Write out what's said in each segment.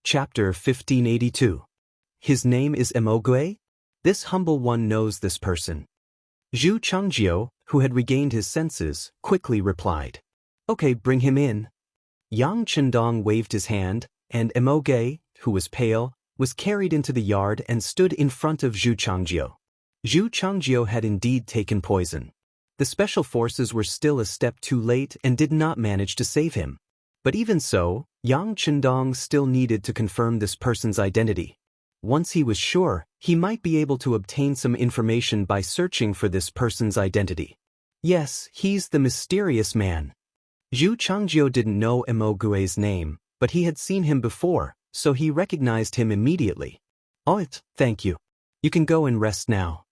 Chapter 1582. His name is Emogui? This humble one knows this person. Zhu Changjiu, who had regained his senses, quickly replied. Okay, bring him in. Yang Chendong waved his hand, and Emogui, who was pale, was carried into the yard and stood in front of Zhu Changjiu. Zhu Changjiu had indeed taken poison. The special forces were still a step too late and did not manage to save him. But even so, Yang Chendong still needed to confirm this person's identity. Once he was sure, he might be able to obtain some information by searching for this person's identity. Yes, he's the mysterious man. Zhu Changjiu didn't know Emogui's name, but he had seen him before, so he recognized him immediately. Oh, thank you. You can go and rest now.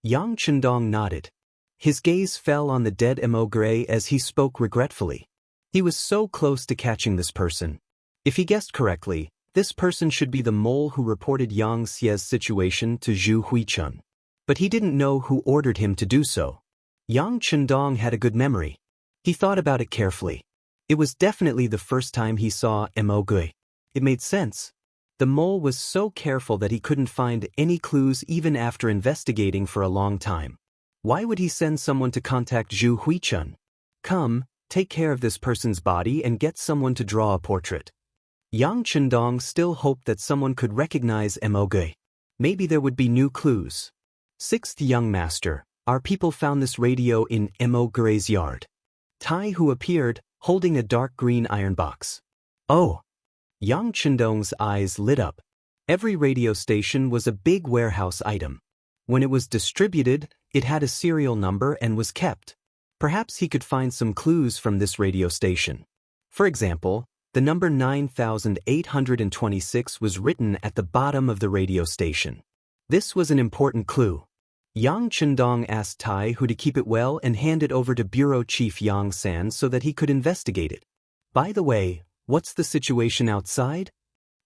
Yang Chendong nodded. His gaze fell on the dead Emogui as he spoke regretfully. He was so close to catching this person. If he guessed correctly, this person should be the mole who reported Yang Xie's situation to Zhu Huichun. But he didn't know who ordered him to do so. Yang Chendong had a good memory. He thought about it carefully. It was definitely the first time he saw Emogui. It made sense. The mole was so careful that he couldn't find any clues even after investigating for a long time. Why would he send someone to contact Zhu Huichun? Come, take care of this person's body and get someone to draw a portrait. Yang Chendong still hoped that someone could recognize Emogui. Maybe there would be new clues. Sixth young master, our people found this radio in Emogui's yard. Tai Hu appeared, holding a dark green iron box. Oh! Yang Chendong's eyes lit up. Every radio station was a big warehouse item. When it was distributed, it had a serial number and was kept. Perhaps he could find some clues from this radio station. For example, the number 9826 was written at the bottom of the radio station. This was an important clue. Yang Chendong asked Tai Hu to keep it well and hand it over to Bureau Chief Yang San so that he could investigate it. By the way, what's the situation outside?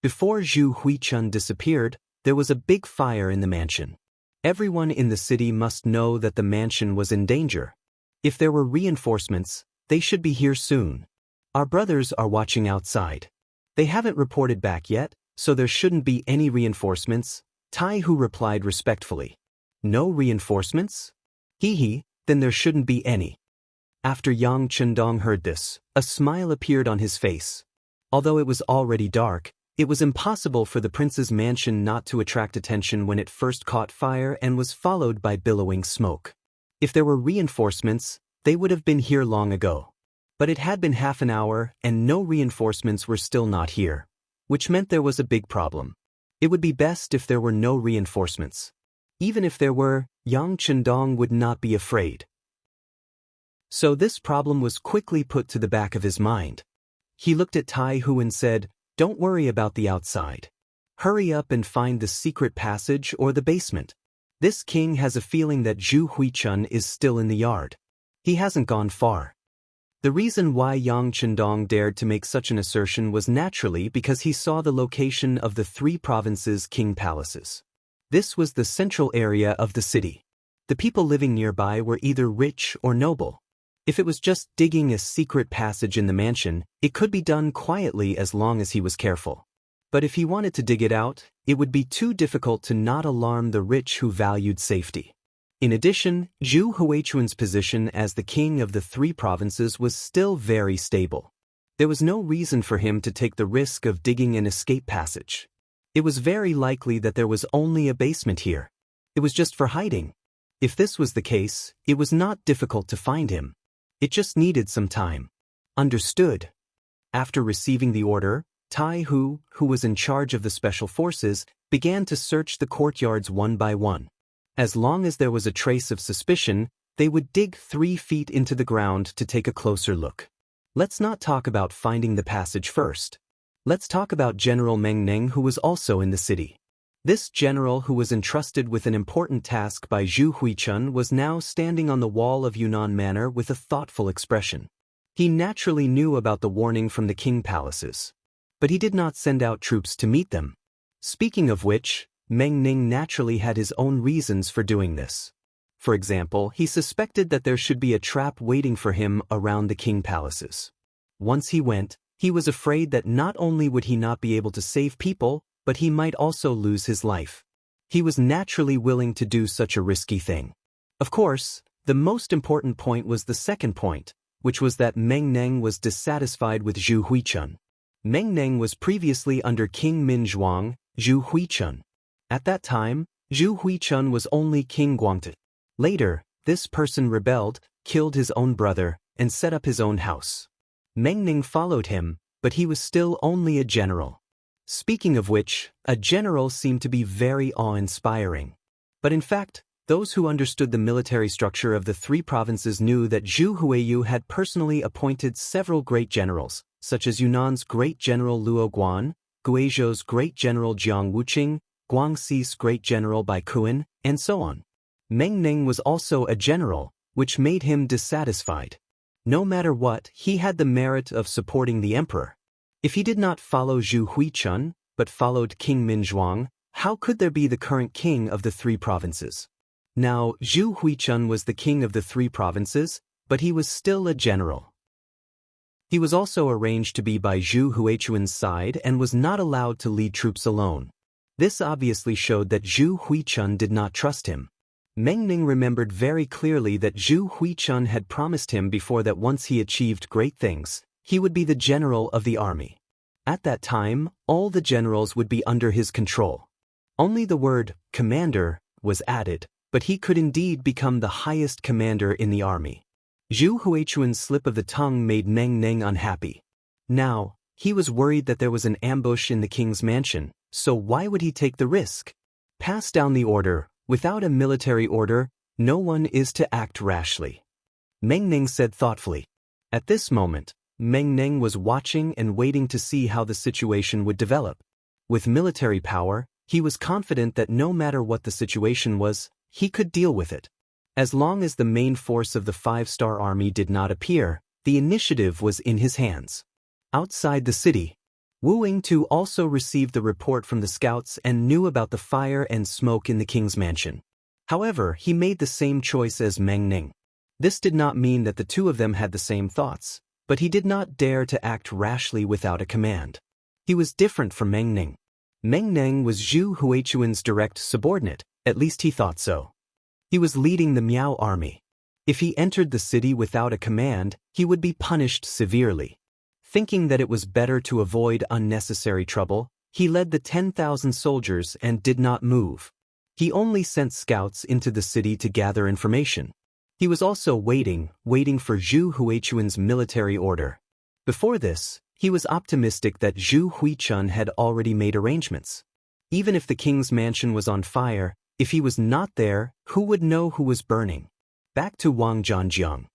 Before Zhu Huichun disappeared, there was a big fire in the mansion. Everyone in the city must know that the mansion was in danger. If there were reinforcements, they should be here soon. Our brothers are watching outside. They haven't reported back yet, so there shouldn't be any reinforcements, Tai Hu replied respectfully. No reinforcements? Hee, then there shouldn't be any. After Yang Chendong heard this, a smile appeared on his face. Although it was already dark, it was impossible for the prince's mansion not to attract attention when it first caught fire and was followed by billowing smoke. If there were reinforcements, they would have been here long ago. But it had been half an hour and no reinforcements were still not here, which meant there was a big problem. It would be best if there were no reinforcements. Even if there were, Yang Chendong would not be afraid. So this problem was quickly put to the back of his mind. He looked at Tai Hu and said, "Don't worry about the outside. Hurry up and find the secret passage or the basement. This king has a feeling that Zhu Huichun is still in the yard. He hasn't gone far." The reason why Yang Chendong dared to make such an assertion was naturally because he saw the location of the three provinces' king palaces. This was the central area of the city. The people living nearby were either rich or noble. If it was just digging a secret passage in the mansion, it could be done quietly as long as he was careful. But if he wanted to dig it out, it would be too difficult to not alarm the rich who valued safety. In addition, Zhu Huichun's position as the king of the three provinces was still very stable. There was no reason for him to take the risk of digging an escape passage. It was very likely that there was only a basement here. It was just for hiding. If this was the case, it was not difficult to find him. It just needed some time. Understood. After receiving the order, Tai Hu, who was in charge of the special forces, began to search the courtyards one by one. As long as there was a trace of suspicion, they would dig 3 feet into the ground to take a closer look. Let's not talk about finding the passage first. Let's talk about General Meng Ning, who was also in the city. This general, who was entrusted with an important task by Zhu Huichun, was now standing on the wall of Yunnan Manor with a thoughtful expression. He naturally knew about the warning from the king palaces. But he did not send out troops to meet them. Speaking of which, Meng Ning naturally had his own reasons for doing this. For example, he suspected that there should be a trap waiting for him around the king palaces. Once he went, He was afraid that not only would he not be able to save people, but he might also lose his life. He was naturally willing to do such a risky thing. Of course, the most important point was the second point, which was that Meng Neng was dissatisfied with Zhu Huichun. Meng Neng was previously under King Min Zhuang, Zhu Huichun. At that time, Zhu Huichun was only King Guangde. Later, this person rebelled, killed his own brother, and set up his own house. Meng Ning followed him, but he was still only a general. Speaking of which, a general seemed to be very awe-inspiring. But in fact, those who understood the military structure of the three provinces knew that Zhu Huiyu had personally appointed several great generals, such as Yunnan's great general Luo Guan, Guizhou's great general Jiang Wuqing, Guangxi's great general Bai Kuan, and so on. Meng Ning was also a general, which made him dissatisfied. No matter what, he had the merit of supporting the emperor. If he did not follow Zhu Huichun, but followed King Min Zhuang, how could there be the current king of the three provinces? Now, Zhu Huichun was the king of the three provinces, but he was still a general. He was also arranged to be by Zhu Huichun's side and was not allowed to lead troops alone. This obviously showed that Zhu Huichun did not trust him. Meng Ning remembered very clearly that Zhu Huichun had promised him before that once he achieved great things, he would be the general of the army. At that time, all the generals would be under his control. Only the word commander was added, but he could indeed become the highest commander in the army. Zhu Huichun's slip of the tongue made Meng Ning unhappy. Now, he was worried that there was an ambush in the king's mansion, so why would he take the risk? Pass down the order. Without a military order, no one is to act rashly. Meng Ning said thoughtfully. At this moment, Meng Ning was watching and waiting to see how the situation would develop. With military power, he was confident that no matter what the situation was, he could deal with it. As long as the main force of the five-star army did not appear, the initiative was in his hands. Outside the city, Wu Yingtu also received the report from the scouts and knew about the fire and smoke in the king's mansion. However, he made the same choice as Meng Ning. This did not mean that the two of them had the same thoughts, but he did not dare to act rashly without a command. He was different from Meng Ning. Meng Ning was Zhu Huichun's direct subordinate, at least he thought so. He was leading the Miao army. If he entered the city without a command, he would be punished severely. Thinking that it was better to avoid unnecessary trouble, he led the 10,000 soldiers and did not move. He only sent scouts into the city to gather information. He was also waiting for Zhu Huichun's military order. Before this, he was optimistic that Zhu Huichun had already made arrangements. Even if the king's mansion was on fire, if he was not there, who would know who was burning? Back to Wang Zhanjiang.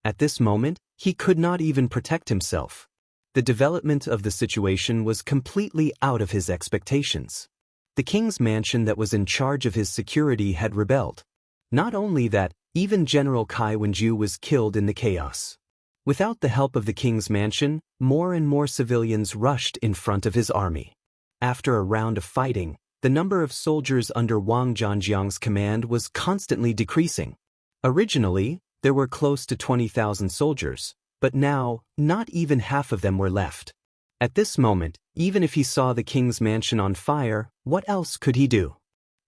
At this moment, he could not even protect himself. The development of the situation was completely out of his expectations. The king's mansion that was in charge of his security had rebelled. Not only that, even General Kai Wenju was killed in the chaos. Without the help of the king's mansion, more and more civilians rushed in front of his army. After a round of fighting, the number of soldiers under Wang Zhanjiang's command was constantly decreasing. Originally, there were close to 20,000 soldiers. But now, not even half of them were left. At this moment, even if he saw the king's mansion on fire, what else could he do?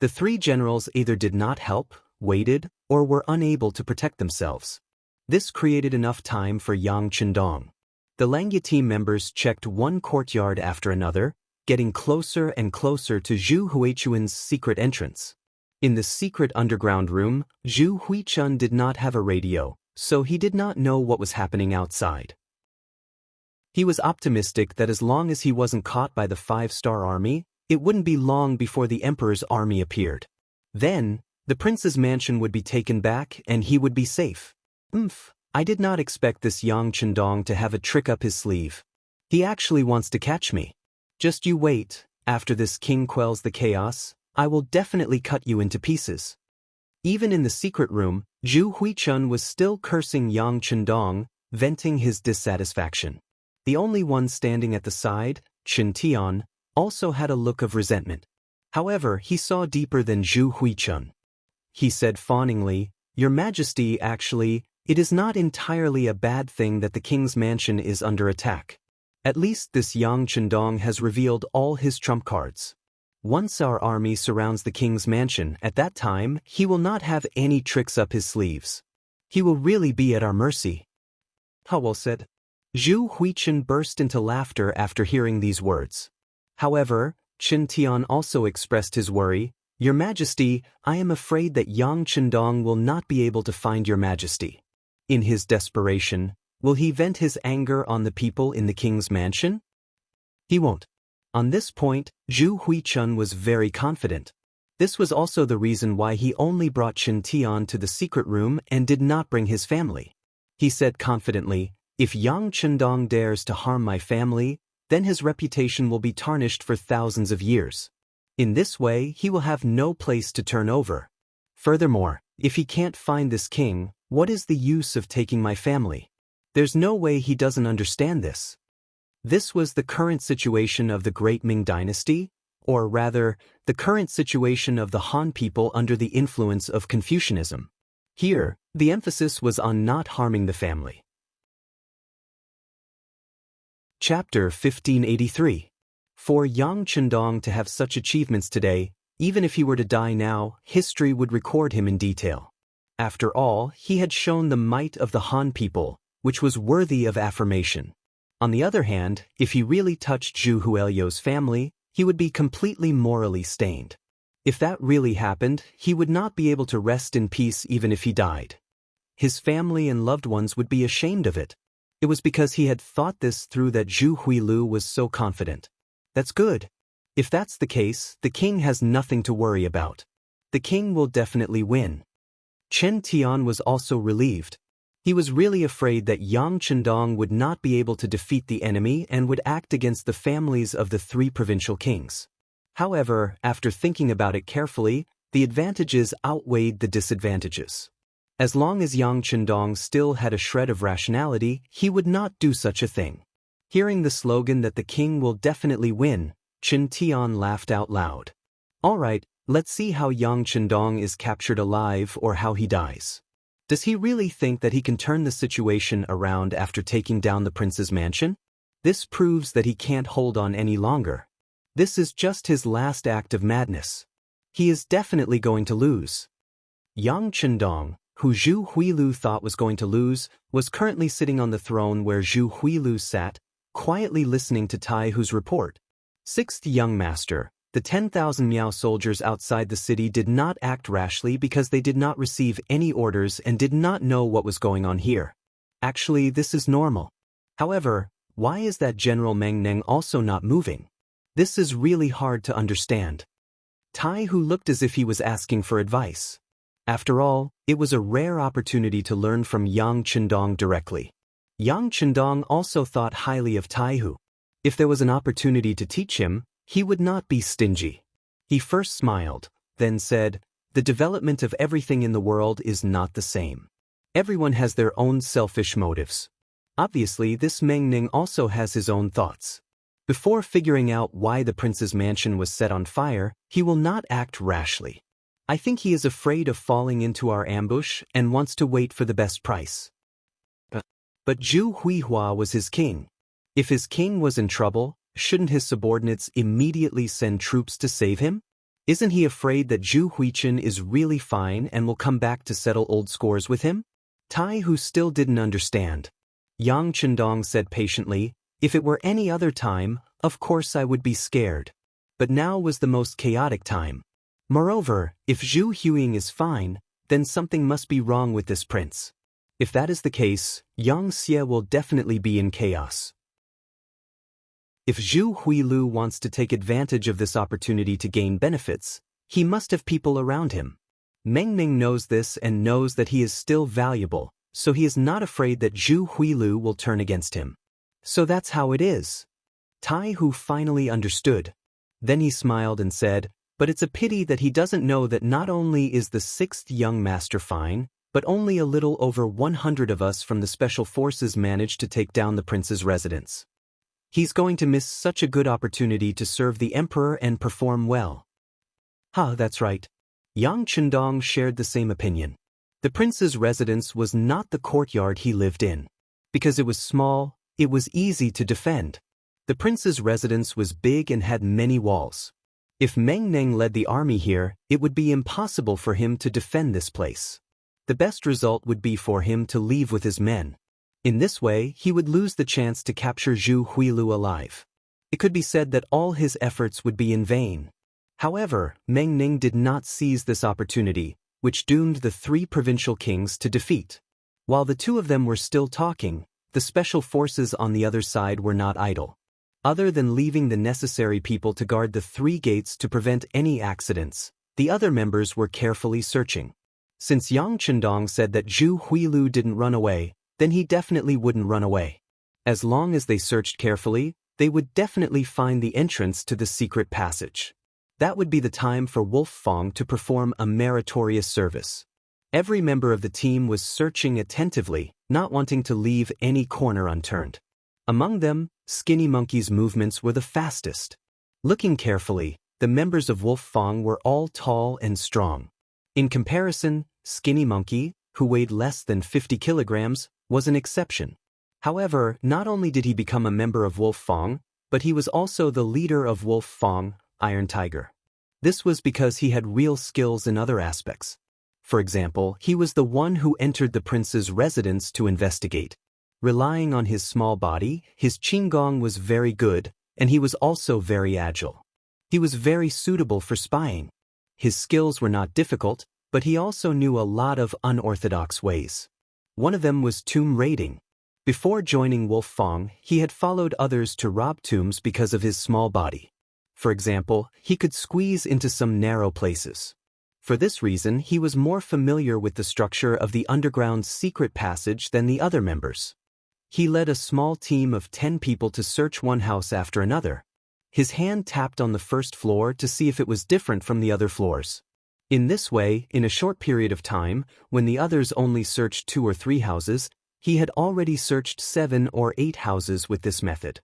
The three generals either did not help, waited, or were unable to protect themselves. This created enough time for Yang Chendong. The Langya team members checked one courtyard after another, getting closer and closer to Zhu Huichun's secret entrance. In the secret underground room, Zhu Huichun did not have a radio, so he did not know what was happening outside. He was optimistic that as long as he wasn't caught by the five-star army, it wouldn't be long before the emperor's army appeared. Then, the prince's mansion would be taken back and he would be safe. I did not expect this Yang Chendong to have a trick up his sleeve. He actually wants to catch me. Just you wait, after this king quells the chaos, I will definitely cut you into pieces. Even in the secret room, Zhu Huichun was still cursing Yang Chendong, venting his dissatisfaction. The only one standing at the side, Chen Tian, also had a look of resentment. However, he saw deeper than Zhu Huichun. He said fawningly, "Your Majesty, actually, it is not entirely a bad thing that the king's mansion is under attack. At least this Yang Chendong has revealed all his trump cards. Once our army surrounds the king's mansion, at that time, he will not have any tricks up his sleeves. He will really be at our mercy. Howell said. Zhu Huichen burst into laughter after hearing these words. However, Chen Tian also expressed his worry. Your Majesty, I am afraid that Yang Chendong will not be able to find your Majesty. In his desperation, will he vent his anger on the people in the king's mansion? He won't. On this point, Zhu Huichun was very confident. This was also the reason why he only brought Chen Tian to the secret room and did not bring his family. He said confidently, if Yang Chendong dares to harm my family, then his reputation will be tarnished for thousands of years. In this way, he will have no place to turn over. Furthermore, if he can't find this king, what is the use of taking my family? There's no way he doesn't understand this. This was the current situation of the Great Ming Dynasty, or rather, the current situation of the Han people under the influence of Confucianism. Here, the emphasis was on not harming the family. Chapter 1583. For Yang Chendong to have such achievements today, even if he were to die now, history would record him in detail. After all, he had shown the might of the Han people, which was worthy of affirmation. On the other hand, if he really touched Zhu Huelyo's family, he would be completely morally stained. If that really happened, he would not be able to rest in peace even if he died. His family and loved ones would be ashamed of it. It was because he had thought this through that Zhu Huilu was so confident. That's good. If that's the case, the king has nothing to worry about. The king will definitely win. Chen Tian was also relieved. He was really afraid that Yang Chendong would not be able to defeat the enemy and would act against the families of the three provincial kings. However, after thinking about it carefully, the advantages outweighed the disadvantages. As long as Yang Chendong still had a shred of rationality, he would not do such a thing. Hearing the slogan that the king will definitely win, Chen Tian laughed out loud. All right, let's see how Yang Chendong is captured alive or how he dies. Does he really think that he can turn the situation around after taking down the prince's mansion? This proves that he can't hold on any longer. This is just his last act of madness. He is definitely going to lose. Yang Chendong, who Zhu Huilu thought was going to lose, was currently sitting on the throne where Zhu Huilu sat, quietly listening to Tai Hu's report. Sixth young master, the 10,000 Miao soldiers outside the city did not act rashly because they did not receive any orders and did not know what was going on here. Actually, this is normal. However, why is that General Meng Neng also not moving? This is really hard to understand. Tai Hu looked as if he was asking for advice. After all, it was a rare opportunity to learn from Yang Chendong directly. Yang Chendong also thought highly of Tai Hu. If there was an opportunity to teach him, he would not be stingy. He first smiled, then said, the development of everything in the world is not the same. Everyone has their own selfish motives. Obviously, this Meng Ning also has his own thoughts. Before figuring out why the prince's mansion was set on fire, he will not act rashly. I think he is afraid of falling into our ambush and wants to wait for the best price. But Zhu Huihua was his king. If his king was in trouble, shouldn't his subordinates immediately send troops to save him? Isn't he afraid that Zhu Huichen is really fine and will come back to settle old scores with him? Tai Hu still didn't understand. Yang Chendong said patiently, if it were any other time, of course I would be scared. But now was the most chaotic time. Moreover, if Zhu Huiying is fine, then something must be wrong with this prince. If that is the case, Yang Xie will definitely be in chaos. If Zhu Huilu wants to take advantage of this opportunity to gain benefits, he must have people around him. Meng Ning knows this and knows that he is still valuable, so he is not afraid that Zhu Huilu will turn against him. So that's how it is. Tai Hu finally understood. Then he smiled and said, but it's a pity that he doesn't know that not only is the sixth young master fine, but only a little over 100 of us from the special forces managed to take down the prince's residence. He's going to miss such a good opportunity to serve the emperor and perform well. That's right. Yang Chendong shared the same opinion. The prince's residence was not the courtyard he lived in. Because it was small, it was easy to defend. The prince's residence was big and had many walls. If Meng Neng led the army here, it would be impossible for him to defend this place. The best result would be for him to leave with his men. In this way, he would lose the chance to capture Zhu Huilu alive. It could be said that all his efforts would be in vain. However, Meng Ning did not seize this opportunity, which doomed the 3 provincial kings to defeat. While the 2 of them were still talking, the special forces on the other side were not idle. Other than leaving the necessary people to guard the 3 gates to prevent any accidents, the other members were carefully searching. Since Yang Chendong said that Zhu Huilu didn't run away, then he definitely wouldn't run away. As long as they searched carefully, they would definitely find the entrance to the secret passage. That would be the time for Wolf Fong to perform a meritorious service. Every member of the team was searching attentively, not wanting to leave any corner unturned. Among them, Skinny Monkey's movements were the fastest. Looking carefully, the members of Wolf Fong were all tall and strong. In comparison, Skinny Monkey, who weighed less than 50 kilograms, was an exception. However, not only did he become a member of Wolf Fong, but he was also the leader of Wolf Fong, Iron Tiger. This was because he had real skills in other aspects. For example, he was the one who entered the prince's residence to investigate. Relying on his small body, his qinggong was very good, and he was also very agile. He was very suitable for spying. His skills were not difficult, but he also knew a lot of unorthodox ways. One of them was tomb raiding. Before joining Wolf Fong, he had followed others to rob tombs because of his small body. For example, he could squeeze into some narrow places. For this reason, he was more familiar with the structure of the underground secret passage than the other members. He led a small team of 10 people to search one house after another. His hand tapped on the first floor to see if it was different from the other floors. In this way, in a short period of time, when the others only searched 2 or 3 houses, he had already searched 7 or 8 houses with this method.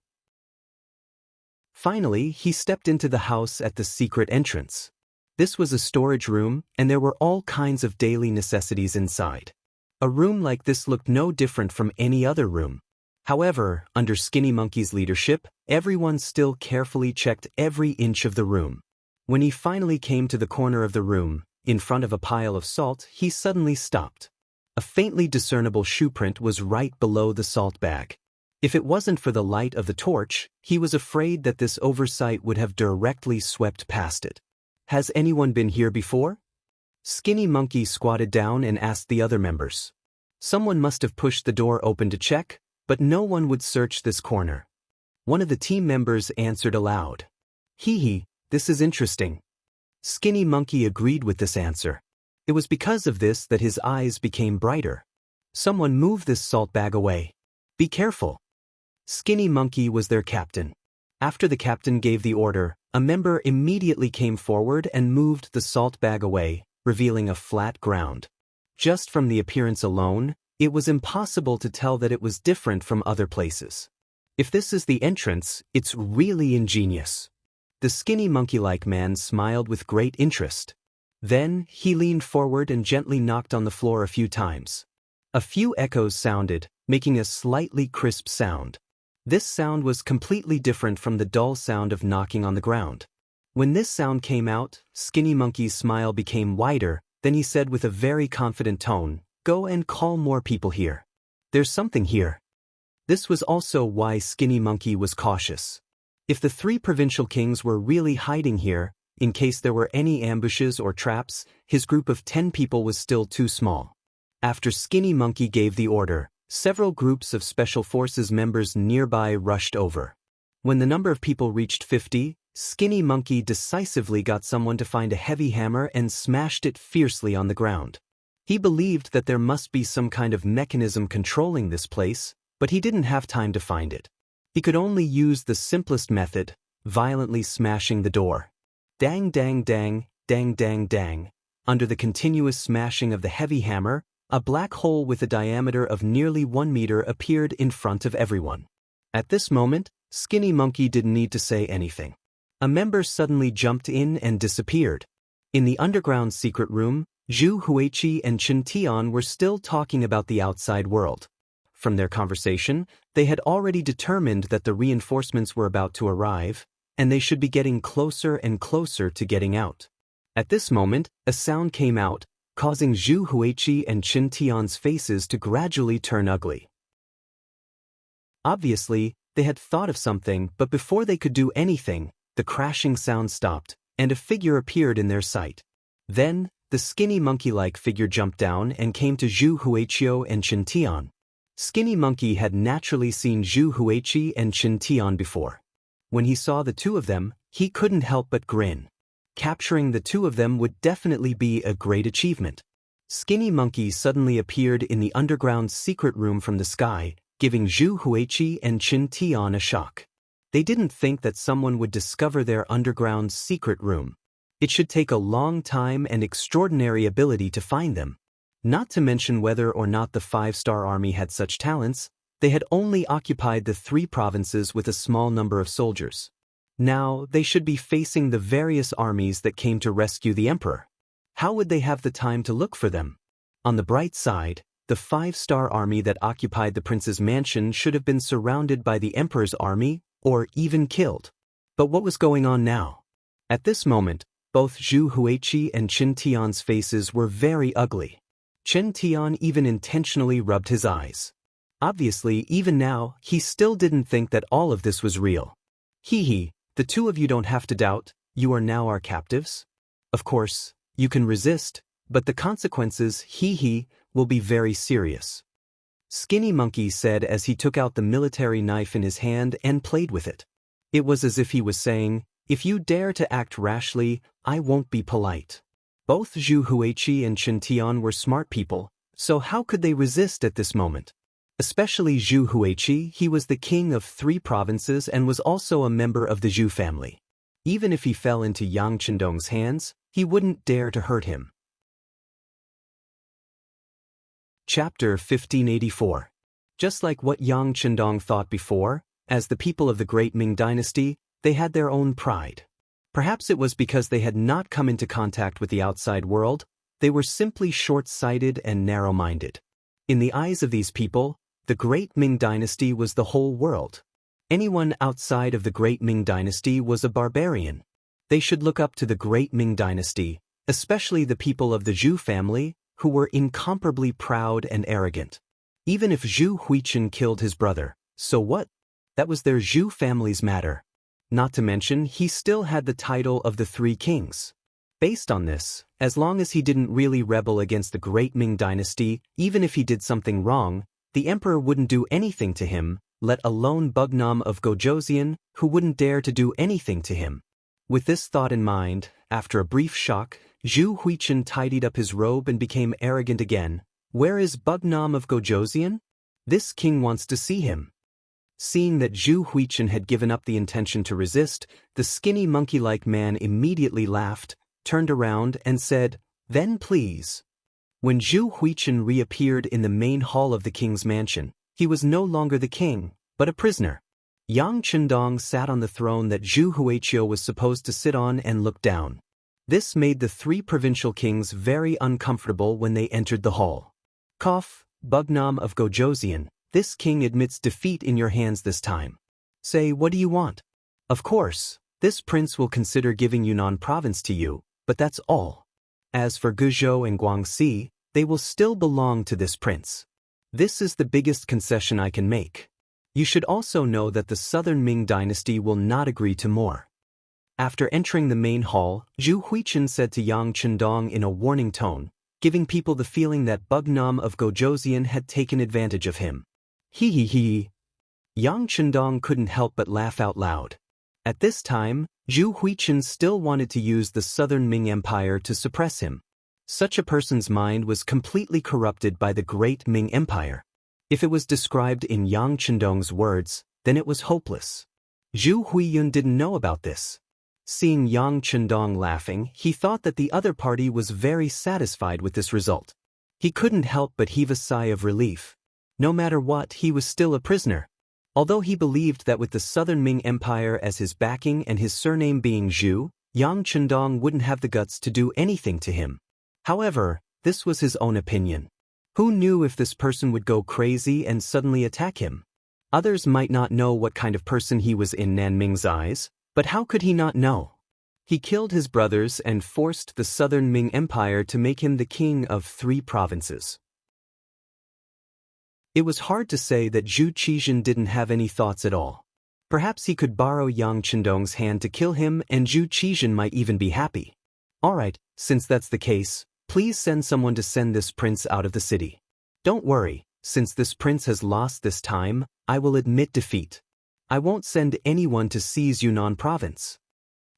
Finally, he stepped into the house at the secret entrance. This was a storage room, and there were all kinds of daily necessities inside. A room like this looked no different from any other room. However, under Skinny Monkey's leadership, everyone still carefully checked every inch of the room. When he finally came to the corner of the room, in front of a pile of salt, he suddenly stopped. A faintly discernible shoe print was right below the salt bag. If it wasn't for the light of the torch, he was afraid that this oversight would have directly swept past it. Has anyone been here before? Skinny Monkey squatted down and asked the other members. Someone must have pushed the door open to check, but no one would search this corner. One of the team members answered aloud. Hee, this is interesting. Skinny Monkey agreed with this answer. It was because of this that his eyes became brighter. Someone move this salt bag away. Be careful. Skinny Monkey was their captain. After the captain gave the order, a member immediately came forward and moved the salt bag away, revealing a flat ground. Just from the appearance alone, it was impossible to tell that it was different from other places. If this is the entrance, it's really ingenious. The Skinny Monkey-like man smiled with great interest. Then, he leaned forward and gently knocked on the floor a few times. A few echoes sounded, making a slightly crisp sound. This sound was completely different from the dull sound of knocking on the ground. When this sound came out, Skinny Monkey's smile became wider, then he said with a very confident tone, "Go and call more people here. There's something here." This was also why Skinny Monkey was cautious. If the 3 provincial kings were really hiding here, in case there were any ambushes or traps, his group of 10 people was still too small. After Skinny Monkey gave the order, several groups of Special Forces members nearby rushed over. When the number of people reached 50, Skinny Monkey decisively got someone to find a heavy hammer and smashed it fiercely on the ground. He believed that there must be some kind of mechanism controlling this place, but he didn't have time to find it. He could only use the simplest method, violently smashing the door. Dang dang dang, dang dang dang. Under the continuous smashing of the heavy hammer, a black hole with a diameter of nearly 1 meter appeared in front of everyone. At this moment, Skinny Monkey didn't need to say anything. A member suddenly jumped in and disappeared. In the underground secret room, Zhu Huiqi and Chen Tian were still talking about the outside world. From their conversation, they had already determined that the reinforcements were about to arrive, and they should be getting closer and closer to getting out. At this moment, a sound came out, causing Zhu Huiqi and Qin Tian's faces to gradually turn ugly. Obviously, they had thought of something, but before they could do anything, the crashing sound stopped, and a figure appeared in their sight. Then, the skinny monkey-like figure jumped down and came to Zhu Huiqi and Qin Tian. Skinny Monkey had naturally seen Zhu Huiqi and Qin Tian before. When he saw the two of them, he couldn't help but grin. Capturing the two of them would definitely be a great achievement. Skinny Monkey suddenly appeared in the underground secret room from the sky, giving Zhu Huiqi and Qin Tian a shock. They didn't think that someone would discover their underground secret room. It should take a long time and extraordinary ability to find them. Not to mention whether or not the 5-star army had such talents, they had only occupied the 3 provinces with a small number of soldiers. Now, they should be facing the various armies that came to rescue the emperor. How would they have the time to look for them? On the bright side, the 5-star army that occupied the prince's mansion should have been surrounded by the emperor's army, or even killed. But what was going on now? At this moment, both Zhu Huiqi and Qin Tian's faces were very ugly. Qin Tian even intentionally rubbed his eyes. Obviously, even now, he still didn't think that all of this was real. Hee, the two of you don't have to doubt, you are now our captives? Of course, you can resist, but the consequences, will be very serious. Skinny Monkey said as he took out the military knife in his hand and played with it. It was as if he was saying, if you dare to act rashly, I won't be polite. Both Zhu Huiqi and Qin Tian were smart people, so how could they resist at this moment? Especially Zhu Huiqi, he was the king of 3 provinces and was also a member of the Zhu family. Even if he fell into Yang Chendong's hands, he wouldn't dare to hurt him. Chapter 1584. Just like what Yang Chendong thought before, as the people of the great Ming dynasty, they had their own pride. Perhaps it was because they had not come into contact with the outside world, they were simply short-sighted and narrow-minded. In the eyes of these people, the great Ming dynasty was the whole world. Anyone outside of the great Ming dynasty was a barbarian. They should look up to the great Ming dynasty, especially the people of the Zhu family, who were incomparably proud and arrogant. Even if Zhu Huiqi killed his brother, so what? That was their Zhu family's matter. Not to mention, he still had the title of the 3 kings. Based on this, as long as he didn't really rebel against the great Ming dynasty, even if he did something wrong, the emperor wouldn't do anything to him, let alone Bugnam of Gojoseon, who wouldn't dare to do anything to him. With this thought in mind, after a brief shock, Zhu Huiqi tidied up his robe and became arrogant again. Where is Bugnam of Gojoseon? This king wants to see him. Seeing that Zhu Huiqi had given up the intention to resist, the skinny monkey-like man immediately laughed, turned around and said, "Then please." When Zhu Huiqi reappeared in the main hall of the king's mansion, he was no longer the king, but a prisoner. Yang Chendong sat on the throne that Zhu Huiqi was supposed to sit on and looked down. This made the 3 provincial kings very uncomfortable when they entered the hall. Cough, Bugnam of Gojoseon. This king admits defeat in your hands this time. Say, what do you want? Of course, this prince will consider giving Yunnan province to you, but that's all. As for Guizhou and Guangxi, they will still belong to this prince. This is the biggest concession I can make. You should also know that the southern Ming dynasty will not agree to more. After entering the main hall, Zhu Huiqi said to Yang Chendong in a warning tone, giving people the feeling that Bugnam of Gojoseon had taken advantage of him. Hee. Yang Chendong couldn't help but laugh out loud. At this time, Zhu Huiqi still wanted to use the southern Ming Empire to suppress him. Such a person's mind was completely corrupted by the great Ming Empire. If it was described in Yang Chendong's words, then it was hopeless. Zhu Huiyun didn't know about this. Seeing Yang Chendong laughing, he thought that the other party was very satisfied with this result. He couldn't help but heave a sigh of relief. No matter what, he was still a prisoner. Although he believed that with the southern Ming Empire as his backing and his surname being Zhu, Yang Chendong wouldn't have the guts to do anything to him. However, this was his own opinion. Who knew if this person would go crazy and suddenly attack him? Others might not know what kind of person he was in Nanming's eyes, but how could he not know? He killed his brothers and forced the southern Ming Empire to make him the king of 3 provinces. It was hard to say that Zhu Qizhen didn't have any thoughts at all. Perhaps he could borrow Yang Chendong's hand to kill him and Zhu Qizhen might even be happy. Alright, since that's the case, please send someone to send this prince out of the city. Don't worry, since this prince has lost this time, I will admit defeat. I won't send anyone to seize Yunnan province.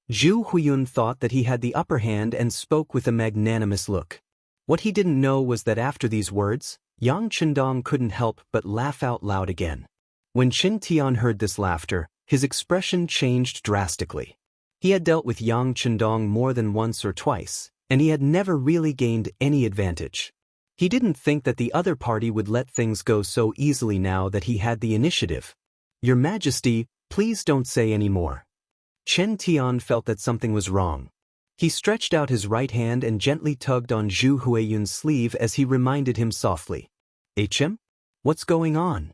Zhu Huiyun thought that he had the upper hand and spoke with a magnanimous look. What he didn't know was that after these words, Yang Chendong couldn't help but laugh out loud again. When Qin Tian heard this laughter, his expression changed drastically. He had dealt with Yang Chendong more than once or twice, and he had never really gained any advantage. He didn't think that the other party would let things go so easily now that he had the initiative. Your Majesty, please don't say any more. Chen Tian felt that something was wrong. He stretched out his right hand and gently tugged on Zhu Huiyun's sleeve as he reminded him softly. "HM? What's going on?"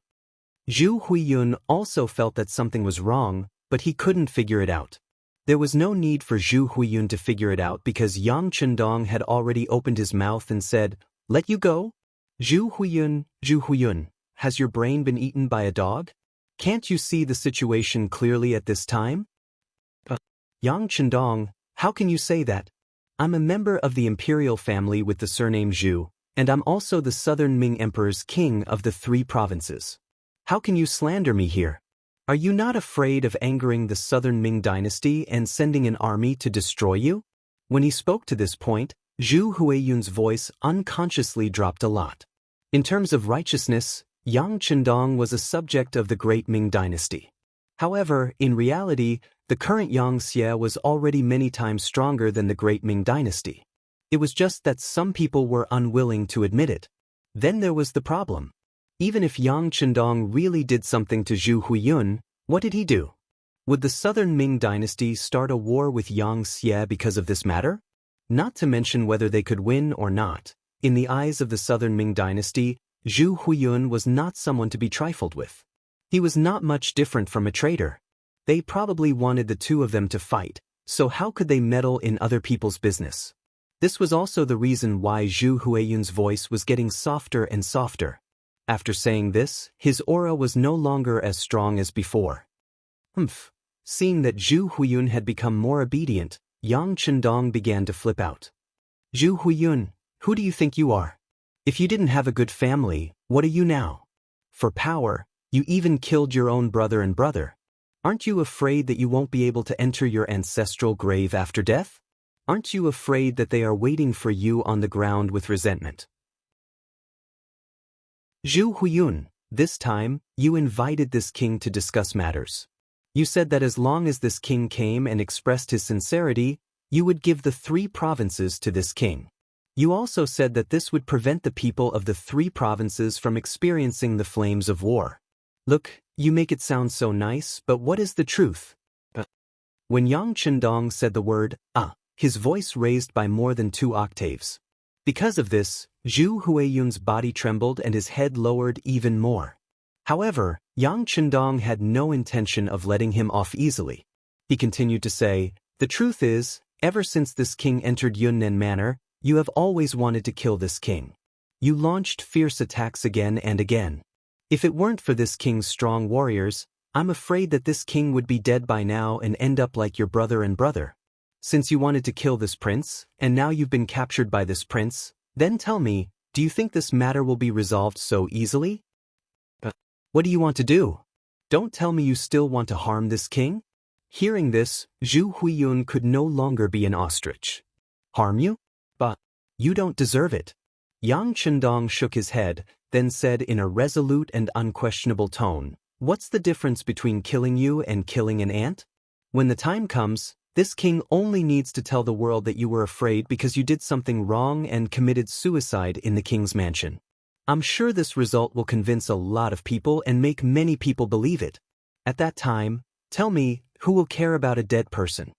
Zhu Huiyun also felt that something was wrong, but he couldn't figure it out. There was no need for Zhu Huiyun to figure it out because Yang Chendong had already opened his mouth and said, "Let you go? Zhu Huiyun, has your brain been eaten by a dog? Can't you see the situation clearly at this time?" "Yang Chendong, how can you say that? I'm a member of the imperial family with the surname Zhu, and I'm also the southern Ming Emperor's king of the 3 provinces. How can you slander me here? Are you not afraid of angering the southern Ming dynasty and sending an army to destroy you?" When he spoke to this point, Zhu Huiyun's voice unconsciously dropped a lot. In terms of righteousness, Yang Chendong was a subject of the great Ming dynasty. However, in reality, the current Xianxia was already many times stronger than the great Ming dynasty. It was just that some people were unwilling to admit it. Then there was the problem. Even if Yang Chendong really did something to Zhu Huiyun, what did he do? Would the southern Ming dynasty start a war with Xianxia because of this matter? Not to mention whether they could win or not. In the eyes of the southern Ming dynasty, Zhu Huiyun was not someone to be trifled with. He was not much different from a traitor. They probably wanted the two of them to fight, so how could they meddle in other people's business? This was also the reason why Zhu Huiyun's voice was getting softer and softer. After saying this, his aura was no longer as strong as before. Seeing that Zhu Huiyun had become more obedient, Yang Chendong began to flip out. "Zhu Huiyun, who do you think you are? If you didn't have a good family, what are you now? For power, you even killed your own brother and brother. Aren't you afraid that you won't be able to enter your ancestral grave after death? Aren't you afraid that they are waiting for you on the ground with resentment?" Zhu Huiyun, this time, you invited this king to discuss matters. You said that as long as this king came and expressed his sincerity, you would give the 3 provinces to this king. You also said that this would prevent the people of the 3 provinces from experiencing the flames of war. Look, you make it sound so nice, but what is the truth? When Yang Chendong said the word, his voice raised by more than 2 octaves. Because of this, Zhu Huiyun's body trembled and his head lowered even more. However, Yang Chendong had no intention of letting him off easily. He continued to say, "The truth is, ever since this king entered Yunnan Manor, you have always wanted to kill this king. You launched fierce attacks again and again. If it weren't for this king's strong warriors, I'm afraid that this king would be dead by now and end up like your brother and brother. Since you wanted to kill this prince, and now you've been captured by this prince, then tell me, do you think this matter will be resolved so easily? What do you want to do? Don't tell me you still want to harm this king?" Hearing this, Zhu Huiyun could no longer be an ostrich. "Harm you? But you don't deserve it." Yang Chendong shook his head, then said in a resolute and unquestionable tone, "What's the difference between killing you and killing an ant? When the time comes, this king only needs to tell the world that you were afraid because you did something wrong and committed suicide in the king's mansion. I'm sure this result will convince a lot of people and make many people believe it. At that time, tell me, who will care about a dead person?"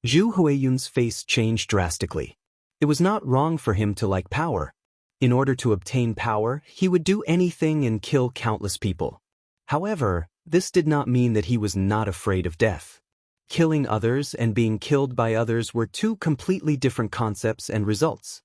Zhu Huiyun's face changed drastically. It was not wrong for him to like power. In order to obtain power, he would do anything and kill countless people. However, this did not mean that he was not afraid of death. Killing others and being killed by others were two completely different concepts and results.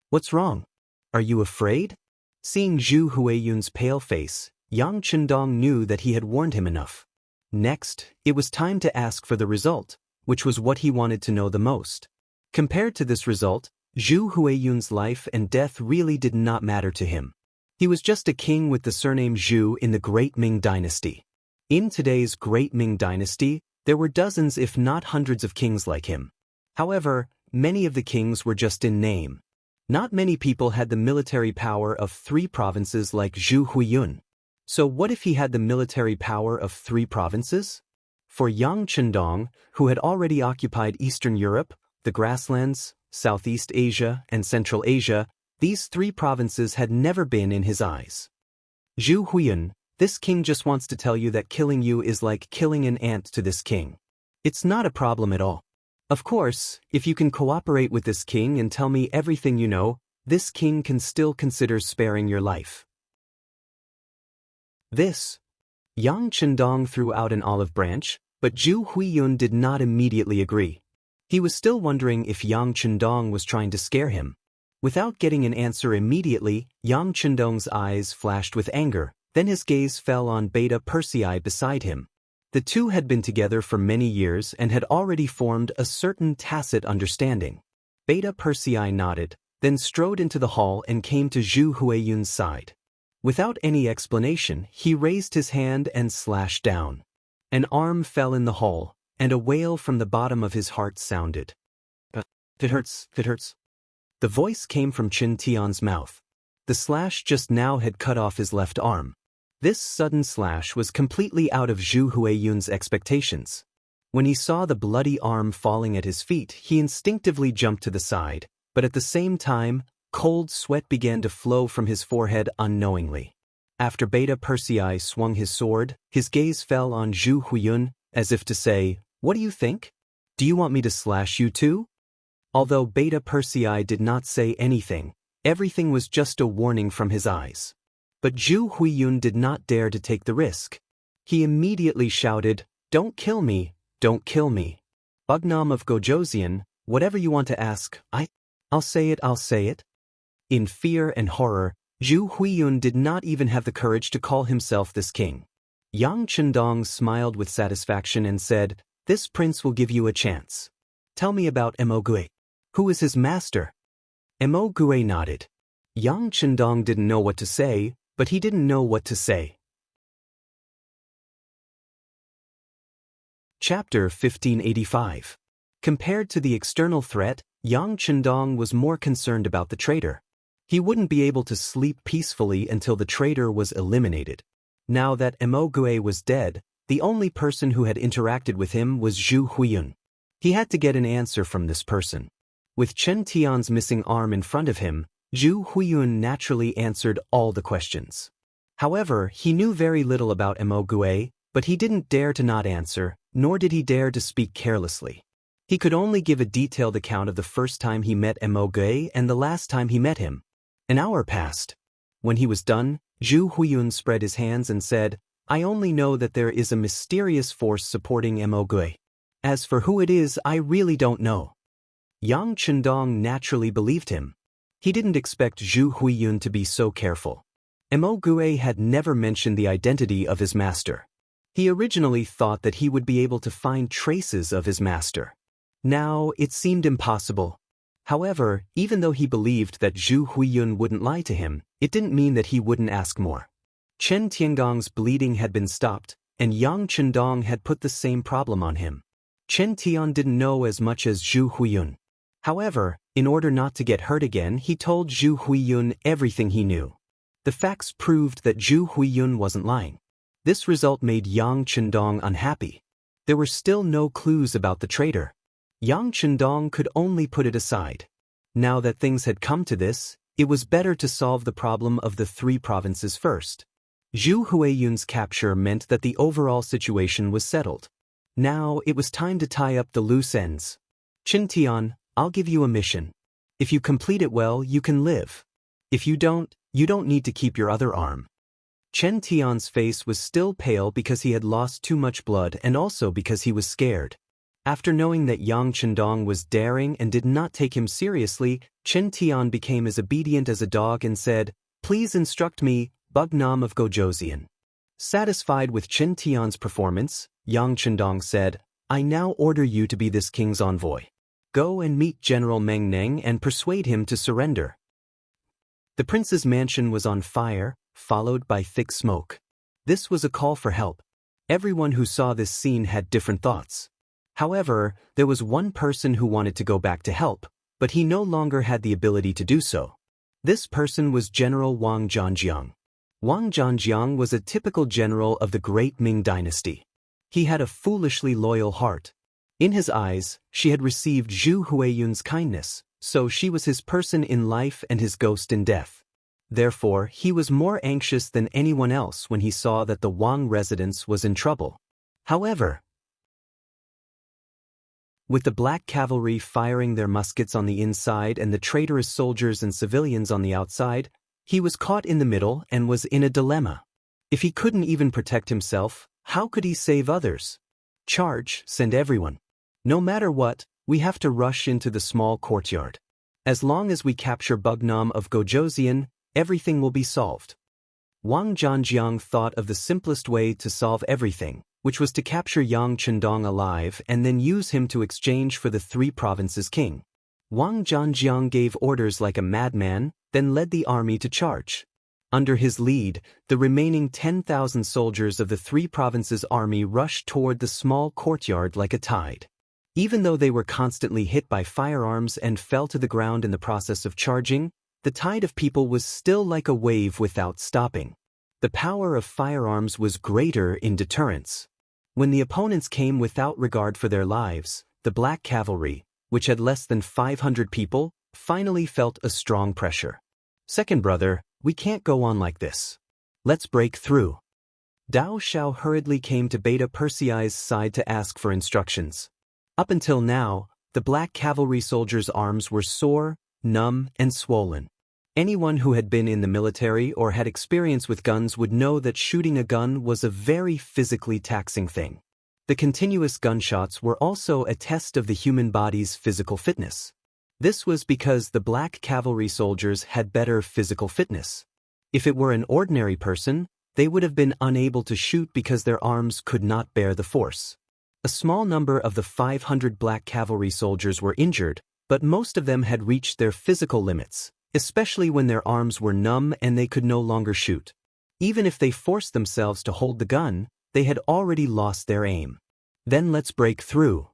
What's wrong? Are you afraid? Seeing Zhu Huiyun's pale face, Yang Chendong knew that he had warned him enough. Next, it was time to ask for the result, which was what he wanted to know the most. Compared to this result, Zhu Huiyun's life and death really did not matter to him. He was just a king with the surname Zhu in the Great Ming Dynasty. In today's Great Ming Dynasty, there were dozens if not hundreds of kings like him. However, many of the kings were just in name. Not many people had the military power of 3 provinces like Zhu Huiyun. So what if he had the military power of 3 provinces? For Yang Chendong, who had already occupied Eastern Europe, the grasslands, Southeast Asia, and Central Asia, these 3 provinces had never been in his eyes. Zhu Huiyun, this king just wants to tell you that killing you is like killing an ant to this king. It's not a problem at all. Of course, if you can cooperate with this king and tell me everything you know, this king can still consider sparing your life. This. Yang Chendong threw out an olive branch, but Zhu Huiyun did not immediately agree. He was still wondering if Yang Chendong was trying to scare him. Without getting an answer immediately, Yang Chendong's eyes flashed with anger, then his gaze fell on Beta Persei beside him. The two had been together for many years and had already formed a certain tacit understanding. Beta Persei nodded, then strode into the hall and came to Zhu Huiyun's side. Without any explanation, he raised his hand and slashed down. An arm fell in the hole, and a wail from the bottom of his heart sounded. It hurts, it hurts. The voice came from Qin Tian's mouth. The slash just now had cut off his left arm. This sudden slash was completely out of Zhu Huiyun's expectations. When he saw the bloody arm falling at his feet, he instinctively jumped to the side, but at the same time, cold sweat began to flow from his forehead unknowingly. After Beta Persei swung his sword, his gaze fell on Zhu Huiyun, as if to say, "What do you think? Do you want me to slash you too?" Although Beta Persei did not say anything, everything was just a warning from his eyes. But Zhu Huiyun did not dare to take the risk. He immediately shouted, "Don't kill me, don't kill me. Bugnam of Gojoseon, whatever you want to ask, I'll say it, I'll say it." In fear and horror, Zhu Huiyun did not even have the courage to call himself this king. Yang Chendong smiled with satisfaction and said, "This prince will give you a chance. Tell me about Emogui. Who is his master?" Emogui nodded. Yang Chendong didn't know what to say, but he didn't know what to say. Chapter 1585. Compared to the external threat, Yang Chendong was more concerned about the traitor. He wouldn't be able to sleep peacefully until the traitor was eliminated. Now that Emogui was dead, the only person who had interacted with him was Zhu Huiyun. He had to get an answer from this person. With Chen Tian's missing arm in front of him, Zhu Huiyun naturally answered all the questions. However, he knew very little about Emogui, but he didn't dare to not answer, nor did he dare to speak carelessly. He could only give a detailed account of the first time he met Emogui and the last time he met him. An hour passed. When he was done, Zhu Huiyun spread his hands and said, "I only know that there is a mysterious force supporting Emogui. As for who it is, I really don't know." Yang Chendong naturally believed him. He didn't expect Zhu Huiyun to be so careful. Emogui had never mentioned the identity of his master. He originally thought that he would be able to find traces of his master. Now, it seemed impossible. However, even though he believed that Zhu Huiyun wouldn't lie to him, it didn't mean that he wouldn't ask more. Chen Tiangong's bleeding had been stopped, and Yang Chendong had put the same problem on him. Chen Tian didn't know as much as Zhu Huiyun. However, in order not to get hurt again, he told Zhu Huiyun everything he knew. The facts proved that Zhu Huiyun wasn't lying. This result made Yang Chendong unhappy. There were still no clues about the traitor. Yang Chendong could only put it aside. Now that things had come to this, it was better to solve the problem of the 3 provinces first. Zhu Huiyun's capture meant that the overall situation was settled. Now it was time to tie up the loose ends. "Qin Tian, I'll give you a mission. If you complete it well, you can live. If you don't need to keep your other arm. Chen Tian's face was still pale because he had lost too much blood and also because he was scared. After knowing that Yang Chendong was daring and did not take him seriously, Chen Tian became as obedient as a dog and said, "Please instruct me, Bugnam of Gojosian." Satisfied with Chen Tian's performance, Yang Chendong said, "I now order you to be this king's envoy. Go and meet General Meng Neng and persuade him to surrender." The prince's mansion was on fire, followed by thick smoke. This was a call for help. Everyone who saw this scene had different thoughts. However, there was one person who wanted to go back to help, but he no longer had the ability to do so. This person was General Wang Zhanjiang. Wang Zhanjiang was a typical general of the Great Ming Dynasty. He had a foolishly loyal heart. In his eyes, she had received Zhu Huiyun's kindness, so she was his person in life and his ghost in death. Therefore, he was more anxious than anyone else when he saw that the Wang residence was in trouble. However, with the black cavalry firing their muskets on the inside and the traitorous soldiers and civilians on the outside, he was caught in the middle and was in a dilemma. If he couldn't even protect himself, how could he save others? Charge, send everyone. No matter what, we have to rush into the small courtyard. As long as we capture Bugnam of Gojosian, everything will be solved. Wang Zhanjiang thought of the simplest way to solve everything, which was to capture Yang Chendong alive and then use him to exchange for the three provinces' king. Wang Zhanjiang gave orders like a madman, then led the army to charge. Under his lead, the remaining 10,000 soldiers of the three provinces' army rushed toward the small courtyard like a tide. Even though they were constantly hit by firearms and fell to the ground in the process of charging, the tide of people was still like a wave without stopping. The power of firearms was greater in deterrence. When the opponents came without regard for their lives, the black cavalry, which had less than 500 people, finally felt a strong pressure. "Second brother, we can't go on like this. Let's break through." Dao Shao hurriedly came to Beta Persei's side to ask for instructions. Up until now, the black cavalry soldiers' arms were sore, numb, and swollen. Anyone who had been in the military or had experience with guns would know that shooting a gun was a very physically taxing thing. The continuous gunshots were also a test of the human body's physical fitness. This was because the black cavalry soldiers had better physical fitness. If it were an ordinary person, they would have been unable to shoot because their arms could not bear the force. A small number of the 500 black cavalry soldiers were injured, but most of them had reached their physical limits, especially when their arms were numb and they could no longer shoot. Even if they forced themselves to hold the gun, they had already lost their aim. "Then let's break through."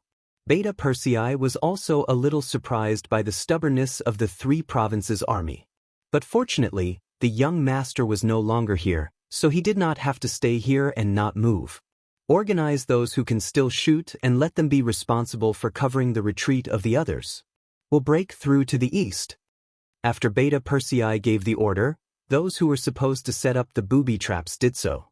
Beta Persei was also a little surprised by the stubbornness of the three provinces' army. But fortunately, the young master was no longer here, so he did not have to stay here and not move. Organize those who can still shoot and let them be responsible for covering the retreat of the others. We'll break through to the east. After Beta Persei gave the order, those who were supposed to set up the booby traps did so.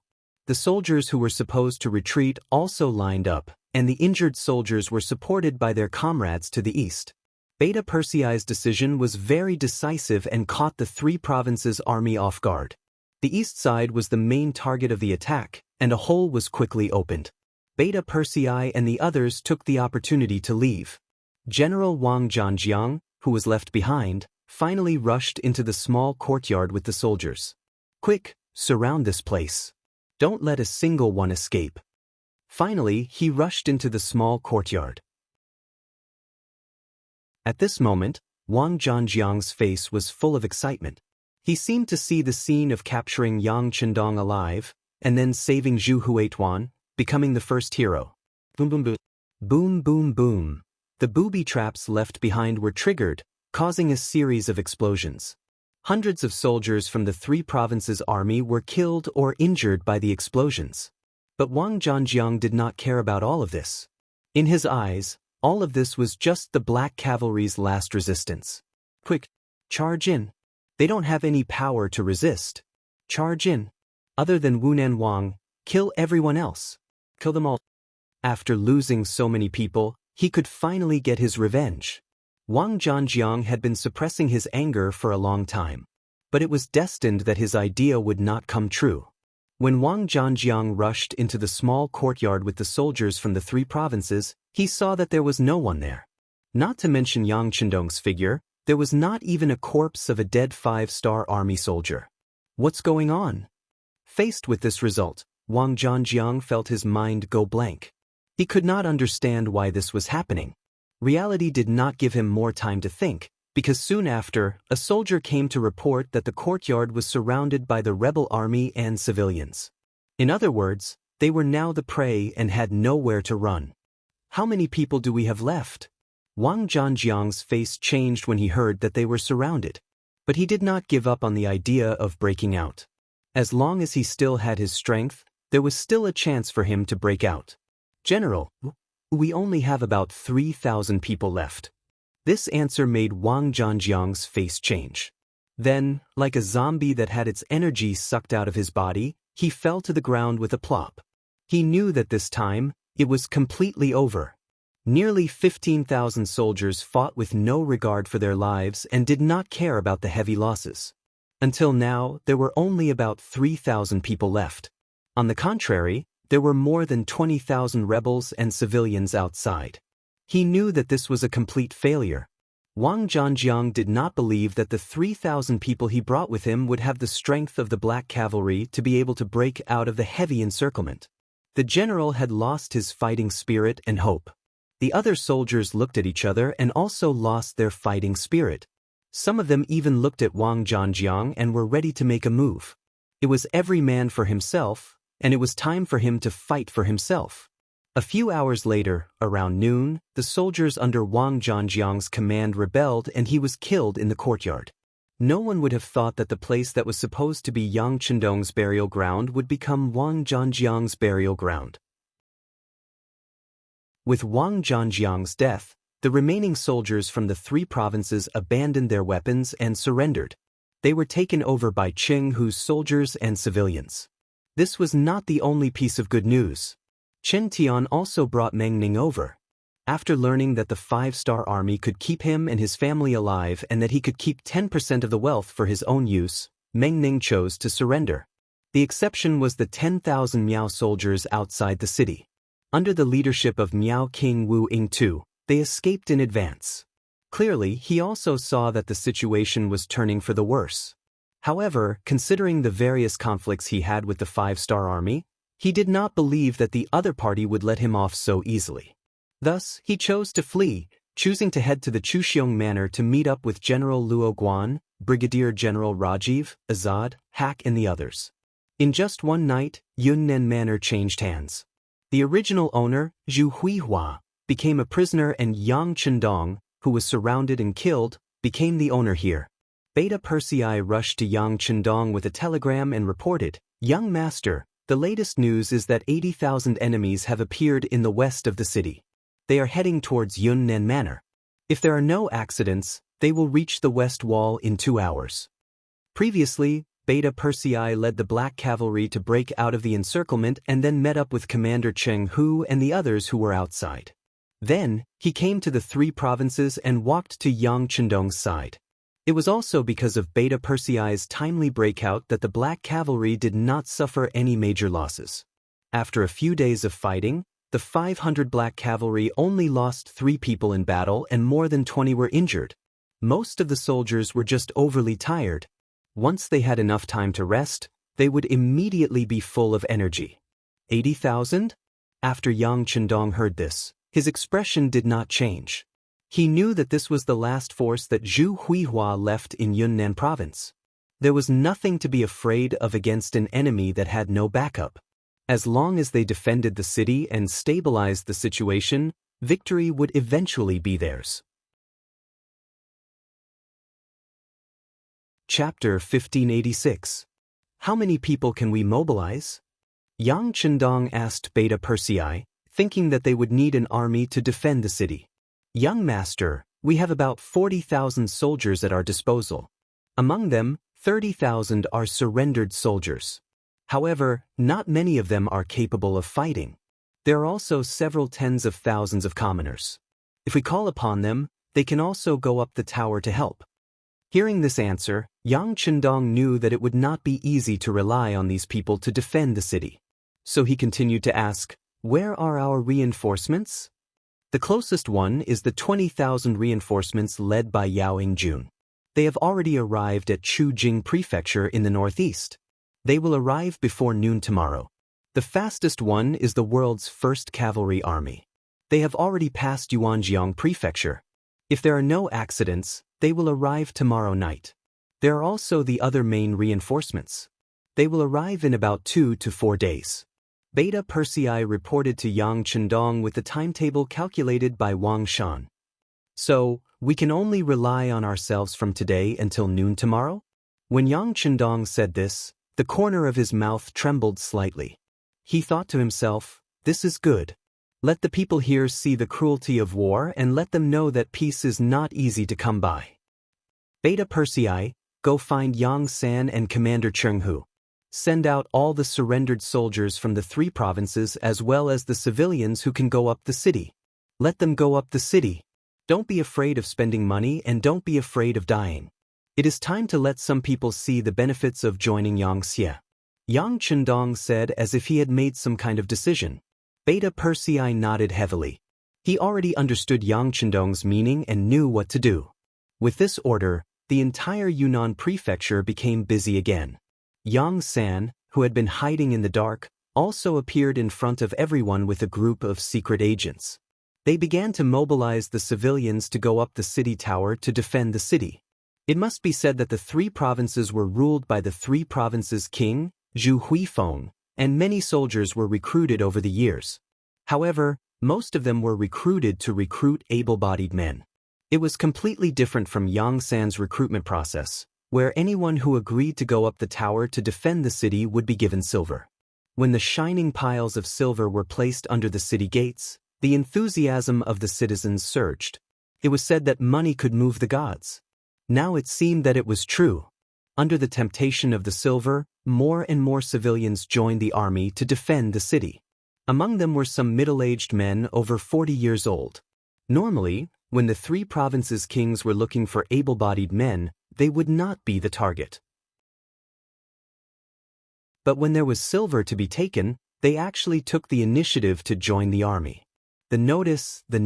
The soldiers who were supposed to retreat also lined up, and the injured soldiers were supported by their comrades to the east. Beta Persei's decision was very decisive and caught the three provinces' army off guard. The east side was the main target of the attack, and a hole was quickly opened. Beta Persei and the others took the opportunity to leave. General Wang Zhanjiang, who was left behind, finally rushed into the small courtyard with the soldiers. "Quick, surround this place. Don't let a single one escape." Finally, he rushed into the small courtyard. At this moment, Wang Zhanjiang's face was full of excitement. He seemed to see the scene of capturing Yang Chendong alive, and then saving Zhu Huituan, becoming the first hero. Boom boom boom. Boom boom boom. The booby traps left behind were triggered, causing a series of explosions. Hundreds of soldiers from the three provinces' army were killed or injured by the explosions. But Wang Zhanjiang did not care about all of this. In his eyes, all of this was just the black cavalry's last resistance. "Quick, charge in. They don't have any power to resist. Charge in. Other than Wunan Wang, kill everyone else. Kill them all." After losing so many people, he could finally get his revenge. Wang Zhanjiang had been suppressing his anger for a long time. but it was destined that his idea would not come true. When Wang Zhanjiang rushed into the small courtyard with the soldiers from the 3 provinces, he saw that there was no one there. Not to mention Yang Chendong's figure, there was not even a corpse of a dead 5-star army soldier. What's going on? Faced with this result, Wang Zhanjiang felt his mind go blank. He could not understand why this was happening. Reality did not give him more time to think, because soon after, a soldier came to report that the courtyard was surrounded by the rebel army and civilians. In other words, they were now the prey and had nowhere to run. How many people do we have left? Wang Zhanjiang's face changed when he heard that they were surrounded. But he did not give up on the idea of breaking out. As long as he still had his strength, there was still a chance for him to break out. General, we only have about 3,000 people left. This answer made Wang Zhanjiang's face change. Then, like a zombie that had its energy sucked out of his body, he fell to the ground with a plop. He knew that this time, it was completely over. Nearly 15,000 soldiers fought with no regard for their lives and did not care about the heavy losses. Until now, there were only about 3,000 people left. On the contrary, there were more than 20,000 rebels and civilians outside. He knew that this was a complete failure. Wang Zhanjiang did not believe that the 3,000 people he brought with him would have the strength of the black cavalry to be able to break out of the heavy encirclement. The general had lost his fighting spirit and hope. The other soldiers looked at each other and also lost their fighting spirit. Some of them even looked at Wang Zhanjiang and were ready to make a move. It was every man for himself, and it was time for him to fight for himself. A few hours later, around noon, the soldiers under Wang Zhanjiang's command rebelled and he was killed in the courtyard. No one would have thought that the place that was supposed to be Yang Chendong's burial ground would become Wang Zhanjiang's burial ground. With Wang Zhanjiang's death, the remaining soldiers from the 3 provinces abandoned their weapons and surrendered. They were taken over by Qing Hu's soldiers and civilians. This was not the only piece of good news. Chen Tian also brought Meng Ning over. After learning that the 5-star army could keep him and his family alive and that he could keep 10% of the wealth for his own use, Meng Ning chose to surrender. The exception was the 10,000 Miao soldiers outside the city. Under the leadership of Miao King Wu Yingtu, they escaped in advance. Clearly, he also saw that the situation was turning for the worse. However, considering the various conflicts he had with the 5-star army, he did not believe that the other party would let him off so easily. Thus, he chose to flee, choosing to head to the Chuxiong Manor to meet up with General Luo Guan, Brigadier General Rajiv, Azad, Hack and the others. In just one night, Yunnan Manor changed hands. The original owner, Zhu Huihua, became a prisoner and Yang Chendong, who was surrounded and killed, became the owner here. Beta Persei rushed to Yang Chendong with a telegram and reported, "Young master, the latest news is that 80,000 enemies have appeared in the west of the city. They are heading towards Yunnan Manor. If there are no accidents, they will reach the west wall in 2 hours." Previously, Beta Persei led the Black Cavalry to break out of the encirclement and then met up with Commander Cheng Hu and the others who were outside. Then, he came to the 3 provinces and walked to Yang Chendong's side. It was also because of Beta Persei's timely breakout that the Black Cavalry did not suffer any major losses. After a few days of fighting, the 500 Black Cavalry only lost 3 people in battle and more than 20 were injured. Most of the soldiers were just overly tired. Once they had enough time to rest, they would immediately be full of energy. 80,000? After Yang Chendong heard this, his expression did not change. He knew that this was the last force that Zhu Huihua left in Yunnan province. There was nothing to be afraid of against an enemy that had no backup. As long as they defended the city and stabilized the situation, victory would eventually be theirs. Chapter 1586. How many people can we mobilize? Yang Chendong asked Beta Persei, thinking that they would need an army to defend the city. "Young master, we have about 40,000 soldiers at our disposal. Among them, 30,000 are surrendered soldiers. However, not many of them are capable of fighting. There are also several tens of thousands of commoners. If we call upon them, they can also go up the tower to help." Hearing this answer, Yang Chendong knew that it would not be easy to rely on these people to defend the city. So he continued to ask, "Where are our reinforcements?" The closest one is the 20,000 reinforcements led by Yao Ingjun. They have already arrived at Chujing Prefecture in the northeast. They will arrive before noon tomorrow. The fastest one is the world's first cavalry army. They have already passed Yuanjiang Prefecture. If there are no accidents, they will arrive tomorrow night. There are also the other main reinforcements. They will arrive in about 2 to 4 days. Beta Persei reported to Yang Chendong with the timetable calculated by Wang Shan. So, we can only rely on ourselves from today until noon tomorrow? When Yang Chendong said this, the corner of his mouth trembled slightly. He thought to himself, "This is good. Let the people here see the cruelty of war and let them know that peace is not easy to come by." Beta Persei, go find Yang San and Commander Chenghu. Send out all the surrendered soldiers from the 3 provinces as well as the civilians who can go up the city. Let them go up the city. Don't be afraid of spending money and don't be afraid of dying. It is time to let some people see the benefits of joining Xianxia. Yang Chendong said as if he had made some kind of decision. Beta Persei nodded heavily. He already understood Yang Chendong's meaning and knew what to do. With this order, the entire Yunnan prefecture became busy again. Yang San, who had been hiding in the dark, also appeared in front of everyone with a group of secret agents. They began to mobilize the civilians to go up the city tower to defend the city. It must be said that the 3 provinces were ruled by the 3 provinces' king, Zhu Huifeng, and many soldiers were recruited over the years. However, most of them were recruited to recruit able-bodied men. It was completely different from Yang San's recruitment process, where anyone who agreed to go up the tower to defend the city would be given silver. When the shining piles of silver were placed under the city gates, the enthusiasm of the citizens surged. It was said that money could move the gods. Now it seemed that it was true. Under the temptation of the silver, more and more civilians joined the army to defend the city. Among them were some middle-aged men over 40 years old. Normally, when the 3 provinces' kings were looking for able-bodied men, they would not be the target. But when there was silver to be taken, they actually took the initiative to join the army. The notice, the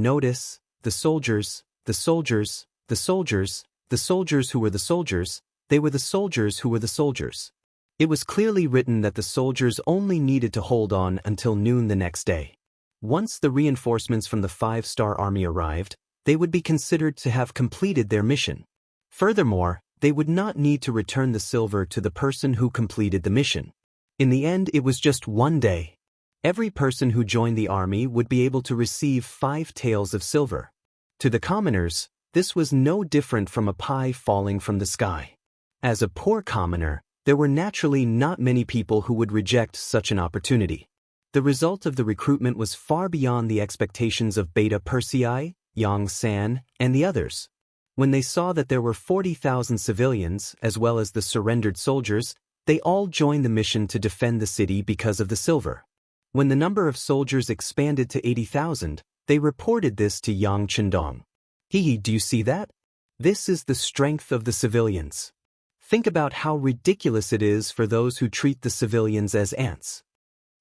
soldiers, the soldiers, the soldiers, the soldiers who were the soldiers, they were the soldiers who were the soldiers. It was clearly written that the soldiers only needed to hold on until noon the next day. Once the reinforcements from the 5-star army arrived, they would be considered to have completed their mission. Furthermore, they would not need to return the silver to the person who completed the mission. In the end, it was just 1 day. Every person who joined the army would be able to receive 5 taels of silver. To the commoners, this was no different from a pie falling from the sky. As a poor commoner, there were naturally not many people who would reject such an opportunity. The result of the recruitment was far beyond the expectations of Beta Persei, Yang San, and the others. When they saw that there were 40,000 civilians, as well as the surrendered soldiers, they all joined the mission to defend the city because of the silver. When the number of soldiers expanded to 80,000, they reported this to Yang Chendong. Do you see that? This is the strength of the civilians. Think about how ridiculous it is for those who treat the civilians as ants.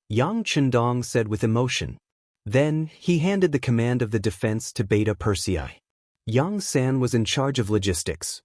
Yang Chendong said with emotion. Then, he handed the command of the defense to Beta Persei. Yang San was in charge of logistics.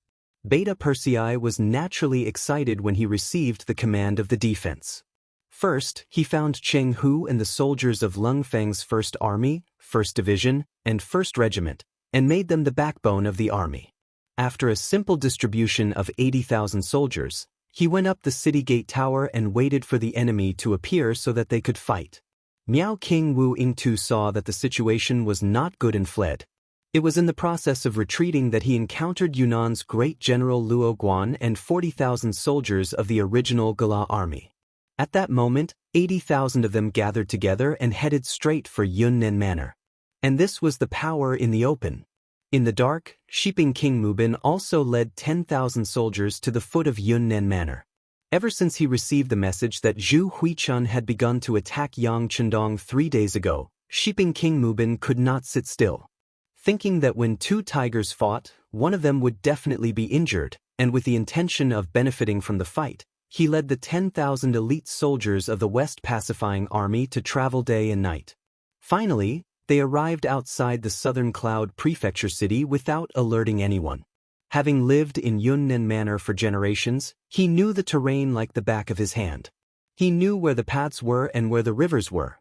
Beta Persei was naturally excited when he received the command of the defense. First, he found Cheng Hu and the soldiers of Lung Feng's 1st Army, 1st Division, and 1st Regiment, and made them the backbone of the army. After a simple distribution of 80,000 soldiers, he went up the city gate tower and waited for the enemy to appear so that they could fight. Miao King Wu Yingtu saw that the situation was not good and fled. It was in the process of retreating that he encountered Yunnan's great general Luo Guan and 40,000 soldiers of the original Gala army. At that moment, 80,000 of them gathered together and headed straight for Yunnan Manor. And this was the power in the open. In the dark, Shiping King Mubin also led 10,000 soldiers to the foot of Yunnan Manor. Ever since he received the message that Zhu Huichun had begun to attack Yang Chendong 3 days ago, Shiping King Mubin could not sit still. Thinking that when 2 tigers fought, one of them would definitely be injured, and with the intention of benefiting from the fight, he led the 10,000 elite soldiers of the West Pacifying Army to travel day and night. Finally, they arrived outside the southern Cloud Prefecture city without alerting anyone. Having lived in Yunnan Manor for generations, he knew the terrain like the back of his hand. He knew where the paths were and where the rivers were.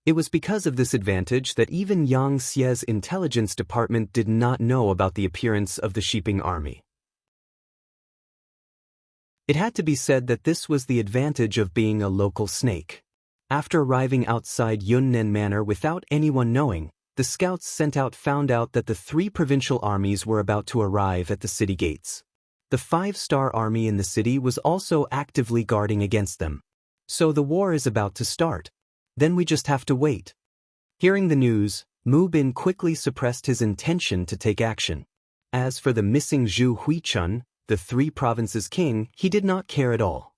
It was because of this advantage that even Yang Xie's intelligence department did not know about the appearance of the sheeping army. It had to be said that this was the advantage of being a local snake. After arriving outside Yunnan Manor without anyone knowing, the scouts sent out found out that the 3 provincial armies were about to arrive at the city gates. The 5-star army in the city was also actively guarding against them. So the war is about to start. Then we just have to wait. Hearing the news, Mu Bin quickly suppressed his intention to take action. As for the missing Zhu Huichun, the 3 provinces' king, he did not care at all.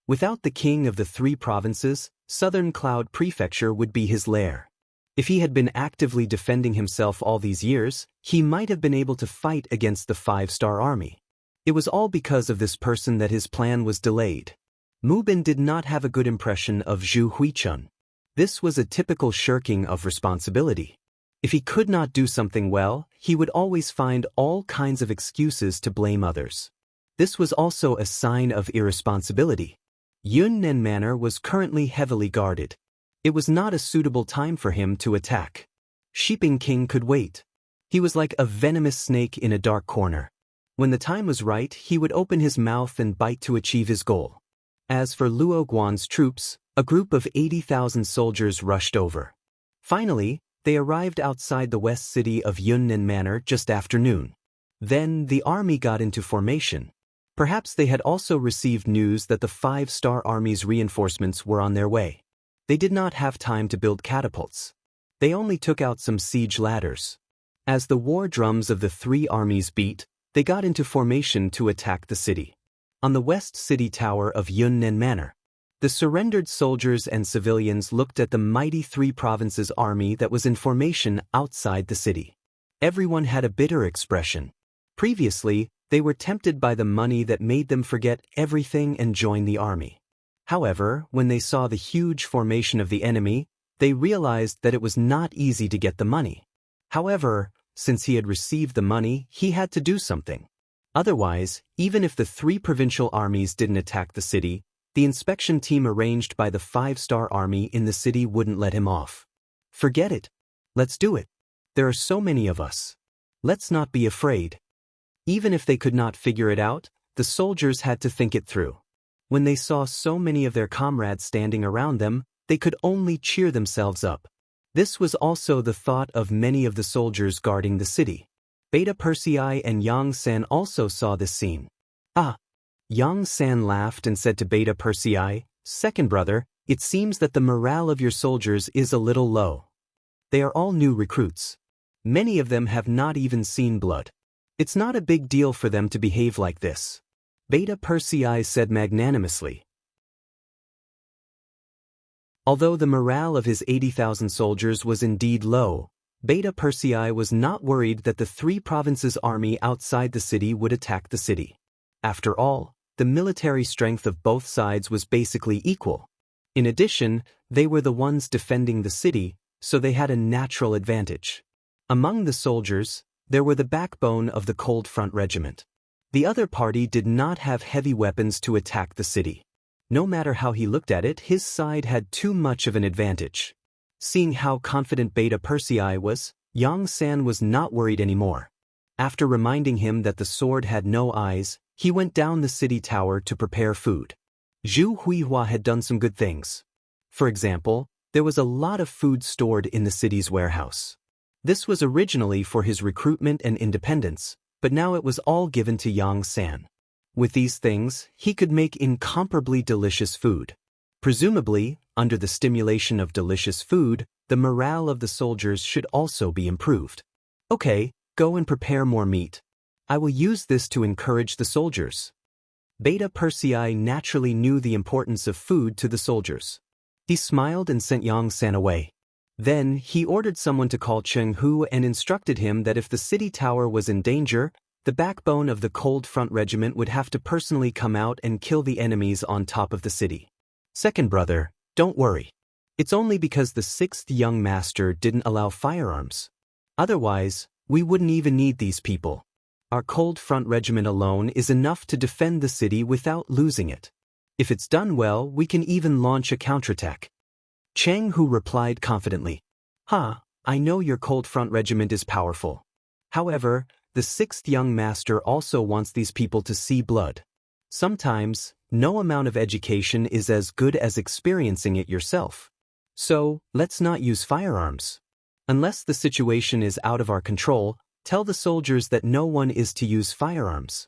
Without the king of the 3 provinces, Southern Cloud Prefecture would be his lair. If he had been actively defending himself all these years, he might have been able to fight against the 5-star army. It was all because of this person that his plan was delayed. Mu Bin did not have a good impression of Zhu Huichun. This was a typical shirking of responsibility. If he could not do something well, he would always find all kinds of excuses to blame others. This was also a sign of irresponsibility. Yunnan Manor was currently heavily guarded. It was not a suitable time for him to attack. Sheeping King could wait. He was like a venomous snake in a dark corner. When the time was right, he would open his mouth and bite to achieve his goal. As for Luo Guan's troops, a group of 80,000 soldiers rushed over. Finally, they arrived outside the west city of Yunnan Manor just after noon. Then the army got into formation. Perhaps they had also received news that the 5-star army's reinforcements were on their way. They did not have time to build catapults. They only took out some siege ladders. As the war drums of the 3 armies beat, they got into formation to attack the city. On the west city tower of Yunnan Manor, the surrendered soldiers and civilians looked at the mighty 3 provinces army that was in formation outside the city. Everyone had a bitter expression. Previously, they were tempted by the money that made them forget everything and join the army. However, when they saw the huge formation of the enemy, they realized that it was not easy to get the money. However, since he had received the money, he had to do something. Otherwise, even if the 3 provincial armies didn't attack the city, the inspection team arranged by the 5-star army in the city wouldn't let him off. Forget it. Let's do it. There are so many of us. Let's not be afraid. Even if they could not figure it out, the soldiers had to think it through. When they saw so many of their comrades standing around them, they could only cheer themselves up. This was also the thought of many of the soldiers guarding the city. Beta Persei and Yang San also saw this scene. Ah! Yang San laughed and said to Beta Persei, "Second brother, it seems that the morale of your soldiers is a little low. They are all new recruits. Many of them have not even seen blood. It's not a big deal for them to behave like this." Beta Persei said magnanimously. Although the morale of his 80,000 soldiers was indeed low, Beta Persei was not worried that the 3 provinces' army outside the city would attack the city. After all, the military strength of both sides was basically equal. In addition, they were the ones defending the city, so they had a natural advantage. Among the soldiers, there were the backbone of the Cold Front Regiment. The other party did not have heavy weapons to attack the city. No matter how he looked at it, his side had too much of an advantage. Seeing how confident Beta Persei was, Yang San was not worried anymore. After reminding him that the sword had no eyes, he went down the city tower to prepare food. Zhu Huihua had done some good things. For example, there was a lot of food stored in the city's warehouse. This was originally for his recruitment and independence, but now it was all given to Yang San. With these things, he could make incomparably delicious food. Presumably, under the stimulation of delicious food, the morale of the soldiers should also be improved. Okay, go and prepare more meat. I will use this to encourage the soldiers. Beta Persei naturally knew the importance of food to the soldiers. He smiled and sent Yang San away. Then, he ordered someone to call Cheng Hu and instructed him that if the city tower was in danger, The backbone of the Cold Front Regiment would have to personally come out and kill the enemies on top of the city. Second brother, don't worry. It's only because the 6th young master didn't allow firearms. Otherwise, we wouldn't even need these people. Our Cold Front Regiment alone is enough to defend the city without losing it. If it's done well, we can even launch a counterattack. Cheng Hu replied confidently. I know your Cold Front Regiment is powerful. However, the 6th young master also wants these people to see blood. Sometimes, no amount of education is as good as experiencing it yourself. So, let's not use firearms. Unless the situation is out of our control, tell the soldiers that no one is to use firearms.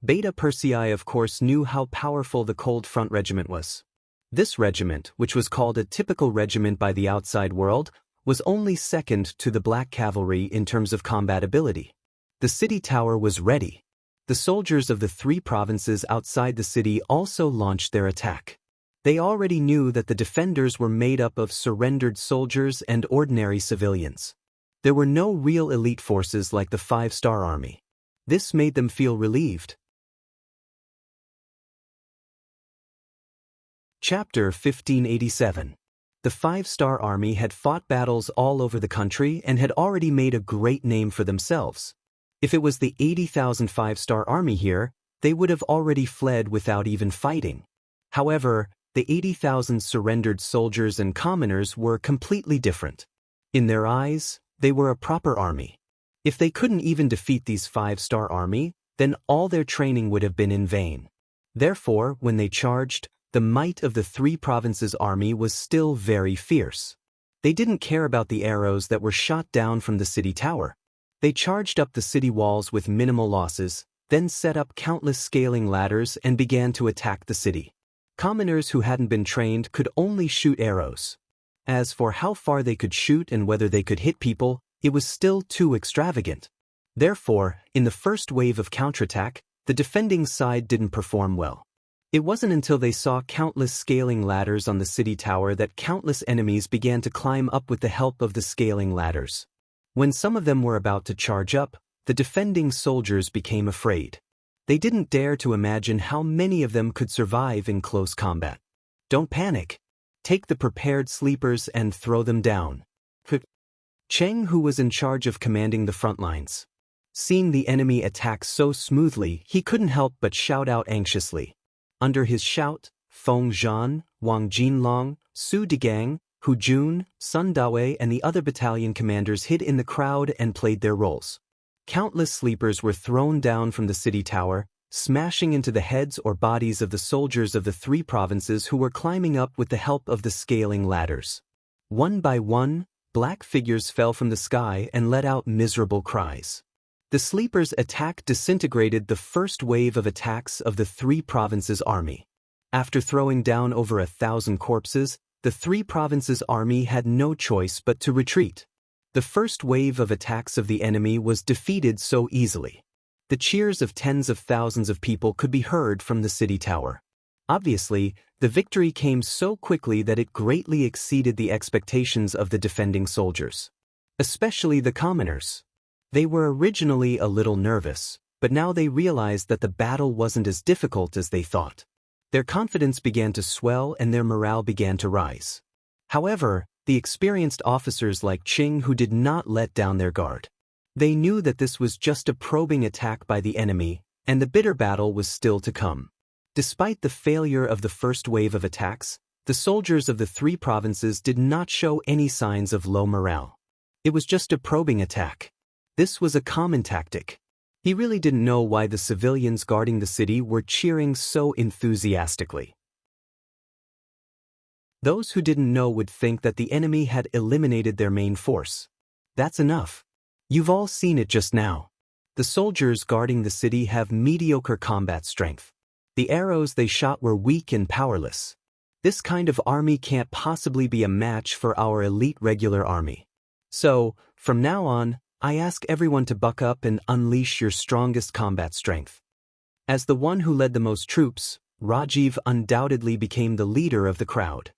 Beta Persei of course knew how powerful the Cold Front Regiment was. This regiment, which was called a typical regiment by the outside world, was only second to the Black Cavalry in terms of combat ability. The city tower was ready. The soldiers of the 3 provinces outside the city also launched their attack. They already knew that the defenders were made up of surrendered soldiers and ordinary civilians. There were no real elite forces like the 5-star army. This made them feel relieved. Chapter 1587. The 5-star army had fought battles all over the country and had already made a great name for themselves. If it was the 80,000 5-star army here, they would have already fled without even fighting. However, the 80,000 surrendered soldiers and commoners were completely different. In their eyes, they were a proper army. If they couldn't even defeat these 5-star army, then all their training would have been in vain. Therefore, when they charged, the might of the 3 provinces' army was still very fierce. They didn't care about the arrows that were shot down from the city tower. They charged up the city walls with minimal losses, then set up countless scaling ladders and began to attack the city. Commoners who hadn't been trained could only shoot arrows. As for how far they could shoot and whether they could hit people, it was still too extravagant. Therefore, in the first wave of counterattack, the defending side didn't perform well. It wasn't until they saw countless scaling ladders on the city tower that countless enemies began to climb up with the help of the scaling ladders. When some of them were about to charge up, the defending soldiers became afraid. They didn't dare to imagine how many of them could survive in close combat. Don't panic. Take the prepared sleepers and throw them down. Cheng Hu was in charge of commanding the front lines. Seeing the enemy attack so smoothly, he couldn't help but shout out anxiously. Under his shout, Feng Zhan, Wang Jinlong, Su Degang, Hu Jun, Sun Dawei and the other battalion commanders hid in the crowd and played their roles. Countless sleepers were thrown down from the city tower, smashing into the heads or bodies of the soldiers of the 3 provinces who were climbing up with the help of the scaling ladders. One by one, black figures fell from the sky and let out miserable cries. The sleepers' attack disintegrated the first wave of attacks of the 3 provinces' army. After throwing down over 1,000 corpses, the 3 provinces' army had no choice but to retreat. The first wave of attacks of the enemy was defeated so easily. The cheers of tens of thousands of people could be heard from the city tower. Obviously, the victory came so quickly that it greatly exceeded the expectations of the defending soldiers. Especially the commoners. They were originally a little nervous, but now they realized that the battle wasn't as difficult as they thought. Their confidence began to swell and their morale began to rise. However, the experienced officers like Qing who did not let down their guard. They knew that this was just a probing attack by the enemy, and the bitter battle was still to come. Despite the failure of the first wave of attacks, the soldiers of the 3 provinces did not show any signs of low morale. It was just a probing attack. This was a common tactic. He really didn't know why the civilians guarding the city were cheering so enthusiastically. Those who didn't know would think that the enemy had eliminated their main force. That's enough. You've all seen it just now. The soldiers guarding the city have mediocre combat strength. The arrows they shot were weak and powerless. This kind of army can't possibly be a match for our elite regular army. So, from now on, I ask everyone to buck up and unleash your strongest combat strength. As the one who led the most troops, Rajiv undoubtedly became the leader of the crowd.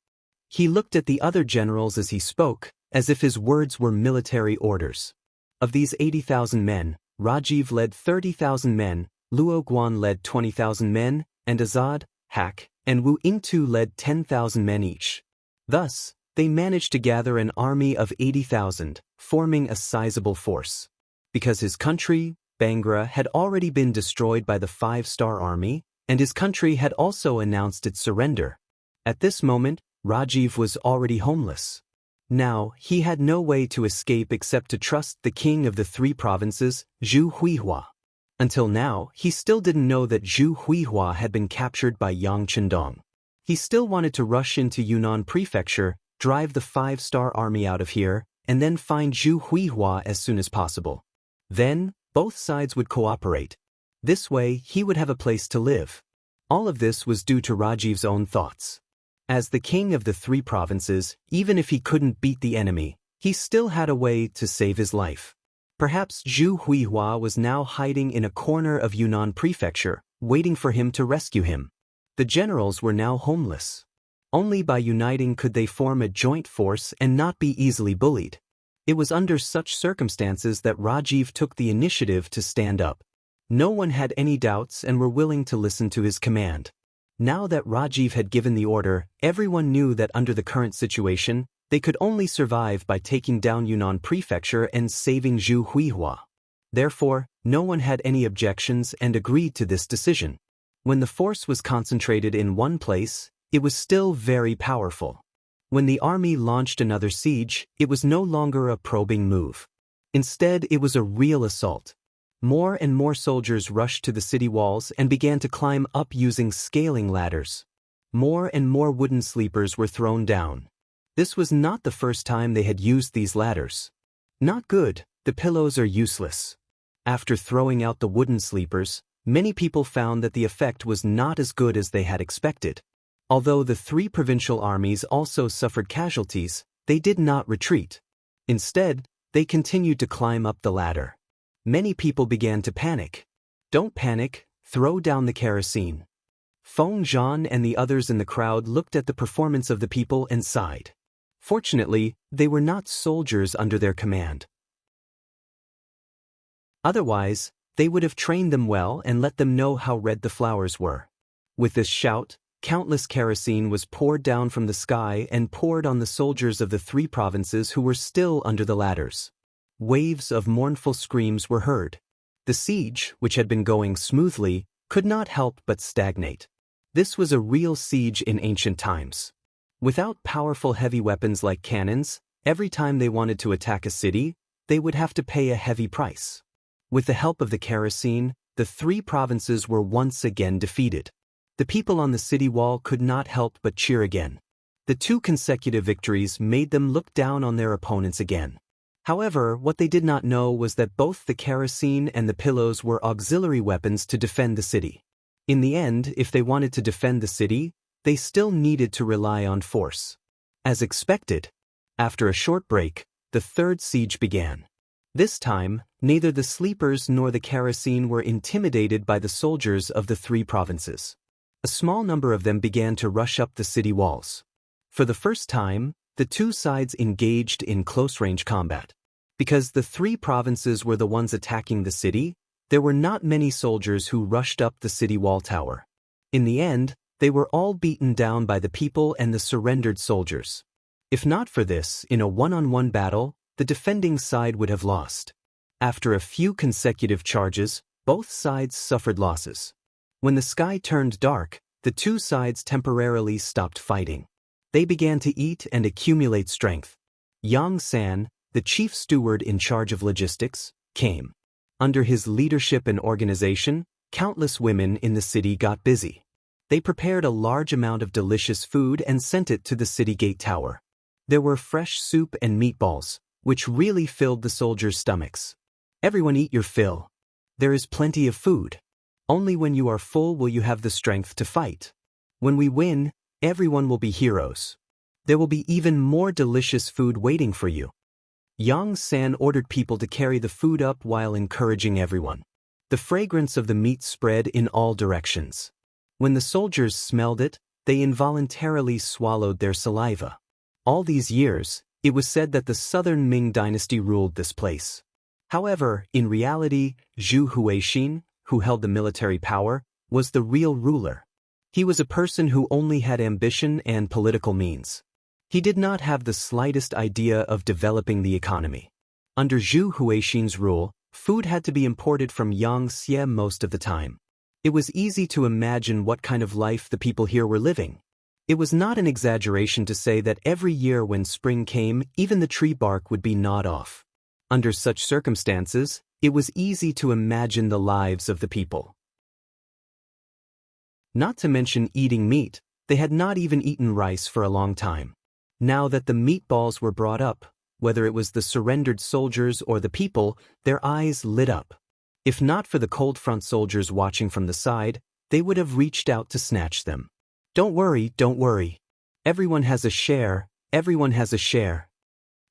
He looked at the other generals as he spoke, as if his words were military orders. Of these 80,000 men, Rajiv led 30,000 men, Luo Guan led 20,000 men, and Azad, Hak, and Wu Yingtu led 10,000 men each. Thus, they managed to gather an army of 80,000, forming a sizable force. Because his country, Bangra, had already been destroyed by the 5-star army, and his country had also announced its surrender. At this moment, Rajiv was already homeless. Now, he had no way to escape except to trust the king of the 3 provinces, Zhu Huihua. Until now, he still didn't know that Zhu Huihua had been captured by Yang Chendong. He still wanted to rush into Yunnan Prefecture, drive the 5-star army out of here, and then find Zhu Huihua as soon as possible. Then, both sides would cooperate. This way, he would have a place to live. All of this was due to Rajiv's own thoughts. As the king of the 3 provinces, even if he couldn't beat the enemy, he still had a way to save his life. Perhaps Zhu Huihua was now hiding in a corner of Yunnan Prefecture, waiting for him to rescue him. The generals were now homeless. Only by uniting could they form a joint force and not be easily bullied. It was under such circumstances that Rajiv took the initiative to stand up. No one had any doubts and were willing to listen to his command. Now that Rajiv had given the order, everyone knew that under the current situation, they could only survive by taking down Yunnan Prefecture and saving Zhu Huihua. Therefore, no one had any objections and agreed to this decision. When the force was concentrated in one place, it was still very powerful. When the army launched another siege, it was no longer a probing move. Instead, it was a real assault. More and more soldiers rushed to the city walls and began to climb up using scaling ladders. More and more wooden sleepers were thrown down. This was not the first time they had used these ladders. Not good, the pillows are useless. After throwing out the wooden sleepers, many people found that the effect was not as good as they had expected. Although the 3 provincial armies also suffered casualties, they did not retreat. Instead, they continued to climb up the ladder. Many people began to panic. Don't panic, throw down the kerosene. Feng Zhan and the others in the crowd looked at the performance of the people and sighed. Fortunately, they were not soldiers under their command. Otherwise, they would have trained them well and let them know how red the flowers were. With this shout, countless kerosene was poured down from the sky and poured on the soldiers of the 3 provinces who were still under the ladders. Waves of mournful screams were heard. The siege, which had been going smoothly, could not help but stagnate. This was a real siege in ancient times. Without powerful heavy weapons like cannons, every time they wanted to attack a city, they would have to pay a heavy price. With the help of the kerosene, the 3 provinces were once again defeated. The people on the city wall could not help but cheer again. The 2 consecutive victories made them look down on their opponents again. However, what they did not know was that both the kerosene and the pillows were auxiliary weapons to defend the city. In the end, if they wanted to defend the city, they still needed to rely on force. As expected, after a short break, the 3rd siege began. This time, neither the sleepers nor the kerosene were intimidated by the soldiers of the 3 provinces. A small number of them began to rush up the city walls. For the first time, the 2 sides engaged in close-range combat. Because the 3 provinces were the ones attacking the city, there were not many soldiers who rushed up the city wall tower. In the end, they were all beaten down by the people and the surrendered soldiers. If not for this, in a one-on-one battle, the defending side would have lost. After a few consecutive charges, both sides suffered losses. When the sky turned dark, the 2 sides temporarily stopped fighting. They began to eat and accumulate strength. Yang San, the chief steward in charge of logistics, came. Under his leadership and organization, countless women in the city got busy. They prepared a large amount of delicious food and sent it to the city gate tower. There were fresh soup and meatballs, which really filled the soldiers' stomachs. Everyone eat your fill. There is plenty of food. Only when you are full will you have the strength to fight. When we win, everyone will be heroes. There will be even more delicious food waiting for you. Yang San ordered people to carry the food up while encouraging everyone. The fragrance of the meat spread in all directions. When the soldiers smelled it, they involuntarily swallowed their saliva. All these years, it was said that the southern Ming dynasty ruled this place. However, in reality, Zhu Huixin, who held the military power, was the real ruler. He was a person who only had ambition and political means. He did not have the slightest idea of developing the economy. Under Zhu Huixin's rule, food had to be imported from Xianxia most of the time. It was easy to imagine what kind of life the people here were living. It was not an exaggeration to say that every year when spring came, even the tree bark would be gnawed off. Under such circumstances, it was easy to imagine the lives of the people. Not to mention eating meat, they had not even eaten rice for a long time. Now that the meatballs were brought up, whether it was the surrendered soldiers or the people, their eyes lit up. If not for the cold front soldiers watching from the side, they would have reached out to snatch them. Don't worry, don't worry. Everyone has a share, everyone has a share.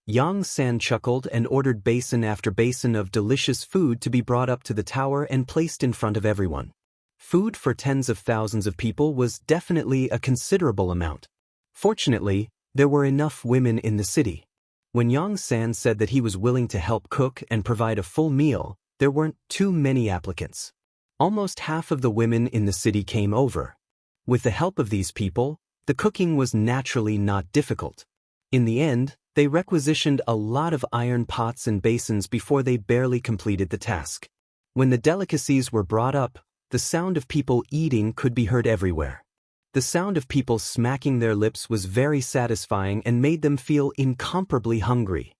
Yang San chuckled and ordered basin after basin of delicious food to be brought up to the tower and placed in front of everyone. Food for tens of thousands of people was definitely a considerable amount. Fortunately, there were enough women in the city. When Yang San said that he was willing to help cook and provide a full meal, there weren't too many applicants. Almost half of the women in the city came over. With the help of these people, the cooking was naturally not difficult. In the end, they requisitioned a lot of iron pots and basins before they barely completed the task. When the delicacies were brought up, the sound of people eating could be heard everywhere. The sound of people smacking their lips was very satisfying and made them feel incomparably hungry.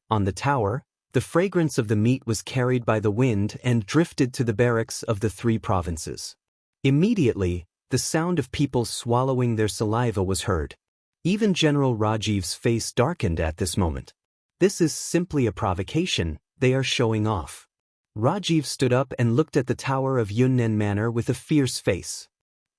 On the tower, the fragrance of the meat was carried by the wind and drifted to the barracks of the 3 provinces. Immediately, the sound of people swallowing their saliva was heard. Even General Rajiv's face darkened at this moment. This is simply a provocation, they are showing off. Rajiv stood up and looked at the tower of Yunnan Manor with a fierce face.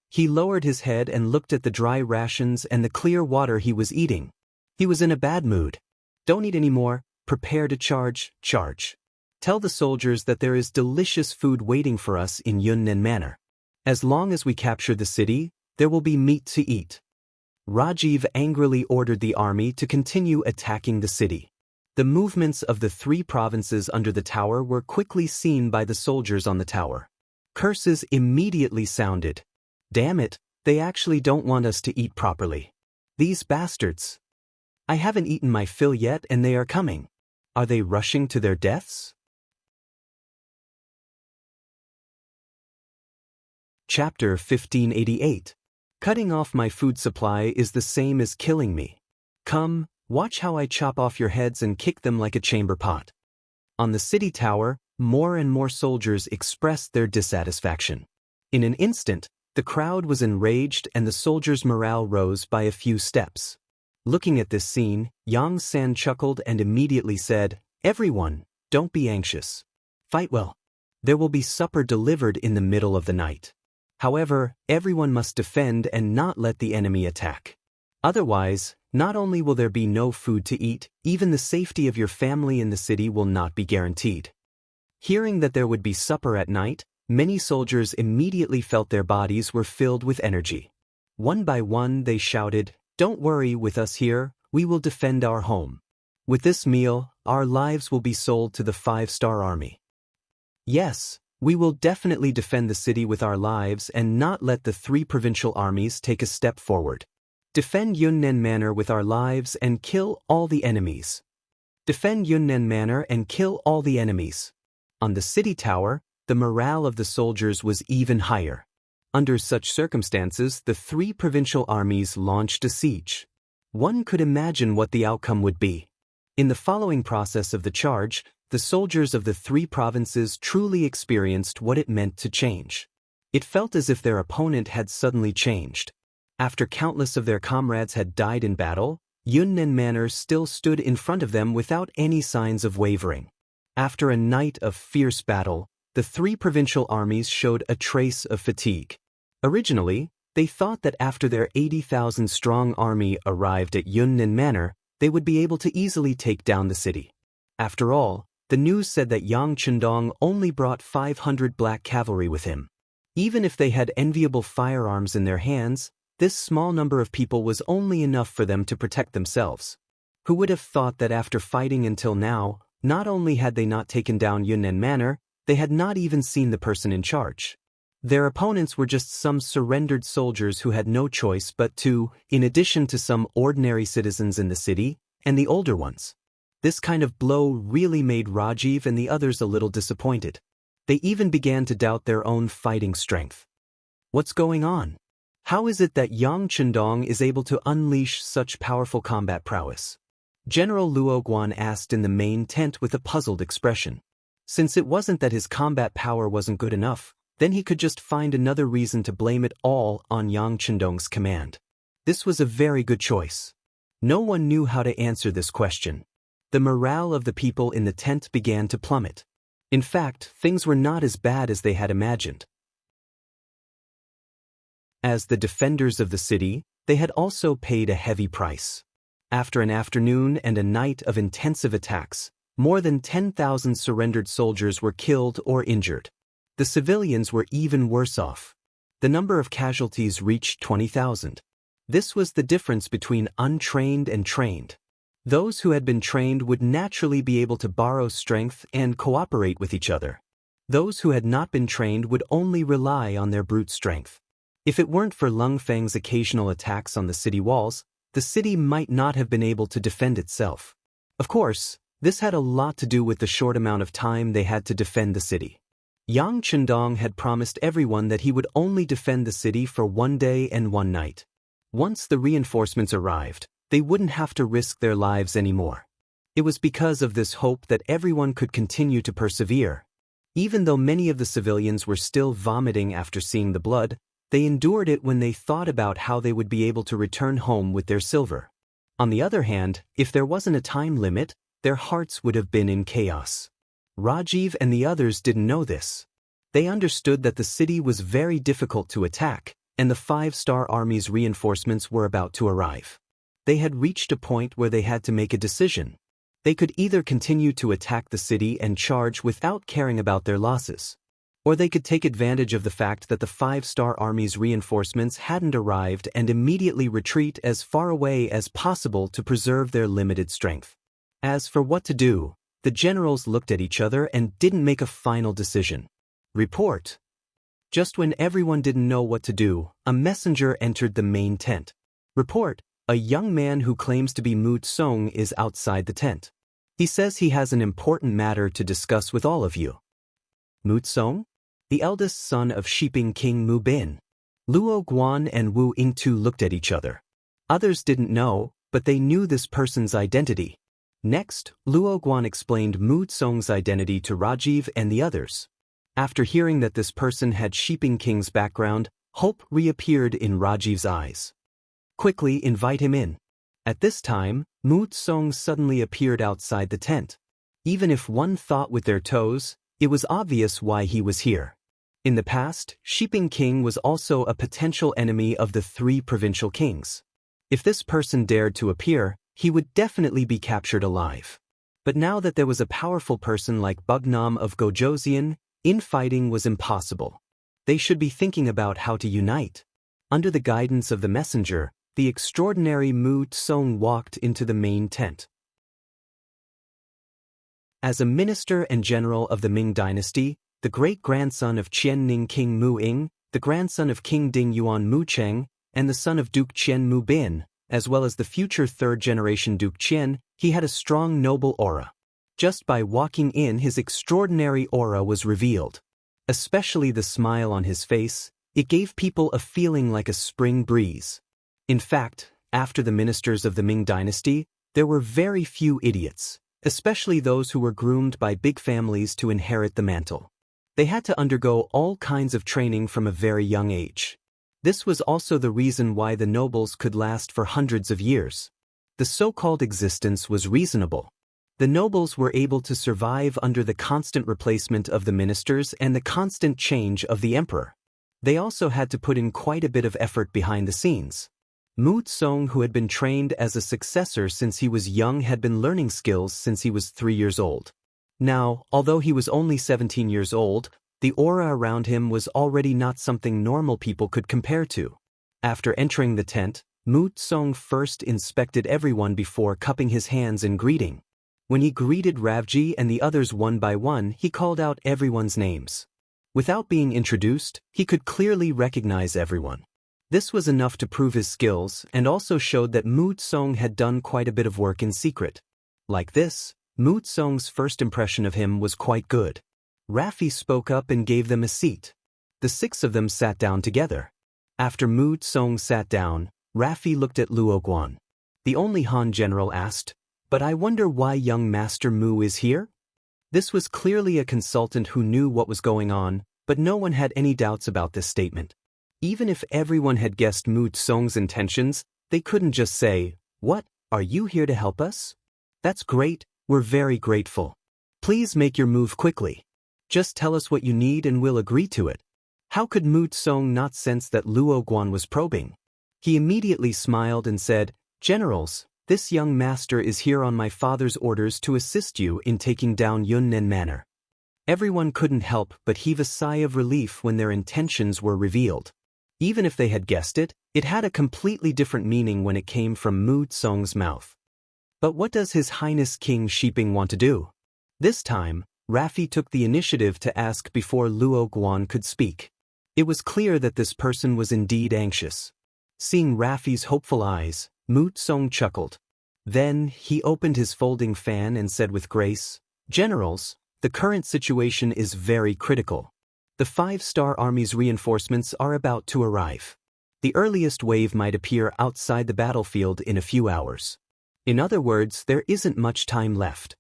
He lowered his head and looked at the dry rations and the clear water he was eating. He was in a bad mood. Don't eat any more, prepare to charge, charge. Tell the soldiers that there is delicious food waiting for us in Yunnan Manor. As long as we capture the city, there will be meat to eat. Rajiv angrily ordered the army to continue attacking the city. The movements of the 3 provinces under the tower were quickly seen by the soldiers on the tower. Curses immediately sounded. Damn it, they actually don't want us to eat properly. These bastards. I haven't eaten my fill yet and they are coming. Are they rushing to their deaths? Chapter 1588. Cutting off my food supply is the same as killing me. Come, watch how I chop off your heads and kick them like a chamber pot. On the city tower, more and more soldiers expressed their dissatisfaction. In an instant, the crowd was enraged and the soldiers' morale rose by a few steps. Looking at this scene, Yang San chuckled and immediately said, "Everyone, don't be anxious. Fight well. There will be supper delivered in the middle of the night. However, everyone must defend and not let the enemy attack. Otherwise, not only will there be no food to eat, even the safety of your family in the city will not be guaranteed." Hearing that there would be supper at night, many soldiers immediately felt their bodies were filled with energy. One by one they shouted, "Don't worry with us here, we will defend our home. With this meal, our lives will be sold to the 5-star army. Yes, we will definitely defend the city with our lives and not let the 3 provincial armies take a step forward. Defend Yunnan Manor with our lives and kill all the enemies. Defend Yunnan Manor and kill all the enemies." On the city tower, the morale of the soldiers was even higher. Under such circumstances, the 3 provincial armies launched a siege. One could imagine what the outcome would be. In the following process of the charge, the soldiers of the 3 provinces truly experienced what it meant to change. It felt as if their opponent had suddenly changed. After countless of their comrades had died in battle, Yunnan Manor still stood in front of them without any signs of wavering. After a night of fierce battle, the 3 provincial armies showed a trace of fatigue. Originally, they thought that after their 80,000-strong army arrived at Yunnan Manor, they would be able to easily take down the city. After all, the news said that Yang Chendong only brought 500 black cavalry with him. Even if they had enviable firearms in their hands, this small number of people was only enough for them to protect themselves. Who would have thought that after fighting until now, Not only had they not taken down Yunnan Manor, they had not even seen the person in charge. Their opponents were just some surrendered soldiers who had no choice but to, in addition to some ordinary citizens in the city, and the older ones. This kind of blow really made Rajiv and the others a little disappointed. They even began to doubt their own fighting strength. What's going on? How is it that Yang Chendong is able to unleash such powerful combat prowess? General Luo Guan asked in the main tent with a puzzled expression. Since it wasn't that his combat power wasn't good enough, then he could just find another reason to blame it all on Yang Chendong's command. This was a very good choice. No one knew how to answer this question. The morale of the people in the tent began to plummet. In fact, things were not as bad as they had imagined. As the defenders of the city, they had also paid a heavy price. After an afternoon and a night of intensive attacks, more than 10,000 surrendered soldiers were killed or injured. The civilians were even worse off. The number of casualties reached 20,000. This was the difference between untrained and trained. Those who had been trained would naturally be able to borrow strength and cooperate with each other. Those who had not been trained would only rely on their brute strength. If it weren't for Lung Feng's occasional attacks on the city walls, the city might not have been able to defend itself. Of course, this had a lot to do with the short amount of time they had to defend the city. Yang Chendong had promised everyone that he would only defend the city for 1 day and 1 night. Once the reinforcements arrived, they wouldn't have to risk their lives anymore. It was because of this hope that everyone could continue to persevere. Even though many of the civilians were still vomiting after seeing the blood, they endured it when they thought about how they would be able to return home with their silver. On the other hand, if there wasn't a time limit, their hearts would have been in chaos. Rajiv and the others didn't know this. They understood that the city was very difficult to attack, and the 5-star army's reinforcements were about to arrive. They had reached a point where they had to make a decision. They could either continue to attack the city and charge without caring about their losses, or they could take advantage of the fact that the 5-star army's reinforcements hadn't arrived and immediately retreat as far away as possible to preserve their limited strength. As for what to do, the generals looked at each other and didn't make a final decision. Report. Just when everyone didn't know what to do, a messenger entered the main tent. Report. A young man who claims to be Mu Tsong is outside the tent. He says he has an important matter to discuss with all of you. Mu Tsong? The eldest son of Shiping King Mu Bin. Luo Guan and Wu Yingtu looked at each other. Others didn't know, but they knew this person's identity. Next, Luo Guan explained Mu Tsong's identity to Rajiv and the others. After hearing that this person had Shiping King's background, hope reappeared in Rajiv's eyes. Quickly invite him in. At this time, Mu Tsong suddenly appeared outside the tent. Even if one thought with their toes, it was obvious why he was here. In the past, Shiping King was also a potential enemy of the 3 provincial kings. If this person dared to appear, he would definitely be captured alive. But now that there was a powerful person like Bugnam of Gojoseon, infighting was impossible. They should be thinking about how to unite. Under the guidance of the messenger, the extraordinary Mu Tsong walked into the main tent. As a minister and general of the Ming dynasty, the great-grandson of Qianning King Mu Ying, the grandson of King Ding Yuan Mu Cheng, and the son of Duke Qian Mu Bin, as well as the future 3rd-generation Duke Qian, he had a strong noble aura. Just by walking in, his extraordinary aura was revealed. Especially the smile on his face, it gave people a feeling like a spring breeze. In fact, after the ministers of the Ming dynasty, there were very few idiots, especially those who were groomed by big families to inherit the mantle. They had to undergo all kinds of training from a very young age. This was also the reason why the nobles could last for hundreds of years. The so-called existence was reasonable. The nobles were able to survive under the constant replacement of the ministers and the constant change of the emperor. They also had to put in quite a bit of effort behind the scenes. Mu Tsong, who had been trained as a successor since he was young, had been learning skills since he was 3 years old. Now, although he was only 17 years old, the aura around him was already not something normal people could compare to. After entering the tent, Mu Tsong first inspected everyone before cupping his hands in greeting. When he greeted Ravji and the others one by one, he called out everyone's names. Without being introduced, he could clearly recognize everyone. This was enough to prove his skills and also showed that Mu Tsong had done quite a bit of work in secret. Like this, Mu Tsong's first impression of him was quite good. Rafi spoke up and gave them a seat. The 6 of them sat down together. After Mu Tsong sat down, Rafi looked at Luo Guan. The only Han general asked, "But I wonder why young Master Mu is here?" This was clearly a consultant who knew what was going on, but no one had any doubts about this statement. Even if everyone had guessed Mu Tsong's intentions, they couldn't just say, "What, are you here to help us?" "That's great, we're very grateful. Please make your move quickly. Just tell us what you need and we'll agree to it." How could Mu Tsong not sense that Luo Guan was probing? He immediately smiled and said, "Generals, this young master is here on my father's orders to assist you in taking down Yunnan Manor." Everyone couldn't help but heave a sigh of relief when their intentions were revealed. Even if they had guessed it, it had a completely different meaning when it came from Mu Tsong's mouth. But what does His Highness King Shiping want to do? This time, Rafi took the initiative to ask before Luo Guan could speak. It was clear that this person was indeed anxious. Seeing Rafi's hopeful eyes, Mu Tsong chuckled. Then, he opened his folding fan and said with grace, "Generals, the current situation is very critical. The 5-star Army's reinforcements are about to arrive. The earliest wave might appear outside the battlefield in a few hours. In other words, there isn't much time left.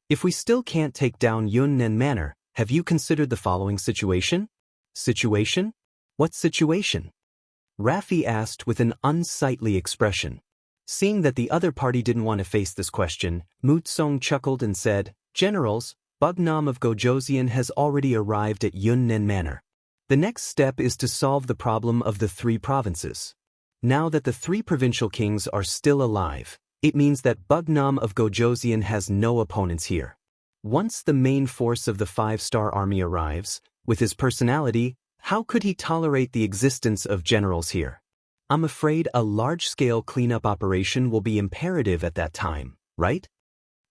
If we still can't take down Yunnan Manor, have you considered the following situation?" "Situation? What situation?" Rafi asked with an unsightly expression. Seeing that the other party didn't want to face this question, Mu Tsong chuckled and said, "Generals, Bugnam of Gojoseon has already arrived at Yunnan Manor. The next step is to solve the problem of the 3 provinces. Now that the 3 provincial kings are still alive, it means that Bugnam of Gojoseon has no opponents here. Once the main force of the 5-star army arrives, with his personality, how could he tolerate the existence of generals here? I'm afraid a large-scale cleanup operation will be imperative at that time, right?"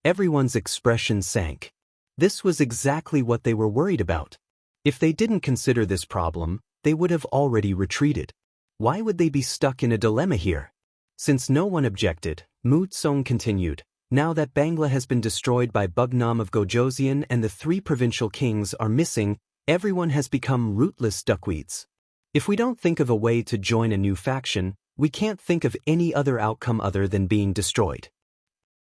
Everyone's expression sank. This was exactly what they were worried about. If they didn't consider this problem, they would have already retreated. Why would they be stuck in a dilemma here? Since no one objected, Mu Tsong continued, "Now that Bangla has been destroyed by Bugnam of Gojoseon and the 3 provincial kings are missing, everyone has become rootless duckweeds. If we don't think of a way to join a new faction, we can't think of any other outcome other than being destroyed.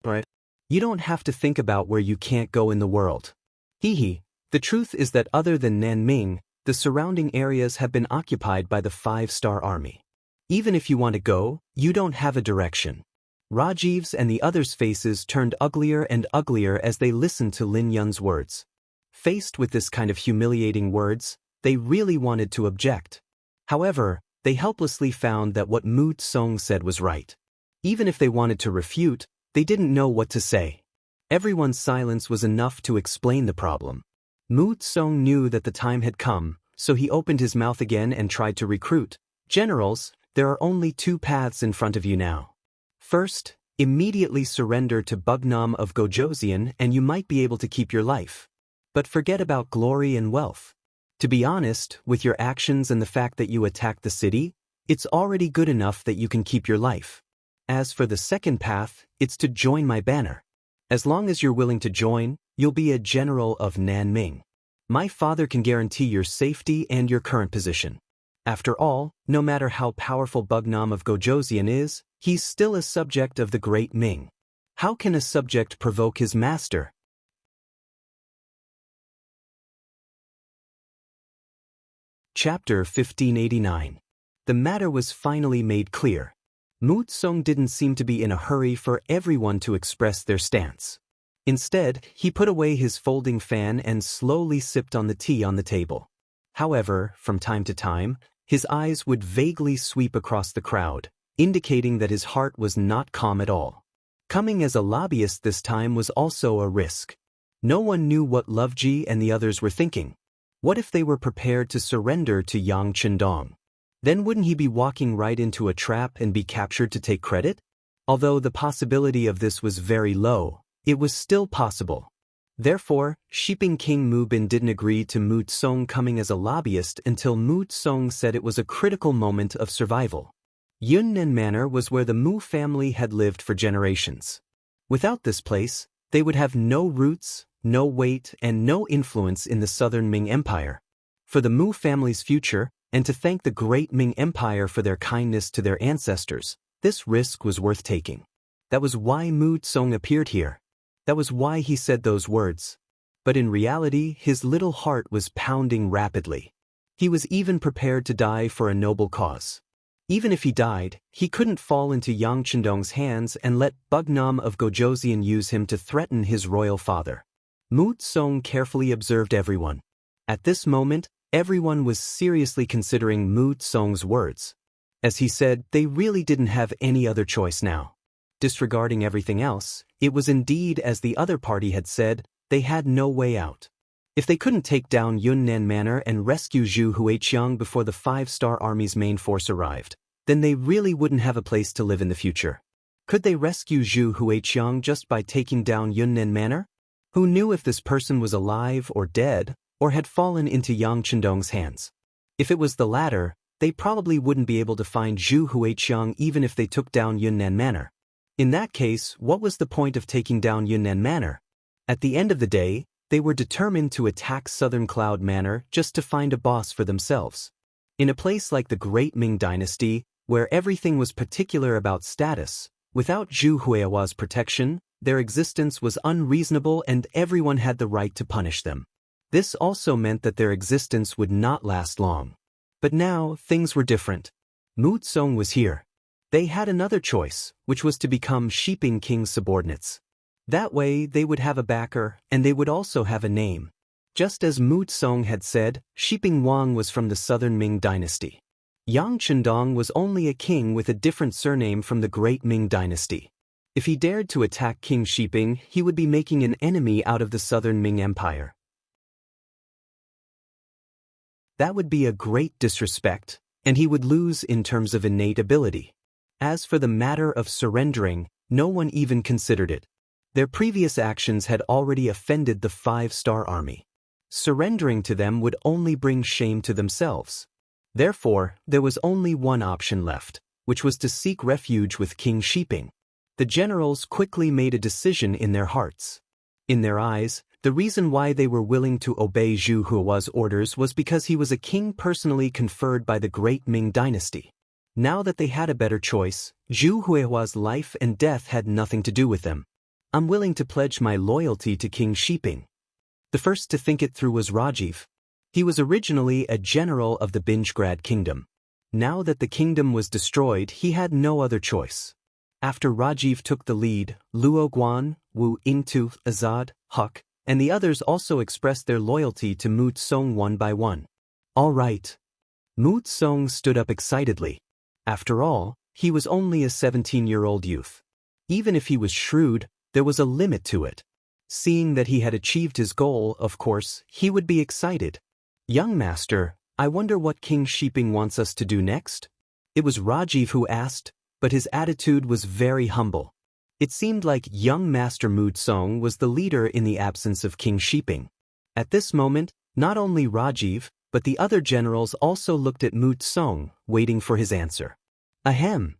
Right? You don't have to think about where you can't go in the world. Hee. The truth is that other than Nanming, the surrounding areas have been occupied by the 5-star army. Even if you want to go, you don't have a direction." Rajiv's and the others' faces turned uglier and uglier as they listened to Lin Yun's words. Faced with this kind of humiliating words, they really wanted to object. However, they helplessly found that what Mu Tsong said was right. Even if they wanted to refute, they didn't know what to say. Everyone's silence was enough to explain the problem. Mu Tsong knew that the time had come, so he opened his mouth again and tried to recruit. "Generals, there are only 2 paths in front of you now. First, immediately surrender to Bugnam of Gojoseon and you might be able to keep your life. But forget about glory and wealth. To be honest, with your actions and the fact that you attacked the city, it's already good enough that you can keep your life. As for the second path, it's to join my banner. As long as you're willing to join, you'll be a general of Nanming. My father can guarantee your safety and your current position. After all, no matter how powerful Bugnam of Gojoseon is, he's still a subject of the Great Ming. How can a subject provoke his master?" Chapter 1589. The matter was finally made clear. Mu Tsong didn't seem to be in a hurry for everyone to express their stance. Instead, he put away his folding fan and slowly sipped on the tea on the table. However, from time to time, his eyes would vaguely sweep across the crowd, indicating that his heart was not calm at all. Coming as a lobbyist this time was also a risk. No one knew what Loveji and the others were thinking. What if they were prepared to surrender to Yang Chendong? Then wouldn't he be walking right into a trap and be captured to take credit? Although the possibility of this was very low, it was still possible. Therefore, Shiping King Mu Bin didn't agree to Mu Tsong coming as a lobbyist until Mu Tsong said it was a critical moment of survival. Yunnan Manor was where the Mu family had lived for generations. Without this place, they would have no roots, no weight, and no influence in the southern Ming Empire. For the Mu family's future, and to thank the great Ming Empire for their kindness to their ancestors, this risk was worth taking. That was why Mu Tsong appeared here. That was why he said those words. But in reality, his little heart was pounding rapidly. He was even prepared to die for a noble cause. Even if he died, he couldn't fall into Yang Chendong's hands and let Bugnam of Gojoseon use him to threaten his royal father. Mu Tsong carefully observed everyone. At this moment, everyone was seriously considering Mu Tsong's words. As he said, they really didn't have any other choice now. Disregarding everything else, it was indeed as the other party had said, they had no way out. If they couldn't take down Yunnan Manor and rescue Zhu Huiqiang before the 5-star army's main force arrived, then they really wouldn't have a place to live in the future. Could they rescue Zhu Huiqiang just by taking down Yunnan Manor? Who knew if this person was alive or dead, or had fallen into Yang Chendong's hands? If it was the latter, they probably wouldn't be able to find Zhu Huiqiang even if they took down Yunnan Manor. In that case, what was the point of taking down Yunnan Manor? At the end of the day, they were determined to attack Southern Cloud Manor just to find a boss for themselves. In a place like the Great Ming Dynasty, where everything was particular about status, without Zhu Huiahua's protection, their existence was unreasonable and everyone had the right to punish them. This also meant that their existence would not last long. But now, things were different. Mu Tsong was here. They had another choice, which was to become Shiping King's subordinates. That way, they would have a backer, and they would also have a name. Just as Mu Tsong had said, Shiping Wang was from the Southern Ming Dynasty. Yang Chendong was only a king with a different surname from the Great Ming Dynasty. If he dared to attack King Shiping, he would be making an enemy out of the Southern Ming Empire. That would be a great disrespect, and he would lose in terms of innate ability. As for the matter of surrendering, no one even considered it. Their previous actions had already offended the 5-star army. Surrendering to them would only bring shame to themselves. Therefore, there was only one option left, which was to seek refuge with King Shiping. The generals quickly made a decision in their hearts. In their eyes, the reason why they were willing to obey Zhu Huiahua's orders was because he was a king personally conferred by the Great Ming Dynasty. Now that they had a better choice, Zhu Huiahua's life and death had nothing to do with them. I'm willing to pledge my loyalty to King Shiping. The first to think it through was Rajiv. He was originally a general of the Binjgrad kingdom. Now that the kingdom was destroyed, he had no other choice. After Rajiv took the lead, Luo Guan, Wu Yingtu, Azad, Huck, and the others also expressed their loyalty to Mu Tsong one by one. All right. Mu Tsong stood up excitedly. After all, he was only a 17-year-old youth. Even if he was shrewd, there was a limit to it. Seeing that he had achieved his goal, of course, he would be excited. Young master, I wonder what King Shiping wants us to do next? It was Rajiv who asked, but his attitude was very humble. It seemed like young master Mu Tsong was the leader in the absence of King Shiping. At this moment, not only Rajiv, but the other generals also looked at Mu Tsong, waiting for his answer. Ahem.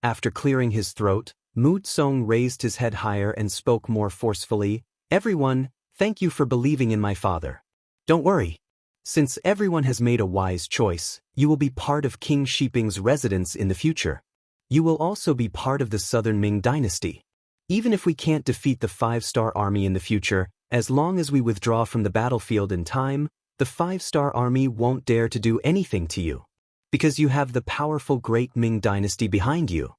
After clearing his throat, Mu Tsong raised his head higher and spoke more forcefully. Everyone, thank you for believing in my father. Don't worry. Since everyone has made a wise choice, you will be part of King Shiping's residence in the future. You will also be part of the Southern Ming Dynasty. Even if we can't defeat the 5-star army in the future, as long as we withdraw from the battlefield in time, the 5-star army won't dare to do anything to you. Because you have the powerful Great Ming Dynasty behind you.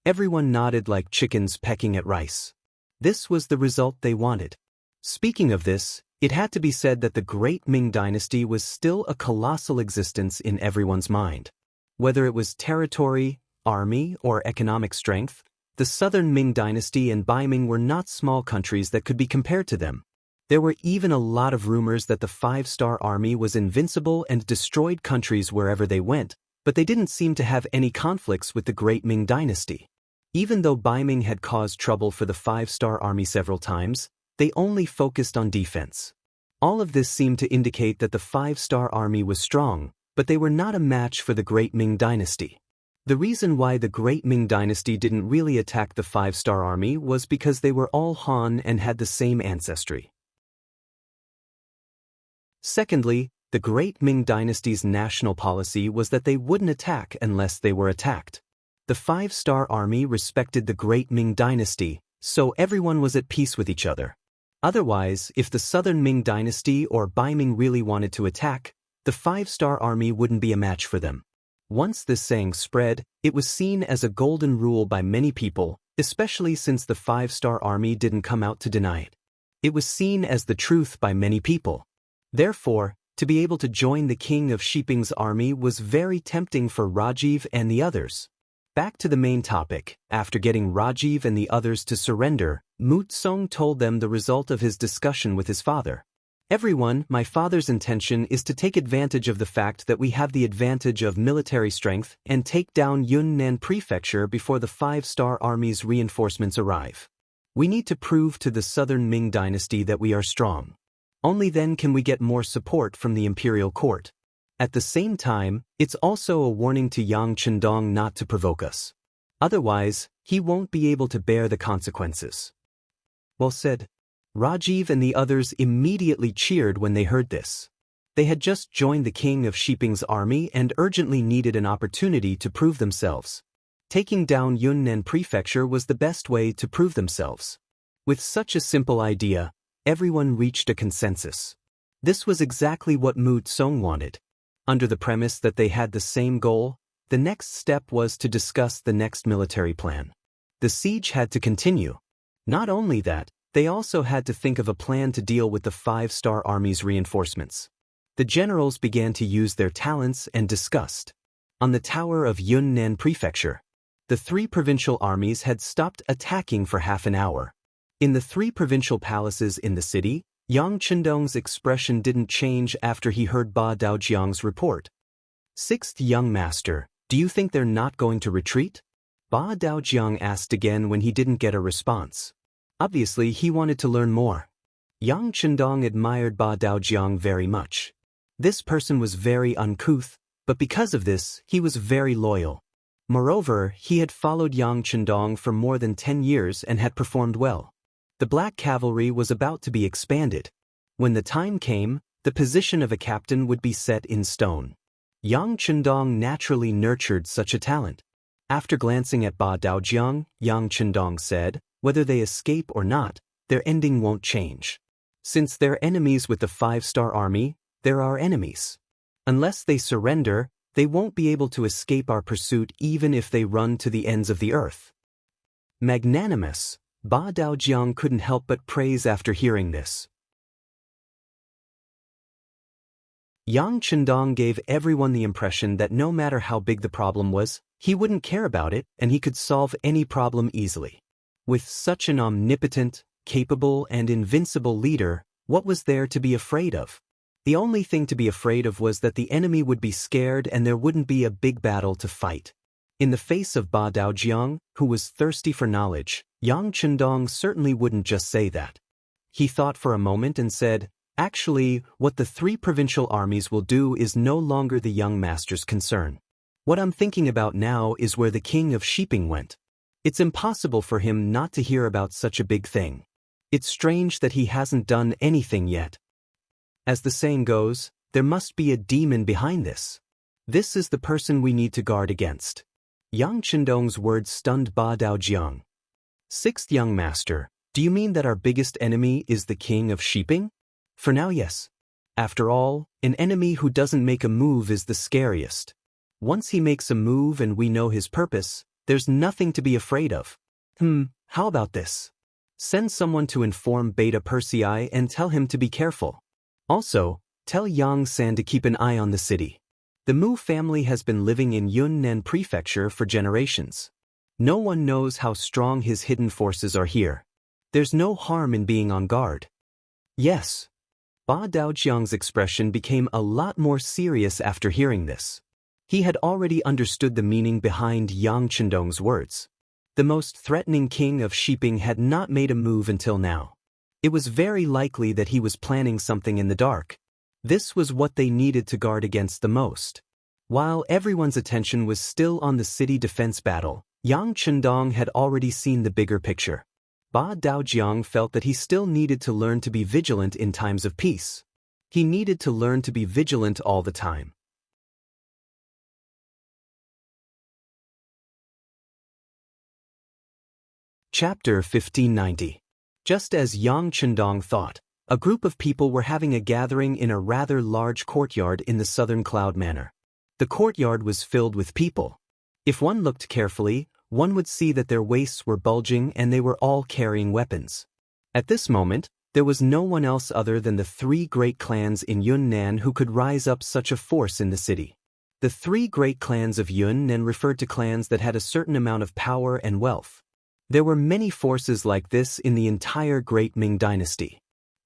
Everyone nodded like chickens pecking at rice. This was the result they wanted. Speaking of this, it had to be said that the Great Ming Dynasty was still a colossal existence in everyone's mind. Whether it was territory, army, or economic strength, the Southern Ming Dynasty and Baiming were not small countries that could be compared to them. There were even a lot of rumors that the 5-star army was invincible and destroyed countries wherever they went, but they didn't seem to have any conflicts with the Great Ming Dynasty. Even though Baiming had caused trouble for the five-star army several times, they only focused on defense. All of this seemed to indicate that the five-star army was strong, but they were not a match for the Great Ming Dynasty. The reason why the Great Ming Dynasty didn't really attack the five-star army was because they were all Han and had the same ancestry. Secondly, the Great Ming Dynasty's national policy was that they wouldn't attack unless they were attacked. The five-star army respected the Great Ming Dynasty, so everyone was at peace with each other. Otherwise, if the Southern Ming Dynasty or Baiming really wanted to attack, the five-star army wouldn't be a match for them. Once this saying spread, it was seen as a golden rule by many people, especially since the five-star army didn't come out to deny it. It was seen as the truth by many people. Therefore, to be able to join the king of Shiping's army was very tempting for Rajiv and the others. Back to the main topic, after getting Rajiv and the others to surrender, Mutsong told them the result of his discussion with his father. Everyone, my father's intention is to take advantage of the fact that we have the advantage of military strength and take down Yunnan Prefecture before the five-star army's reinforcements arrive. We need to prove to the Southern Ming Dynasty that we are strong. Only then can we get more support from the imperial court. At the same time, it's also a warning to Yang Chendong not to provoke us. Otherwise, he won't be able to bear the consequences. Well said. Rajiv and the others immediately cheered when they heard this. They had just joined the king of Shiping's army and urgently needed an opportunity to prove themselves. Taking down Yunnan Prefecture was the best way to prove themselves. With such a simple idea, everyone reached a consensus. This was exactly what Mutsong wanted. Under the premise that they had the same goal, the next step was to discuss the next military plan. The siege had to continue. Not only that, they also had to think of a plan to deal with the five-star army's reinforcements. The generals began to use their talents and discussed. On the tower of Yunnan Prefecture, the three provincial armies had stopped attacking for half an hour. In the three provincial palaces in the city, Yang Chendong's expression didn't change after he heard Ba Daojiang's report. Sixth young master, do you think they're not going to retreat? Ba Daojiang asked again when he didn't get a response. Obviously, he wanted to learn more. Yang Chendong admired Ba Daojiang very much. This person was very uncouth, but because of this, he was very loyal. Moreover, he had followed Yang Chendong for more than 10 years and had performed well. The Black Cavalry was about to be expanded. When the time came, the position of a captain would be set in stone. Yang Chendong naturally nurtured such a talent. After glancing at Ba Daojiang, Yang Chendong said, whether they escape or not, their ending won't change. Since they're enemies with the five-star army, they're our enemies. Unless they surrender, they won't be able to escape our pursuit even if they run to the ends of the earth. Magnanimous, Ba Daojiang couldn't help but praise after hearing this. Yang Chendong gave everyone the impression that no matter how big the problem was, he wouldn't care about it and he could solve any problem easily. With such an omnipotent, capable, and invincible leader, what was there to be afraid of? The only thing to be afraid of was that the enemy would be scared and there wouldn't be a big battle to fight. In the face of Ba Daojiang, who was thirsty for knowledge, Yang Chendong certainly wouldn't just say that. He thought for a moment and said, actually, what the three provincial armies will do is no longer the young master's concern. What I'm thinking about now is where the king of Shiping went. It's impossible for him not to hear about such a big thing. It's strange that he hasn't done anything yet. As the saying goes, there must be a demon behind this. This is the person we need to guard against. Yang Chendong's words stunned Ba Daojiang. Sixth young master, do you mean that our biggest enemy is the king of Shiping? For now, yes. After all, an enemy who doesn't make a move is the scariest. Once he makes a move and we know his purpose, there's nothing to be afraid of. How about this? Send someone to inform Beta Persei and tell him to be careful. Also, tell Yang San to keep an eye on the city. The Mu family has been living in Yunnan Prefecture for generations. No one knows how strong his hidden forces are here. There's no harm in being on guard. Yes. Ba Daojiang's expression became a lot more serious after hearing this. He had already understood the meaning behind Yang Chendong's words. The most threatening king of Shiping had not made a move until now. It was very likely that he was planning something in the dark. This was what they needed to guard against the most. While everyone's attention was still on the city defense battle, Yang Chendong had already seen the bigger picture. Ba Daojiang felt that he still needed to learn to be vigilant in times of peace. He needed to learn to be vigilant all the time. Chapter 1590. Just as Yang Chendong thought, a group of people were having a gathering in a rather large courtyard in the southern Cloud Manor. The courtyard was filled with people. If one looked carefully, one would see that their waists were bulging and they were all carrying weapons. At this moment, there was no one else other than the three great clans in Yunnan who could rise up such a force in the city. The three great clans of Yunnan referred to clans that had a certain amount of power and wealth. There were many forces like this in the entire Great Ming Dynasty.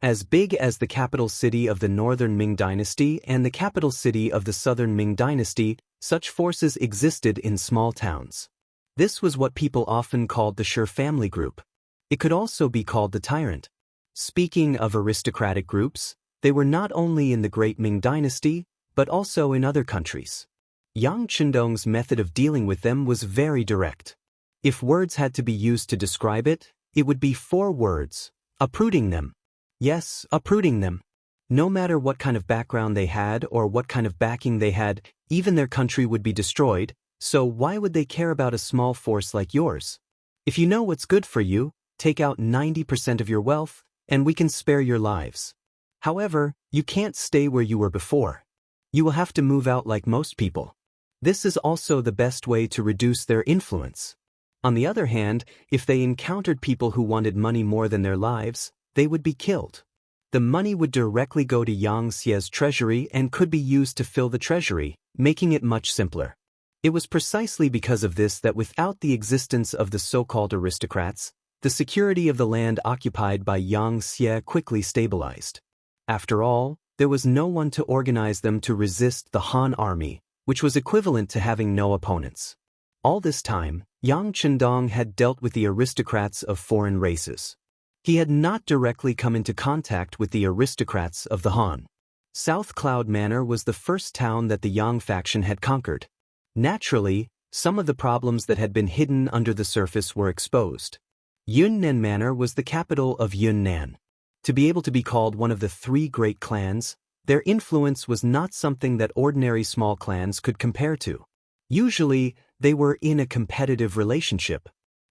As big as the capital city of the Northern Ming Dynasty and the capital city of the Southern Ming Dynasty, such forces existed in small towns. This was what people often called the Sher family group. It could also be called the tyrant. Speaking of aristocratic groups, they were not only in the Great Ming Dynasty, but also in other countries. Yang Chendong's method of dealing with them was very direct. If words had to be used to describe it, it would be 4 words: uprooting them. Yes, uprooting them. No matter what kind of background they had or what kind of backing they had, even their country would be destroyed, so why would they care about a small force like yours? If you know what's good for you, take out 90% of your wealth, and we can spare your lives. However, you can't stay where you were before. You will have to move out like most people. This is also the best way to reduce their influence. On the other hand, if they encountered people who wanted money more than their lives, they would be killed. The money would directly go to Yang Xie's treasury and could be used to fill the treasury, making it much simpler. It was precisely because of this that without the existence of the so-called aristocrats, the security of the land occupied by Yang Xie quickly stabilized. After all, there was no one to organize them to resist the Han army, which was equivalent to having no opponents. All this time, Yang Chendong had dealt with the aristocrats of foreign races. He had not directly come into contact with the aristocrats of the Han. South Cloud Manor was the first town that the Yang faction had conquered. Naturally, some of the problems that had been hidden under the surface were exposed. Yunnan Manor was the capital of Yunnan. To be able to be called one of the 3 great clans, their influence was not something that ordinary small clans could compare to. Usually, they were in a competitive relationship.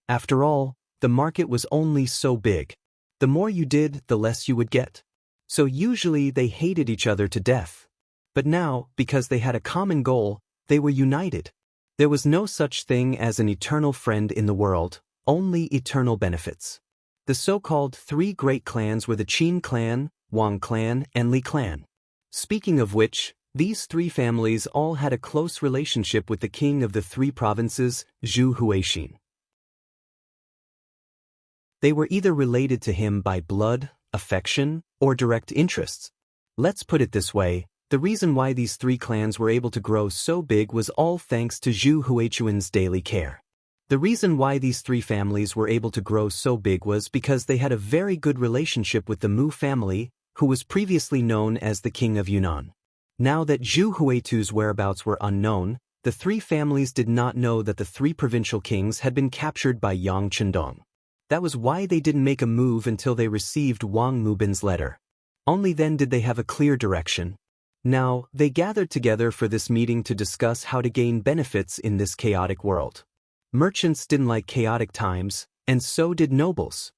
After all, the market was only so big. The more you did, the less you would get. So usually they hated each other to death. But now, because they had a common goal, they were united. There was no such thing as an eternal friend in the world, only eternal benefits. The so-called 3 great clans were the Qin clan, Wang clan, and Li clan. Speaking of which, these 3 families all had a close relationship with the king of the 3 provinces, Zhu Huixin. They were either related to him by blood, affection, or direct interests. Let's put it this way, the reason why these 3 clans were able to grow so big was all thanks to Zhu Huixin's daily care. The reason why these 3 families were able to grow so big was because they had a very good relationship with the Mu family, who was previously known as the King of Yunnan. Now that Zhu Huixin's whereabouts were unknown, the 3 families did not know that the 3 provincial kings had been captured by Yang Chendong. That was why they didn't make a move until they received Wang Mubin's letter. Only then did they have a clear direction. Now, they gathered together for this meeting to discuss how to gain benefits in this chaotic world. Merchants didn't like chaotic times, and so did nobles.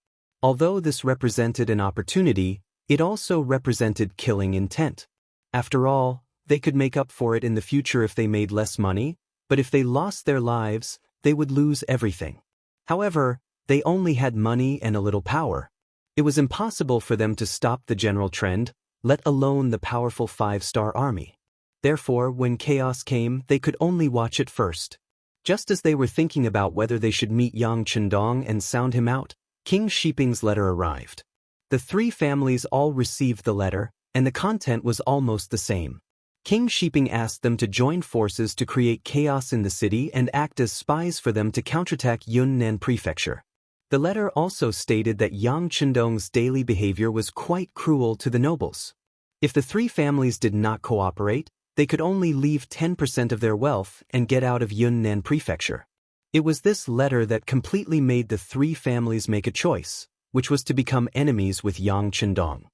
Although this represented an opportunity, it also represented killing intent. After all, they could make up for it in the future if they made less money, but if they lost their lives, they would lose everything. However, they only had money and a little power. It was impossible for them to stop the general trend, let alone the powerful 5-star army. Therefore, when chaos came, they could only watch it first. Just as they were thinking about whether they should meet Yang Chendong and sound him out, King Shiping's letter arrived. The 3 families all received the letter, and the content was almost the same. King Shiping asked them to join forces to create chaos in the city and act as spies for them to counterattack Yunnan Prefecture. The letter also stated that Yang Chendong's daily behavior was quite cruel to the nobles. If the three families did not cooperate, they could only leave 10% of their wealth and get out of Yunnan Prefecture. It was this letter that completely made the three families make a choice, which was to become enemies with Yang Chendong.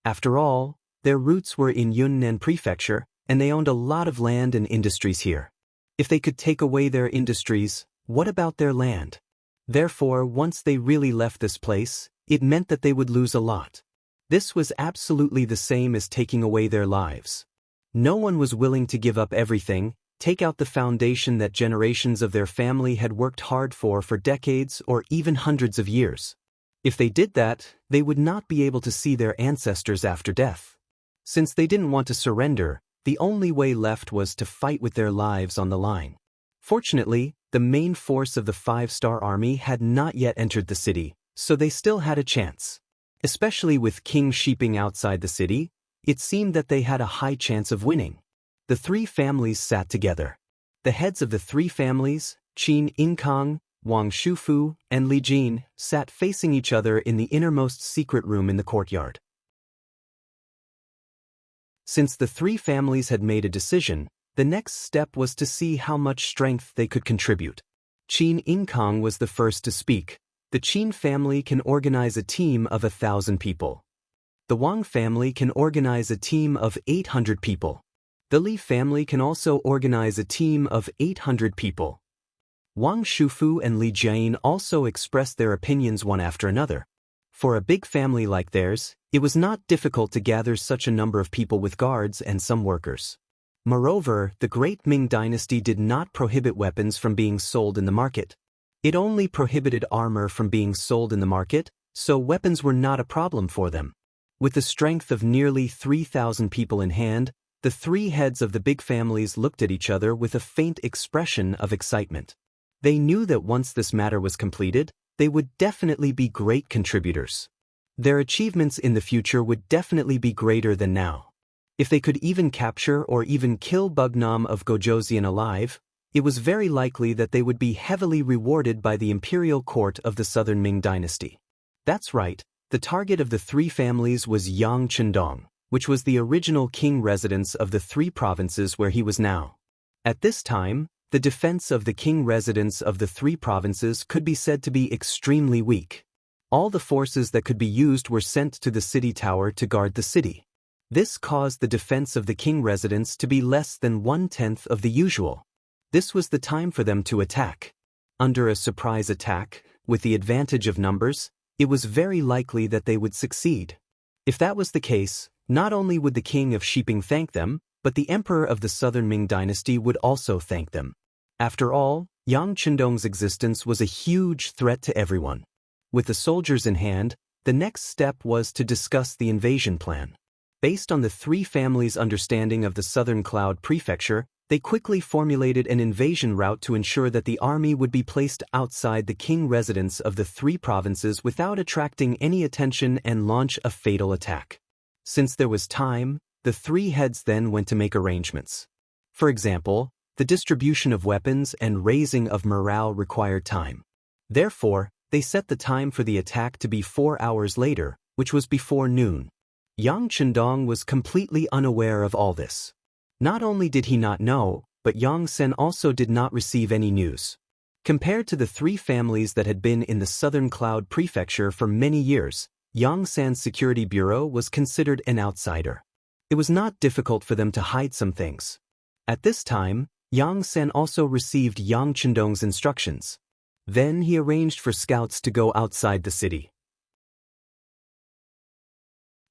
After all, their roots were in Yunnan Prefecture, and they owned a lot of land and industries here. If they could take away their industries, what about their land? Therefore, once they really left this place, it meant that they would lose a lot. This was absolutely the same as taking away their lives. No one was willing to give up everything, take out the foundation that generations of their family had worked hard for decades or even hundreds of years. If they did that, they would not be able to see their ancestors after death. Since they didn't want to surrender, the only way left was to fight with their lives on the line. Fortunately, the main force of the 5-star army had not yet entered the city, so they still had a chance. Especially with King Shiping outside the city, it seemed that they had a high chance of winning. The three families sat together. The heads of the three families, Qin Inkang, Wang Shufu, and Li Jin, sat facing each other in the innermost secret room in the courtyard. Since the three families had made a decision, the next step was to see how much strength they could contribute. Qin Inkang was the first to speak. The Qin family can organize a team of 1,000 people. The Wang family can organize a team of 800 people. The Li family can also organize a team of 800 people. Wang Shufu and Li Jin also expressed their opinions one after another. For a big family like theirs, it was not difficult to gather such a number of people with guards and some workers. Moreover, the Great Ming Dynasty did not prohibit weapons from being sold in the market. It only prohibited armor from being sold in the market, so weapons were not a problem for them. With the strength of nearly 3,000 people in hand, the three heads of the big families looked at each other with a faint expression of excitement. They knew that once this matter was completed, they would definitely be great contributors. Their achievements in the future would definitely be greater than now. If they could even capture or even kill Bugnam of Gojoseon alive, it was very likely that they would be heavily rewarded by the imperial court of the Southern Ming Dynasty. That's right, the target of the three families was Yang Chendong, which was the original king residence of the three provinces where he was now. At this time, the defense of the king residence of the three provinces could be said to be extremely weak. All the forces that could be used were sent to the city tower to guard the city. This caused the defense of the king residence to be less than 1/10 of the usual. This was the time for them to attack. Under a surprise attack, with the advantage of numbers, it was very likely that they would succeed. If that was the case, not only would the king of Shiping thank them, but the emperor of the Southern Ming Dynasty would also thank them. After all, Yang Chendong's existence was a huge threat to everyone. With the soldiers in hand, the next step was to discuss the invasion plan. Based on the three families' understanding of the Southern Cloud Prefecture, they quickly formulated an invasion route to ensure that the army would be placed outside the king residence of the three provinces without attracting any attention and launch a fatal attack. Since there was time, the three heads then went to make arrangements. For example, the distribution of weapons and raising of morale required time. Therefore, they set the time for the attack to be 4 hours later, which was before noon. Yang Chendong was completely unaware of all this. Not only did he not know, but Yang Sen also did not receive any news. Compared to the three families that had been in the Southern Cloud Prefecture for many years, Yang San's security bureau was considered an outsider. It was not difficult for them to hide some things. At this time, Yang Sen also received Yang Chendong's instructions. Then he arranged for scouts to go outside the city.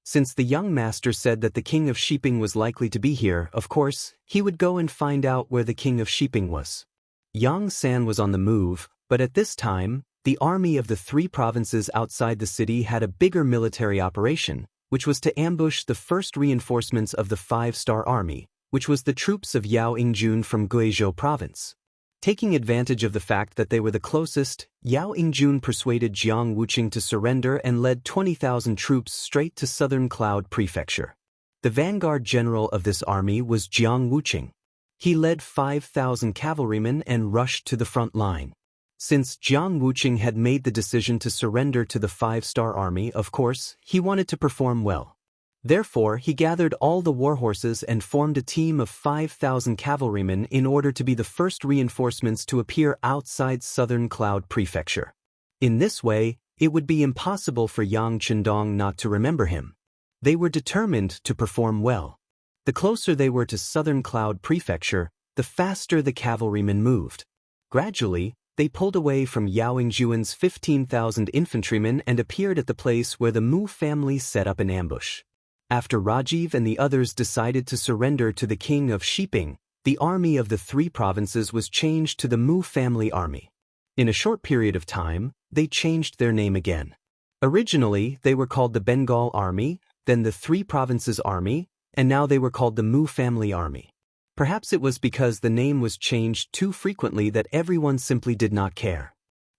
Since the young master said that the king of Shiping was likely to be here, of course, he would go and find out where the king of Shiping was. Yang San was on the move, but at this time, the army of the three provinces outside the city had a bigger military operation, which was to ambush the first reinforcements of the 5-star army, which was the troops of Yao Ingjun from Guizhou province. Taking advantage of the fact that they were the closest, Yao Ingjun persuaded Jiang Wuqing to surrender and led 20,000 troops straight to Southern Cloud Prefecture. The vanguard general of this army was Jiang Wuqing. He led 5,000 cavalrymen and rushed to the front line. Since Jiang Wuqing had made the decision to surrender to the five-star army, of course, he wanted to perform well. Therefore, he gathered all the warhorses and formed a team of 5,000 cavalrymen in order to be the first reinforcements to appear outside Southern Cloud Prefecture. In this way, it would be impossible for Yang Chendong not to remember him. They were determined to perform well. The closer they were to Southern Cloud Prefecture, the faster the cavalrymen moved. Gradually, they pulled away from Yao Yingjuan's 15,000 infantrymen and appeared at the place where the Mu family set up an ambush. After Rajiv and the others decided to surrender to the king of Shiping, the army of the three provinces was changed to the Mu family army. In a short period of time, they changed their name again. Originally, they were called the Bengal Army, then the Three Provinces Army, and now they were called the Mu family army. Perhaps it was because the name was changed too frequently that everyone simply did not care.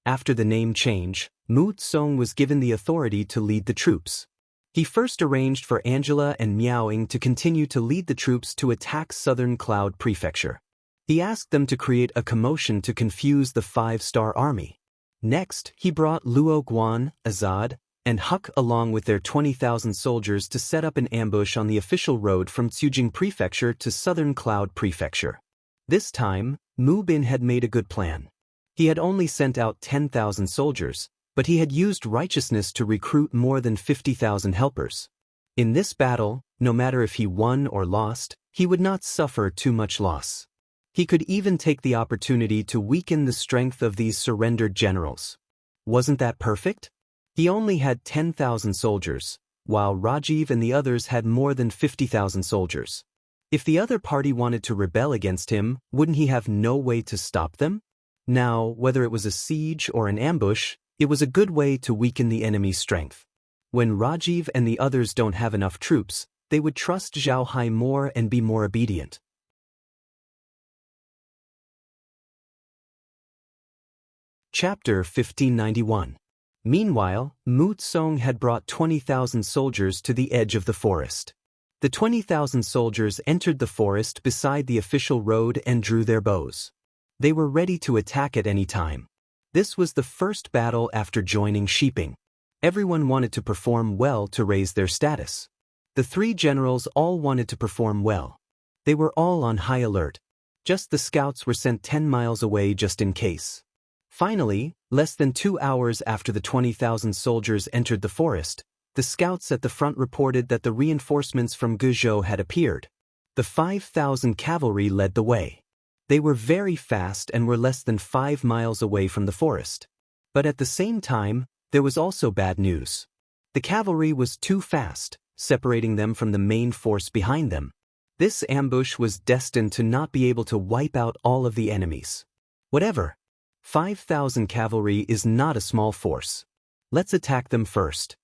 After the name change, Mu Tsong was given the authority to lead the troops. He first arranged for Angela and Miaoing to continue to lead the troops to attack Southern Cloud Prefecture. He asked them to create a commotion to confuse the five-star army. Next, he brought Luo Guan, Azad, and Huck along with their 20,000 soldiers to set up an ambush on the official road from Tsujing Prefecture to Southern Cloud Prefecture. This time, Mu Bin had made a good plan. He had only sent out 10,000 soldiers, but he had used righteousness to recruit more than 50,000 helpers. In this battle, no matter if he won or lost, he would not suffer too much loss. He could even take the opportunity to weaken the strength of these surrendered generals. Wasn't that perfect? He only had 10,000 soldiers, while Rajiv and the others had more than 50,000 soldiers. If the other party wanted to rebel against him, wouldn't he have no way to stop them? Now, whether it was a siege or an ambush, it was a good way to weaken the enemy's strength. When Rajiv and the others don't have enough troops, they would trust Zhao Hai more and be more obedient. Chapter 1591. Meanwhile, Mu Tsong had brought 20,000 soldiers to the edge of the forest. The 20,000 soldiers entered the forest beside the official road and drew their bows. They were ready to attack at any time. This was the first battle after joining Shiping. Everyone wanted to perform well to raise their status. The three generals all wanted to perform well. They were all on high alert. Just the scouts were sent 10 miles away just in case. Finally, less than 2 hours after the 20,000 soldiers entered the forest, the scouts at the front reported that the reinforcements from Guizhou had appeared. The 5,000 cavalry led the way. They were very fast and were less than 5 miles away from the forest. But at the same time, there was also bad news. The cavalry was too fast, separating them from the main force behind them. This ambush was destined to not be able to wipe out all of the enemies. Whatever. 5,000 cavalry is not a small force. Let's attack them first.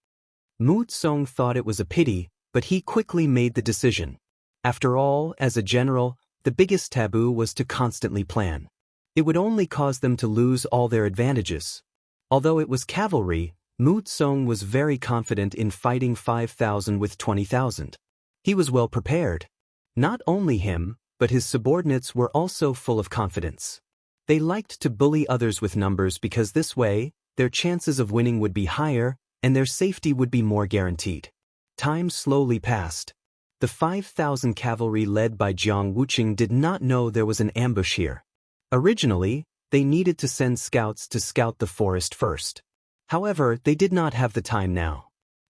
Mu Tsong thought it was a pity, but he quickly made the decision. After all, as a general, the biggest taboo was to constantly plan. It would only cause them to lose all their advantages. Although it was cavalry, Mu Tsong was very confident in fighting 5,000 with 20,000. He was well prepared. Not only him, but his subordinates were also full of confidence. They liked to bully others with numbers because this way, their chances of winning would be higher and their safety would be more guaranteed. Time slowly passed. The 5,000 cavalry led by Jiang Wuqing did not know there was an ambush here. Originally, they needed to send scouts to scout the forest first. However, they did not have the time now.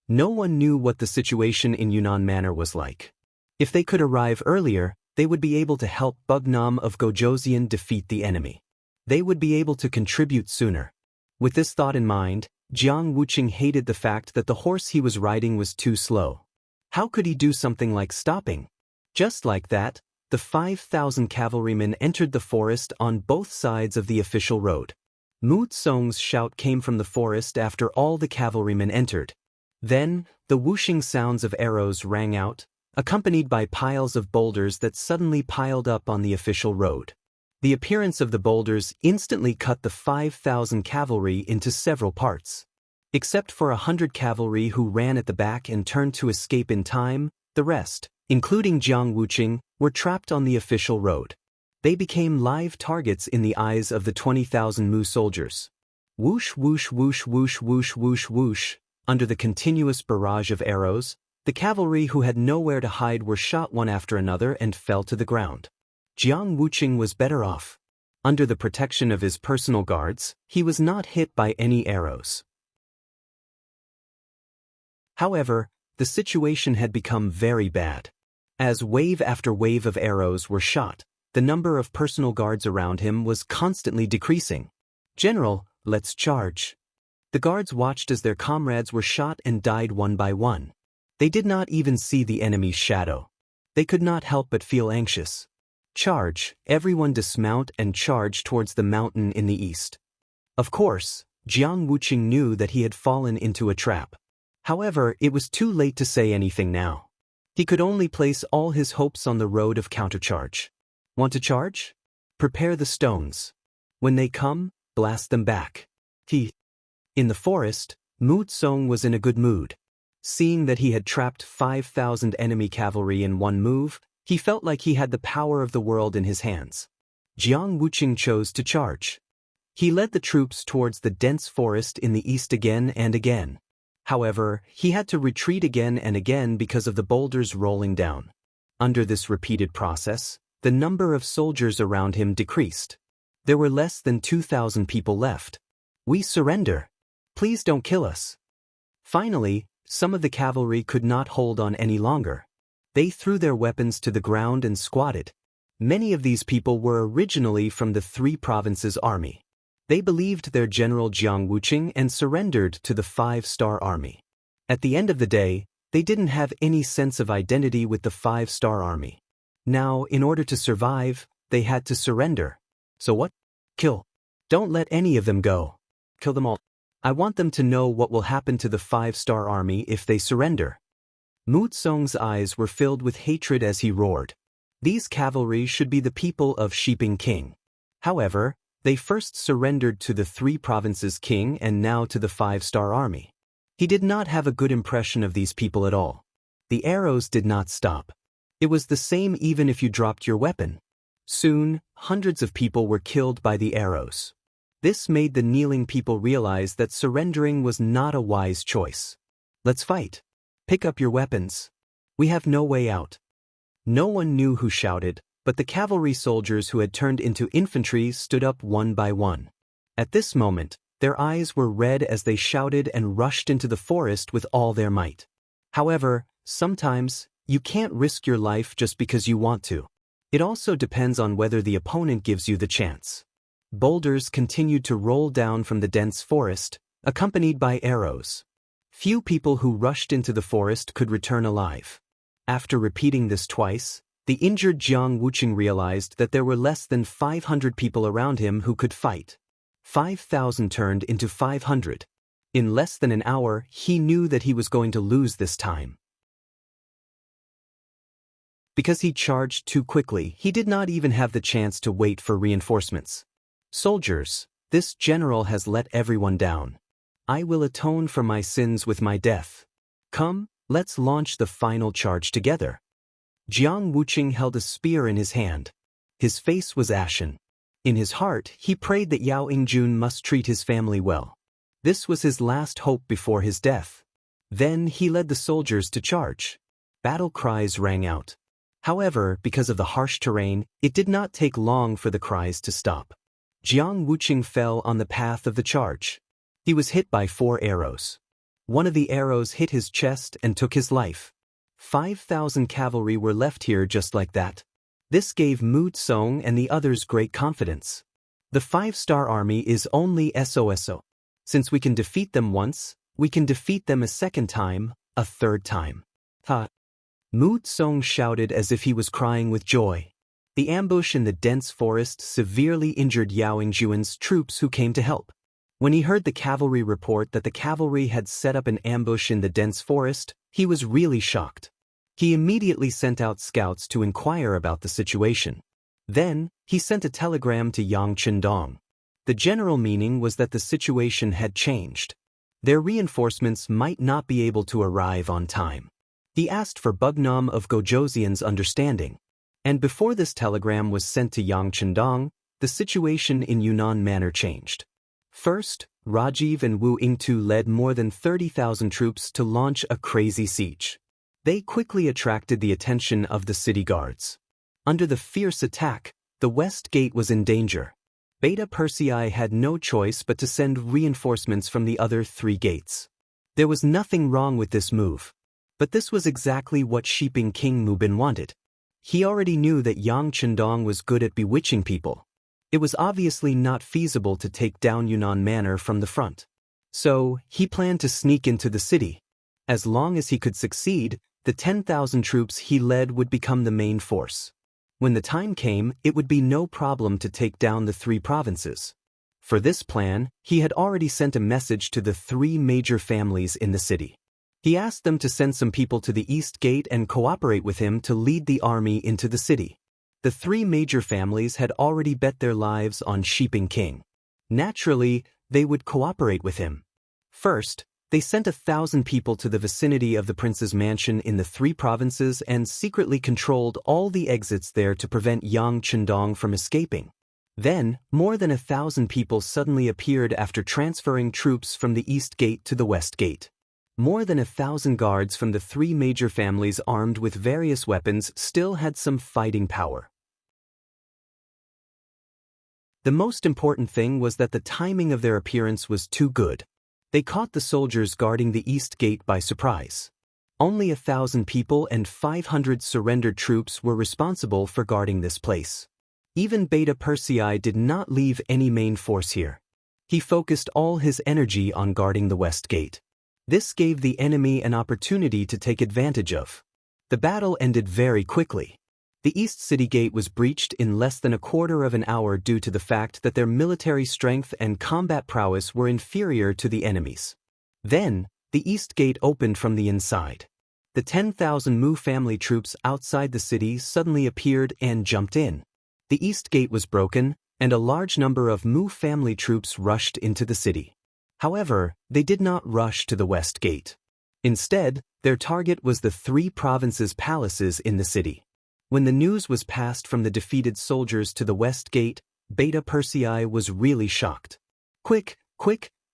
No one knew what the situation in Yunnan Manor was like. If they could arrive earlier, they would be able to help Bugnam of Gojoseon defeat the enemy. They would be able to contribute sooner. With this thought in mind, Jiang Wuqing hated the fact that the horse he was riding was too slow. How could he do something like stopping? Just like that, the 5,000 cavalrymen entered the forest on both sides of the official road. Mu Tsong's shout came from the forest after all the cavalrymen entered. Then, the whooshing sounds of arrows rang out, accompanied by piles of boulders that suddenly piled up on the official road. The appearance of the boulders instantly cut the 5,000 cavalry into several parts. Except for 100 cavalry who ran at the back and turned to escape in time, the rest, including Jiang Wuqing, were trapped on the official road. They became live targets in the eyes of the 20,000 Mu soldiers. Whoosh whoosh whoosh whoosh whoosh whoosh whoosh. Under the continuous barrage of arrows, the cavalry who had nowhere to hide were shot one after another and fell to the ground. Jiang Wuqing was better off. Under the protection of his personal guards, he was not hit by any arrows. However, the situation had become very bad. As wave after wave of arrows were shot, the number of personal guards around him was constantly decreasing. "General, let's charge." The guards watched as their comrades were shot and died one by one. They did not even see the enemy's shadow. They could not help but feel anxious. "Charge," everyone dismount and charge towards the mountain in the east. Of course, Jiang Wuqing knew that he had fallen into a trap. However, it was too late to say anything now. He could only place all his hopes on the road of countercharge. Want to charge? Prepare the stones. When they come, blast them back. In the forest, Mu Tsong was in a good mood. Seeing that he had trapped 5,000 enemy cavalry in one move, he felt like he had the power of the world in his hands. Jiang Wuqing chose to charge. He led the troops towards the dense forest in the east again and again. However, he had to retreat again and again because of the boulders rolling down. Under this repeated process, the number of soldiers around him decreased. There were less than 2,000 people left. "We surrender. Please don't kill us." Finally, some of the cavalry could not hold on any longer. They threw their weapons to the ground and squatted. Many of these people were originally from the Three Provinces Army. They believed their general Jiang Wuqing and surrendered to the 5-star army. At the end of the day, they didn't have any sense of identity with the 5-star army. Now, in order to survive, they had to surrender. So what? Kill. Don't let any of them go. Kill them all. I want them to know what will happen to the 5-star army if they surrender. Mu Tsong's eyes were filled with hatred as he roared. These cavalry should be the people of Shiping King. However, they first surrendered to the Three Provinces King and now to the 5-star army. He did not have a good impression of these people at all. The arrows did not stop. It was the same even if you dropped your weapon. Soon, hundreds of people were killed by the arrows. This made the kneeling people realize that surrendering was not a wise choice. "Let's fight. Pick up your weapons. We have no way out." No one knew who shouted, but the cavalry soldiers who had turned into infantry stood up one by one. At this moment, their eyes were red as they shouted and rushed into the forest with all their might. However, sometimes, you can't risk your life just because you want to. It also depends on whether the opponent gives you the chance. Boulders continued to roll down from the dense forest, accompanied by arrows. Few people who rushed into the forest could return alive. After repeating this twice, the injured Jiang Wuqing realized that there were less than 500 people around him who could fight. 5,000 turned into 500. In less than an hour, he knew that he was going to lose this time. Because he charged too quickly, he did not even have the chance to wait for reinforcements. "Soldiers, this general has let everyone down. I will atone for my sins with my death. Come, let's launch the final charge together." Jiang Wuqing held a spear in his hand. His face was ashen. In his heart, he prayed that Yao Yingjun must treat his family well. This was his last hope before his death. Then he led the soldiers to charge. Battle cries rang out. However, because of the harsh terrain, it did not take long for the cries to stop. Jiang Wuqing fell on the path of the charge. He was hit by 4 arrows. One of the arrows hit his chest and took his life. 5,000 cavalry were left here just like that. This gave Mu Tsong and the others great confidence. The 5-star army is only SOSO. Since we can defeat them once, we can defeat them a second time, a third time. Mu Tsong shouted as if he was crying with joy. The ambush in the dense forest severely injured Yao Yingjun's troops who came to help. When he heard the cavalry report that the cavalry had set up an ambush in the dense forest, he was really shocked. He immediately sent out scouts to inquire about the situation. Then, he sent a telegram to Yang Chendong. The general meaning was that the situation had changed. Their reinforcements might not be able to arrive on time. He asked for Bugnam of Gojoseon's understanding. And before this telegram was sent to Yang Chendong, the situation in Yunnan Manor changed. First, Rajiv and Wu Yingtu led more than 30,000 troops to launch a crazy siege. They quickly attracted the attention of the city guards. Under the fierce attack, the West Gate was in danger. Beta Persei had no choice but to send reinforcements from the other 3 gates. There was nothing wrong with this move. But this was exactly what Shiping King Mubin wanted. He already knew that Yang Chendong was good at bewitching people. It was obviously not feasible to take down Yunnan Manor from the front. So, he planned to sneak into the city. As long as he could succeed, the 10,000 troops he led would become the main force. When the time came, it would be no problem to take down the 3 provinces. For this plan, he had already sent a message to the 3 major families in the city. He asked them to send some people to the East Gate and cooperate with him to lead the army into the city. The 3 major families had already bet their lives on Shiping King. Naturally, they would cooperate with him. First, they sent 1,000 people to the vicinity of the prince's mansion in the 3 provinces and secretly controlled all the exits there to prevent Yang Chendong from escaping. Then, more than 1,000 people suddenly appeared after transferring troops from the East Gate to the West Gate. More than 1,000 guards from the 3 major families armed with various weapons still had some fighting power. The most important thing was that the timing of their appearance was too good. They caught the soldiers guarding the East Gate by surprise. Only 1,000 people and 500 surrendered troops were responsible for guarding this place. Even Beta Persei did not leave any main force here. He focused all his energy on guarding the West Gate. This gave the enemy an opportunity to take advantage of. The battle ended very quickly. The East City Gate was breached in less than a quarter of an hour due to the fact that their military strength and combat prowess were inferior to the enemy's. Then, the East Gate opened from the inside. The 10,000 Mu family troops outside the city suddenly appeared and jumped in. The East Gate was broken, and a large number of Mu family troops rushed into the city. However, they did not rush to the West Gate. Instead, their target was the 3 provinces' palaces in the city. When the news was passed from the defeated soldiers to the West Gate, Beta Persei was really shocked. Quick,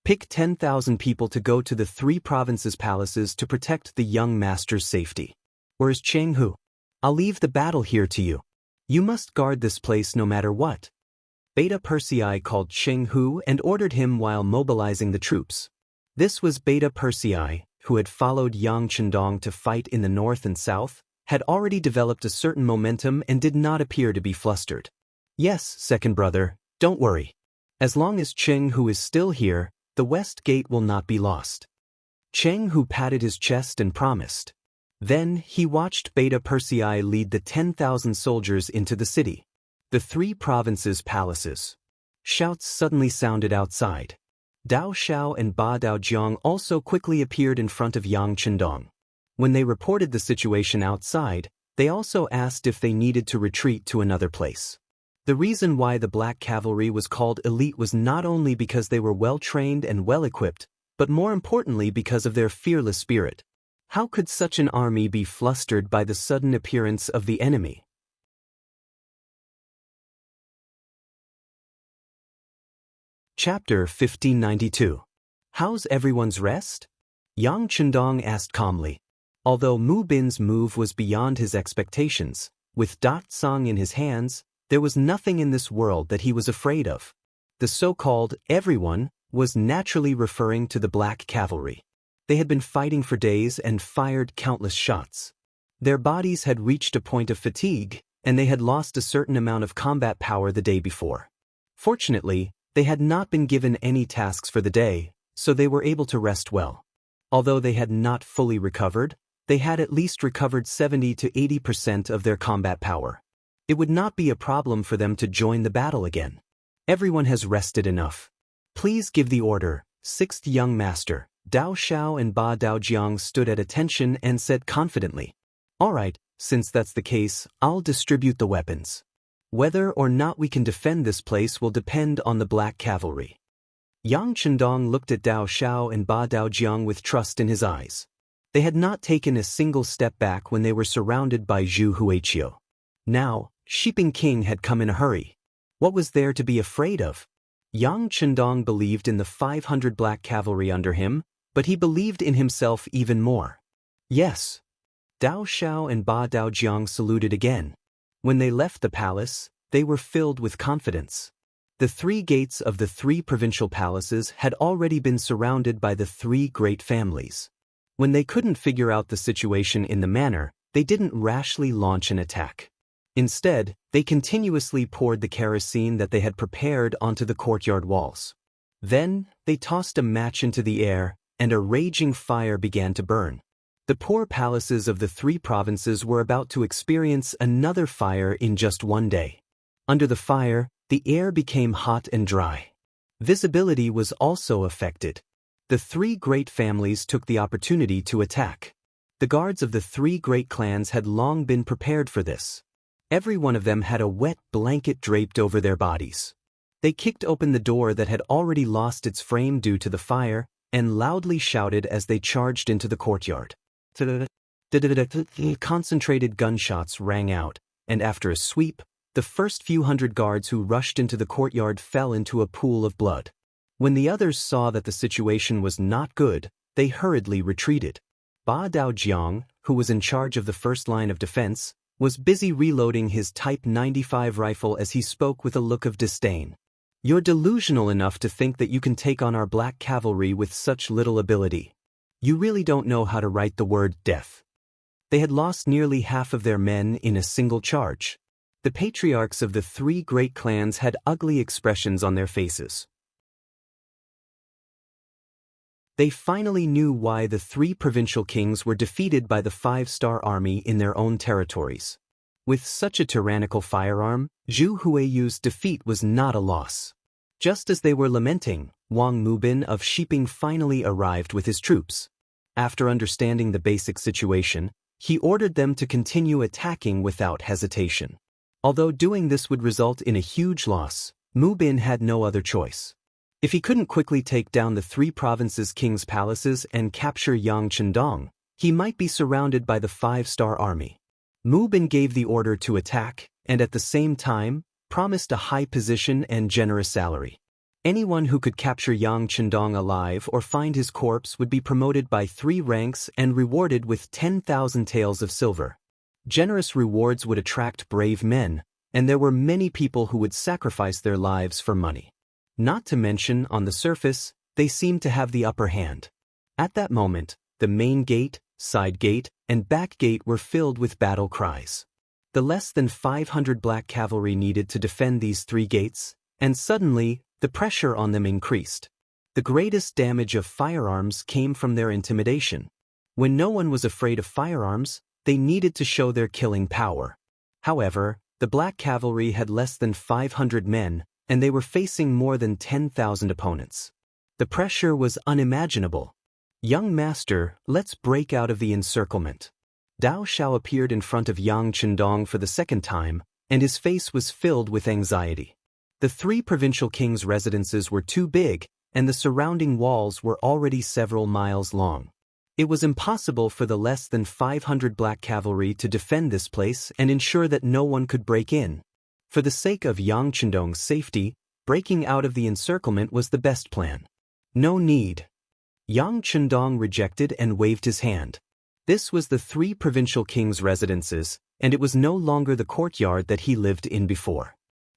pick 10,000 people to go to the 3 provinces' palaces to protect the young master's safety. Where's Cheng Hu? I'll leave the battle here to you. You must guard this place no matter what. Beta Persei called Cheng Hu and ordered him while mobilizing the troops. This was Beta Persei, who had followed Yang Chendong to fight in the north and south, had already developed a certain momentum and did not appear to be flustered. Yes, second brother, don't worry. As long as Cheng Hu is still here, the West Gate will not be lost. Cheng Hu patted his chest and promised. Then he watched Beta Persei lead the 10,000 soldiers into the city. The 3 provinces' palaces. Shouts suddenly sounded outside. Dao Xiao and Ba Dao Jiang also quickly appeared in front of Yang Chendong. When they reported the situation outside, they also asked if they needed to retreat to another place. The reason why the Black Cavalry was called elite was not only because they were well-trained and well-equipped, but more importantly because of their fearless spirit. How could such an army be flustered by the sudden appearance of the enemy? Chapter 1592. How's everyone's rest? Yang Chendong asked calmly. Although Mu Bin's move was beyond his expectations, with Dot Song in his hands, there was nothing in this world that he was afraid of. The so-called everyone was naturally referring to the Black Cavalry. They had been fighting for days and fired countless shots. Their bodies had reached a point of fatigue, and they had lost a certain amount of combat power the day before. Fortunately, they had not been given any tasks for the day, so they were able to rest well. Although they had not fully recovered, they had at least recovered 70 to 80% of their combat power. It would not be a problem for them to join the battle again. Everyone has rested enough. Please give the order. 6th Young Master, Dao Xiao and Ba Dao Jiang stood at attention and said confidently, "All right, since that's the case, I'll distribute the weapons. Whether or not we can defend this place will depend on the Black Cavalry." Yang Chendong looked at Dao Xiao and Ba Dao Jiang with trust in his eyes. They had not taken a single step back when they were surrounded by Zhu Huiqiu. Now, Shiping King had come in a hurry. What was there to be afraid of? Yang Chendong believed in the 500 black cavalry under him, but he believed in himself even more. Yes. Dao Xiao and Ba Daojiang saluted again. When they left the palace, they were filled with confidence. The 3 gates of the 3 provincial palaces had already been surrounded by the 3 great families. When they couldn't figure out the situation in the manner, they didn't rashly launch an attack. Instead, they continuously poured the kerosene that they had prepared onto the courtyard walls. Then, they tossed a match into the air, and a raging fire began to burn. The poor palaces of the 3 provinces were about to experience another fire in just one day. Under the fire, the air became hot and dry. Visibility was also affected. The 3 great families took the opportunity to attack. The guards of the 3 great clans had long been prepared for this. Every one of them had a wet blanket draped over their bodies. They kicked open the door that had already lost its frame due to the fire, and loudly shouted as they charged into the courtyard. Concentrated gunshots rang out, and after a sweep, the first few hundred guards who rushed into the courtyard fell into a pool of blood. When the others saw that the situation was not good, they hurriedly retreated. Ba Daojiang, who was in charge of the first line of defense, was busy reloading his Type 95 rifle as he spoke with a look of disdain. "You're delusional enough to think that you can take on our black cavalry with such little ability. You really don't know how to write the word death." They had lost nearly half of their men in a single charge. The patriarchs of the 3 great clans had ugly expressions on their faces. They finally knew why the 3 provincial kings were defeated by the 5-star army in their own territories. With such a tyrannical firearm, Zhu Huiyiu's defeat was not a loss. Just as they were lamenting, Wang Mubin of Shiping finally arrived with his troops. After understanding the basic situation, he ordered them to continue attacking without hesitation. Although doing this would result in a huge loss, Mubin had no other choice. If he couldn't quickly take down the 3 provinces' kings' palaces and capture Yang Chendong, he might be surrounded by the 5-star army. Mubin gave the order to attack, and at the same time, promised a high position and generous salary. Anyone who could capture Yang Chendong alive or find his corpse would be promoted by 3 ranks and rewarded with 10,000 taels of silver. Generous rewards would attract brave men, and there were many people who would sacrifice their lives for money. Not to mention, on the surface, they seemed to have the upper hand. At that moment, the main gate, side gate, and back gate were filled with battle cries. The less than 500 black cavalry needed to defend these 3 gates, and suddenly, the pressure on them increased. The greatest damage of firearms came from their intimidation. When no one was afraid of firearms, they needed to show their killing power. However, the black cavalry had less than 500 men, and they were facing more than 10,000 opponents. The pressure was unimaginable. "Young master, let's break out of the encirclement." Dao Xiao appeared in front of Yang Chendong for the second time, and his face was filled with anxiety. The 3 provincial kings' residences were too big, and the surrounding walls were already several miles long. It was impossible for the less than 500 black cavalry to defend this place and ensure that no one could break in. For the sake of Yang Chendong's safety, breaking out of the encirclement was the best plan. "No need." Yang Chendong rejected and waved his hand. This was the 3 provincial kings' residences, and it was no longer the courtyard that he lived in before.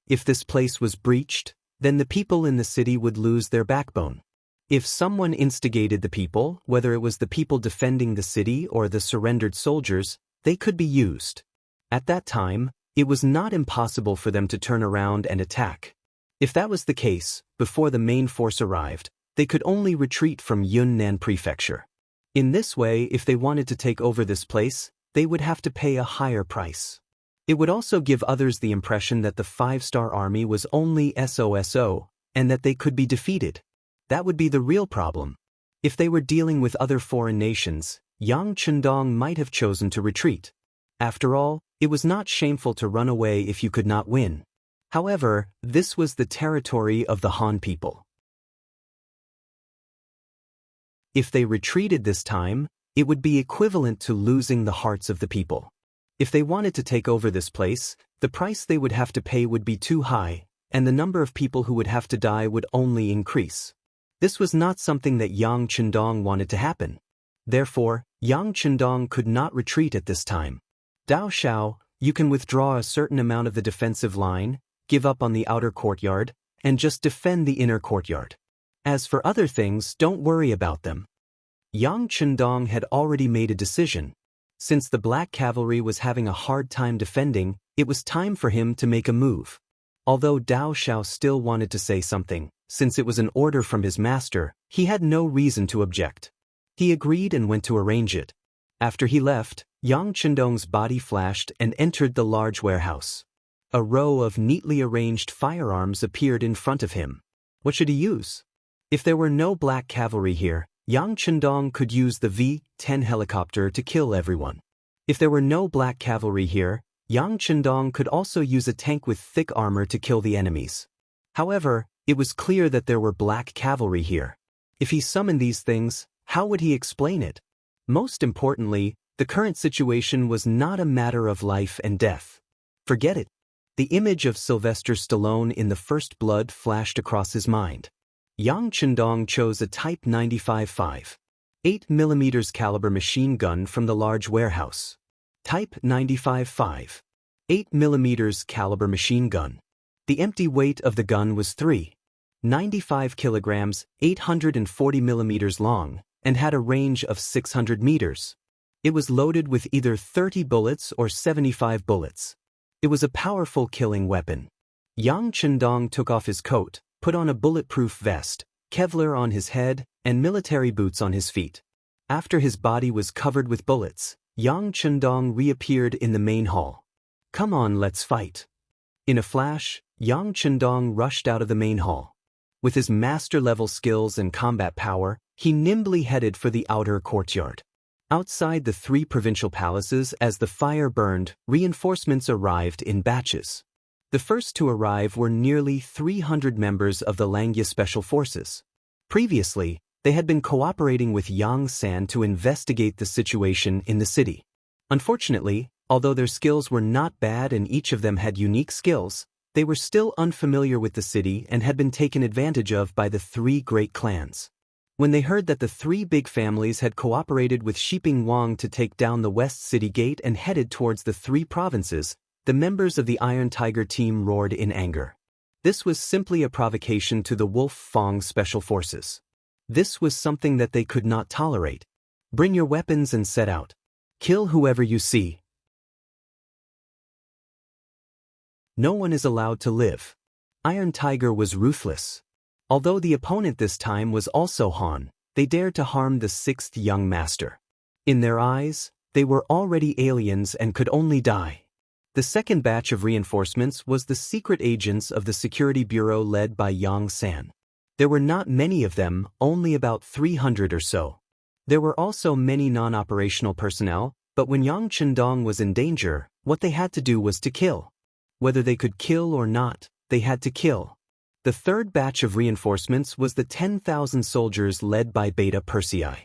If this place was breached, then the people in the city would lose their backbone. If someone instigated the people, whether it was the people defending the city or the surrendered soldiers, they could be used. At that time, it was not impossible for them to turn around and attack. If that was the case, before the main force arrived, they could only retreat from Yunnan Prefecture. In this way, if they wanted to take over this place, they would have to pay a higher price. It would also give others the impression that the 5-star army was only SOSO, and that they could be defeated. That would be the real problem. If they were dealing with other foreign nations, Yang Chendong might have chosen to retreat. After all, it was not shameful to run away if you could not win. However, this was the territory of the Han people. If they retreated this time, It would be equivalent to losing the hearts of the people. If they wanted to take over this place, the price they would have to pay would be too high, and the number of people who would have to die would only increase. This was not something that Yang Chendong wanted to happen. Therefore, Yang Chendong could not retreat at this time. Dao Xiao, you can withdraw a certain amount of the defensive line, give up on the outer courtyard, and just defend the inner courtyard. As for other things, don't worry about them. Yang Chendong had already made a decision. Since the Black Cavalry was having a hard time defending, it was time for him to make a move. Although Dao Xiao still wanted to say something, since it was an order from his master, he had no reason to object. He agreed and went to arrange it. After he left, Yang Chendong's body flashed and entered the large warehouse. A row of neatly arranged firearms appeared in front of him. What should he use? If there were no Black Cavalry here, Yang Chendong could use the V-10 helicopter to kill everyone. If there were no Black Cavalry here, Yang Chendong could also use a tank with thick armor to kill the enemies. However, it was clear that there were Black Cavalry here. If he summoned these things, how would he explain it? Most importantly, the current situation was not a matter of life and death. Forget it. The image of Sylvester Stallone in The First Blood flashed across his mind. Yang Chendong chose a Type 95.5, 8mm caliber machine gun from the large warehouse. Type 95.5, 8mm caliber machine gun. The empty weight of the gun was 3.95 kilograms, 840 millimeters long, and had a range of 600 meters. It was loaded with either 30 bullets or 75 bullets. It was a powerful killing weapon. Yang Chendong took off his coat, put on a bulletproof vest, Kevlar on his head, and military boots on his feet. After his body was covered with bullets, Yang Chendong reappeared in the main hall. Come on, let's fight. In a flash, Yang Chendong rushed out of the main hall. With his master-level skills and combat power, he nimbly headed for the outer courtyard. Outside the 3 provincial palaces, as the fire burned, reinforcements arrived in batches. The first to arrive were nearly 300 members of the Langya Special Forces. Previously, they had been cooperating with Yang San to investigate the situation in the city. Unfortunately, although their skills were not bad and each of them had unique skills, they were still unfamiliar with the city and had been taken advantage of by the 3 great clans. When they heard that the 3 big families had cooperated with Shiping Wang to take down the West City Gate and headed towards the 3 provinces, the members of the Iron Tiger team roared in anger. This was simply a provocation to the Wolf Fang Special Forces. This was something that they could not tolerate. Bring your weapons and set out. Kill whoever you see. No one is allowed to live. Iron Tiger was ruthless. Although the opponent this time was also Han, they dared to harm the 6th young master. In their eyes, they were already aliens and could only die. The second batch of reinforcements was the secret agents of the Security Bureau led by Yang San. There were not many of them, only about 300 or so. There were also many non-operational personnel, but when Yang Chendong was in danger, what they had to do was to kill. Whether they could kill or not, they had to kill. The third batch of reinforcements was the 10,000 soldiers led by Beta Persei.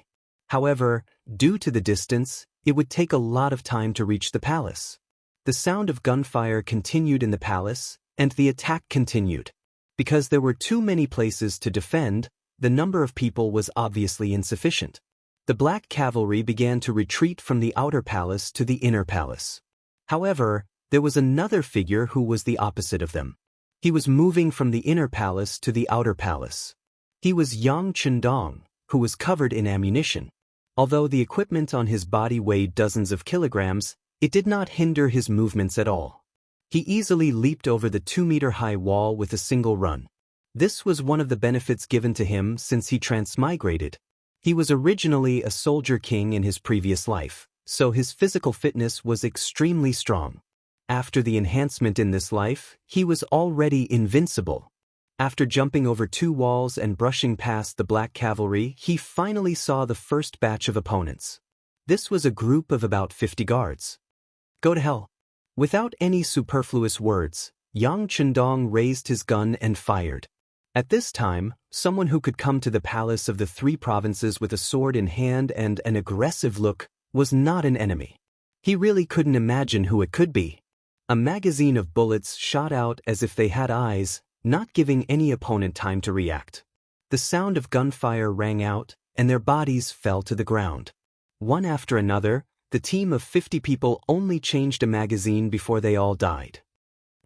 However, due to the distance, it would take a lot of time to reach the palace. The sound of gunfire continued in the palace, and the attack continued. Because there were too many places to defend, the number of people was obviously insufficient. The Black Cavalry began to retreat from the outer palace to the inner palace. However, there was another figure who was the opposite of them. He was moving from the inner palace to the outer palace. He was Yang Chendong, who was covered in ammunition. Although the equipment on his body weighed dozens of kilograms, it did not hinder his movements at all. He easily leaped over the 2-meter-high wall with a single run. This was one of the benefits given to him since he transmigrated. He was originally a soldier king in his previous life, so his physical fitness was extremely strong. After the enhancement in this life, he was already invincible. After jumping over 2 walls and brushing past the Black Cavalry, he finally saw the first batch of opponents. This was a group of about 50 guards. Go to hell. Without any superfluous words, Yang Chendong raised his gun and fired. At this time, Someone who could come to the palace of the three provinces with a sword in hand and an aggressive look was not an enemy. He really couldn't imagine who it could be. A magazine of bullets shot out as if they had eyes, not giving any opponent time to react. The sound of gunfire rang out, and their bodies fell to the ground. One after another, the team of 50 people only changed a magazine before they all died.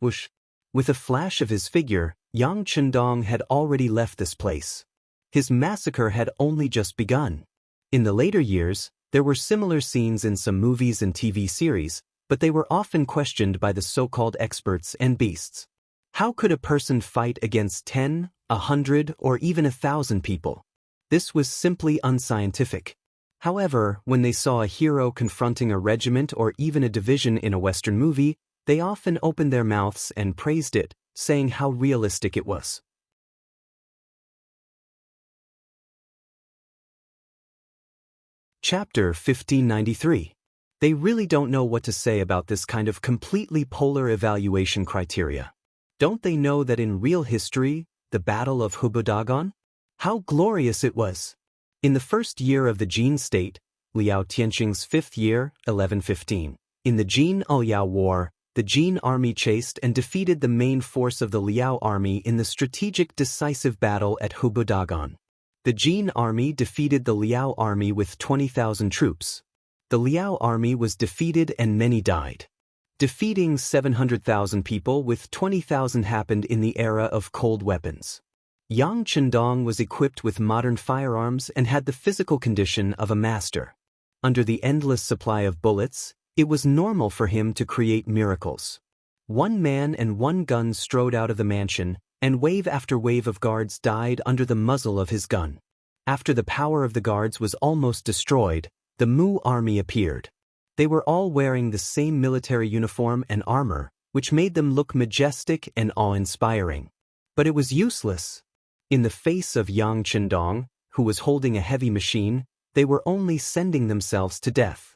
Whoosh! With a flash of his figure, Yang Chendong had already left this place. His massacre had only just begun. In the later years, there were similar scenes in some movies and TV series, but they were often questioned by the so-called experts and beasts. How could a person fight against 10, 100, or even 1,000 people? This was simply unscientific. However, when they saw a hero confronting a regiment or even a division in a Western movie, they often opened their mouths and praised it, saying how realistic it was. Chapter 1593. They really don't know what to say about this kind of completely polar evaluation criteria. Don't they know that in real history, the Battle of Hubudagon? How glorious it was! In the first year of the Jin state, Liao Tianqing's 5th year, 1115, in the Jin-Liao War, the Jin army chased and defeated the main force of the Liao army in the strategic decisive battle at Hubudagon. The Jin army defeated the Liao army with 20,000 troops. The Liao army was defeated and many died. Defeating 700,000 people with 20,000 happened in the era of cold weapons. Yang Chendong was equipped with modern firearms and had the physical condition of a master. Under the endless supply of bullets, it was normal for him to create miracles. One man and one gun strode out of the mansion, and wave after wave of guards died under the muzzle of his gun. After the power of the guards was almost destroyed, the Mu army appeared. They were all wearing the same military uniform and armor, which made them look majestic and awe-inspiring. But it was useless. In the face of Yang Chendong, who was holding a heavy machine, they were only sending themselves to death.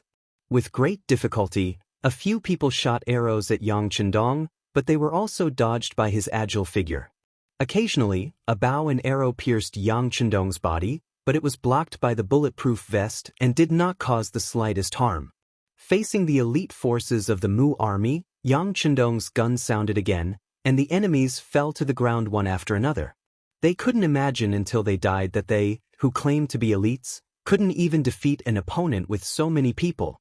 With great difficulty, a few people shot arrows at Yang Chendong, but they were also dodged by his agile figure. Occasionally, a bow and arrow pierced Yang Chendong's body, but it was blocked by the bulletproof vest and did not cause the slightest harm. Facing the elite forces of the Mu army, Yang Chendong's gun sounded again, and the enemies fell to the ground one after another. They couldn't imagine until they died that they, who claimed to be elites, couldn't even defeat an opponent with so many people.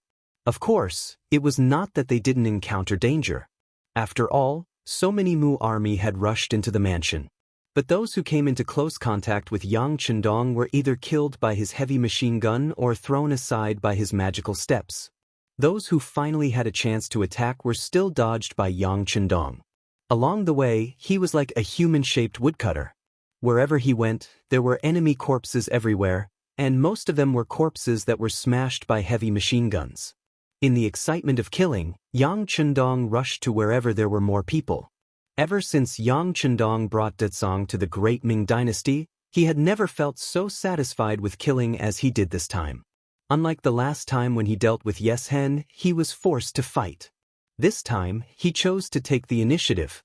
Of course, it was not that they didn't encounter danger. After all, so many Mu army had rushed into the mansion. But those who came into close contact with Yang Chendong were either killed by his heavy machine gun or thrown aside by his magical steps. Those who finally had a chance to attack were still dodged by Yang Chendong. Along the way, he was like a human-shaped woodcutter. Wherever he went, there were enemy corpses everywhere, and most of them were corpses that were smashed by heavy machine guns. In the excitement of killing, Yang Chendong rushed to wherever there were more people. Ever since Yang Chendong brought Dezong to the Great Ming Dynasty, he had never felt so satisfied with killing as he did this time. Unlike the last time when he dealt with Yes Hen, he was forced to fight. This time, he chose to take the initiative.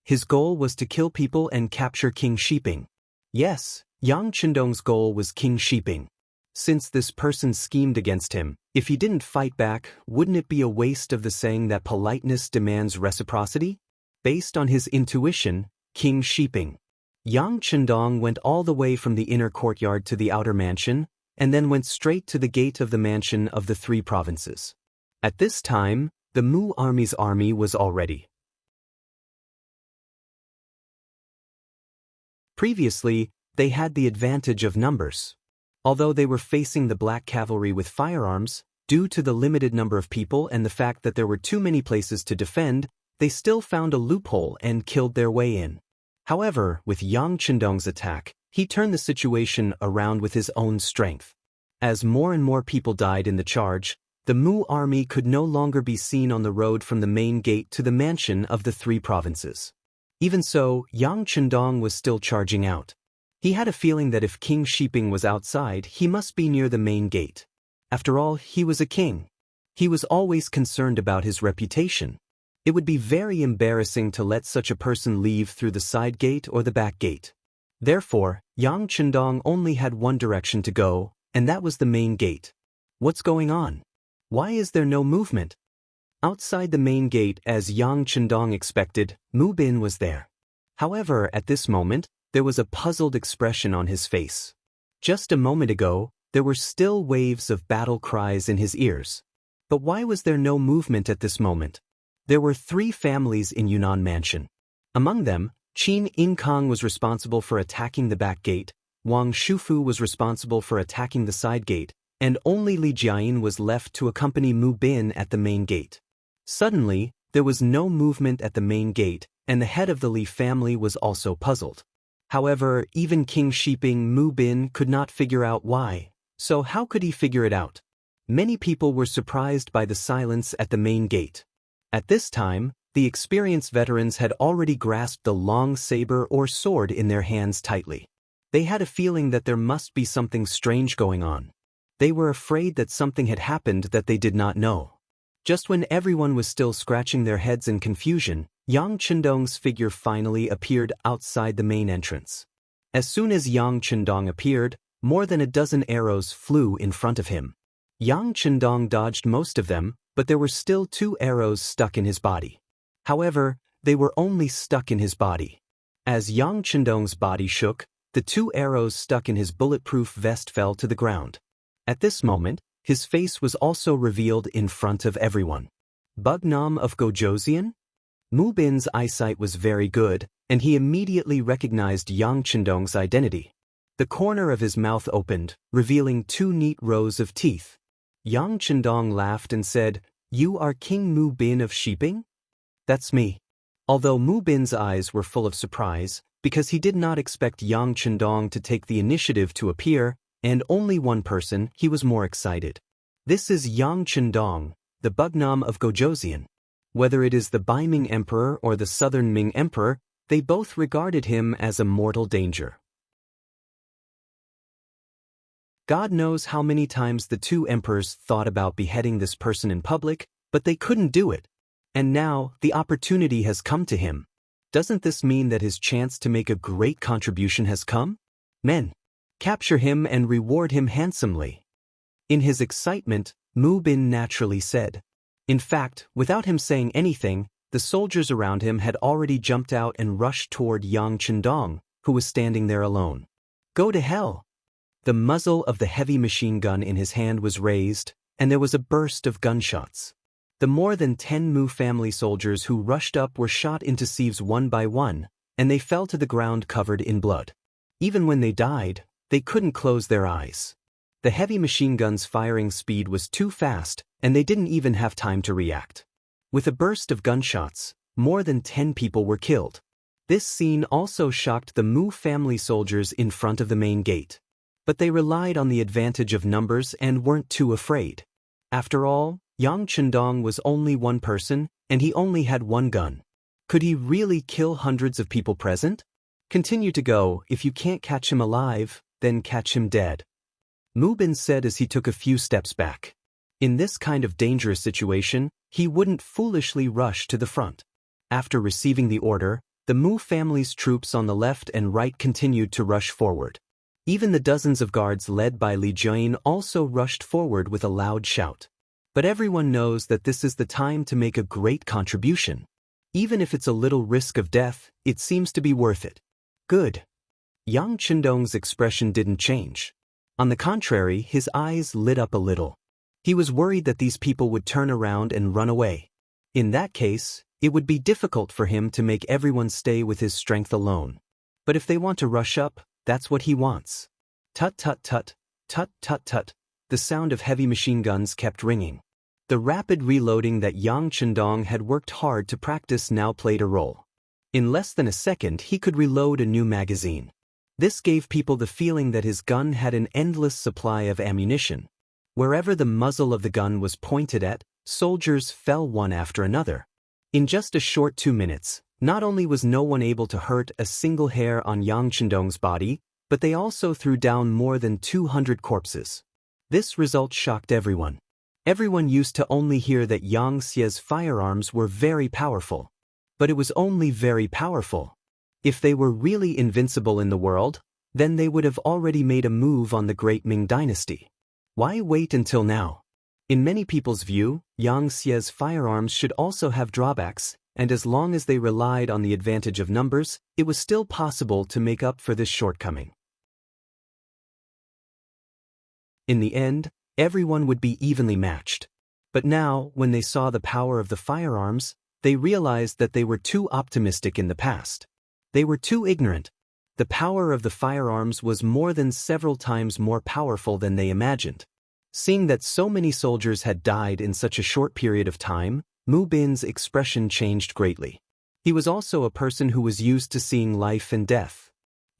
His goal was to kill people and capture King Shiping. Yes, Yang Chendong's goal was King Shiping. Since this person schemed against him, if he didn't fight back, wouldn't it be a waste of the saying that politeness demands reciprocity? Based on his intuition, King Shiping. Yang Chendong went all the way from the inner courtyard to the outer mansion, and then went straight to the gate of the mansion of the three provinces. At this time, the Mu army's army was all ready. Previously, they had the advantage of numbers. Although they were facing the black cavalry with firearms, due to the limited number of people and the fact that there were too many places to defend, they still found a loophole and killed their way in. However, with Yang Chendong's attack, he turned the situation around with his own strength. As more and more people died in the charge, the Mu army could no longer be seen on the road from the main gate to the mansion of the three provinces. Even so, Yang Chendong was still charging out. He had a feeling that if King Shiping was outside, he must be near the main gate. After all, he was a king. He was always concerned about his reputation. It would be very embarrassing to let such a person leave through the side gate or the back gate. Therefore, Yang Chendong only had one direction to go, and that was the main gate. What's going on? Why is there no movement? Outside the main gate, as Yang Chendong expected, Mu Bin was there. However, at this moment, there was a puzzled expression on his face. Just a moment ago, there were still waves of battle cries in his ears. But why was there no movement at this moment? There were 3 families in Yunnan Mansion. Among them, Qin Inkang was responsible for attacking the back gate, Wang Shufu was responsible for attacking the side gate, and only Li Jiayin was left to accompany Mu Bin at the main gate. Suddenly, there was no movement at the main gate, and the head of the Li family was also puzzled. However, even King Shiping Mu Bin could not figure out why. So how could he figure it out? Many people were surprised by the silence at the main gate. At this time, the experienced veterans had already grasped the long saber or sword in their hands tightly. They had a feeling that there must be something strange going on. They were afraid that something had happened that they did not know. Just when everyone was still scratching their heads in confusion, Yang Chendong's figure finally appeared outside the main entrance. As soon as Yang Chendong appeared, more than a dozen arrows flew in front of him. Yang Chendong dodged most of them, but there were still 2 arrows stuck in his body. However, they were only stuck in his body. As Yang Chendong's body shook, the 2 arrows stuck in his bulletproof vest fell to the ground. At this moment, his face was also revealed in front of everyone. Bugnam of Gojosian? Mu Bin's eyesight was very good, and he immediately recognized Yang Chendong's identity. The corner of his mouth opened, revealing 2 neat rows of teeth. Yang Chendong laughed and said, "You are King Mu Bin of Shiping?" "That's me." Although Mu Bin's eyes were full of surprise, because he did not expect Yang Chendong to take the initiative to appear, and only one person, he was more excited. "This is Yang Chendong, the Bugnam of Gojosian." Whether it is the Baiming Emperor or the Southern Ming Emperor, they both regarded him as a mortal danger. God knows how many times the 2 emperors thought about beheading this person in public, but they couldn't do it. And now, the opportunity has come to him. Doesn't this mean that his chance to make a great contribution has come? Men, capture him and reward him handsomely. In his excitement, Mu Bin naturally said. In fact, without him saying anything, the soldiers around him had already jumped out and rushed toward Yang Chendong, who was standing there alone. "Go to hell!" The muzzle of the heavy machine gun in his hand was raised, and there was a burst of gunshots. The more than 10 Mu family soldiers who rushed up were shot into sieves one by one, and they fell to the ground covered in blood. Even when they died, they couldn't close their eyes. The heavy machine gun's firing speed was too fast, and they didn't even have time to react. With a burst of gunshots, more than 10 people were killed. This scene also shocked the Mu family soldiers in front of the main gate. But they relied on the advantage of numbers and weren't too afraid. After all, Yang Chendong was only one person, and he only had one gun. Could he really kill hundreds of people present? "Continue to go. If you can't catch him alive, then catch him dead," Mu Bin said as he took a few steps back. In this kind of dangerous situation, he wouldn't foolishly rush to the front. After receiving the order, the Mu family's troops on the left and right continued to rush forward. Even the dozens of guards led by Li Jiayin also rushed forward with a loud shout. But everyone knows that this is the time to make a great contribution. Even if it's a little risk of death, it seems to be worth it. Good. Yang Chendong's expression didn't change. On the contrary, his eyes lit up a little. He was worried that these people would turn around and run away. In that case, it would be difficult for him to make everyone stay with his strength alone. But if they want to rush up, that's what he wants. Tut tut tut, tut tut tut. The sound of heavy machine guns kept ringing. The rapid reloading that Yang Chendong had worked hard to practice now played a role. In less than a second, he could reload a new magazine. This gave people the feeling that his gun had an endless supply of ammunition. Wherever the muzzle of the gun was pointed at, soldiers fell one after another. In just a short 2 minutes, not only was no one able to hurt a single hair on Yang Chendong's body, but they also threw down more than 200 corpses. This result shocked everyone. Everyone used to only hear that Yang Xia's firearms were very powerful. But it was only very powerful. If they were really invincible in the world, then they would have already made a move on the great Ming dynasty. Why wait until now? In many people's view, Xianxia's firearms should also have drawbacks, and as long as they relied on the advantage of numbers, it was still possible to make up for this shortcoming. In the end, everyone would be evenly matched. But now, when they saw the power of the firearms, they realized that they were too optimistic in the past. They were too ignorant. The power of the firearms was more than several times more powerful than they imagined. Seeing that so many soldiers had died in such a short period of time, Mu Bin's expression changed greatly. He was also a person who was used to seeing life and death.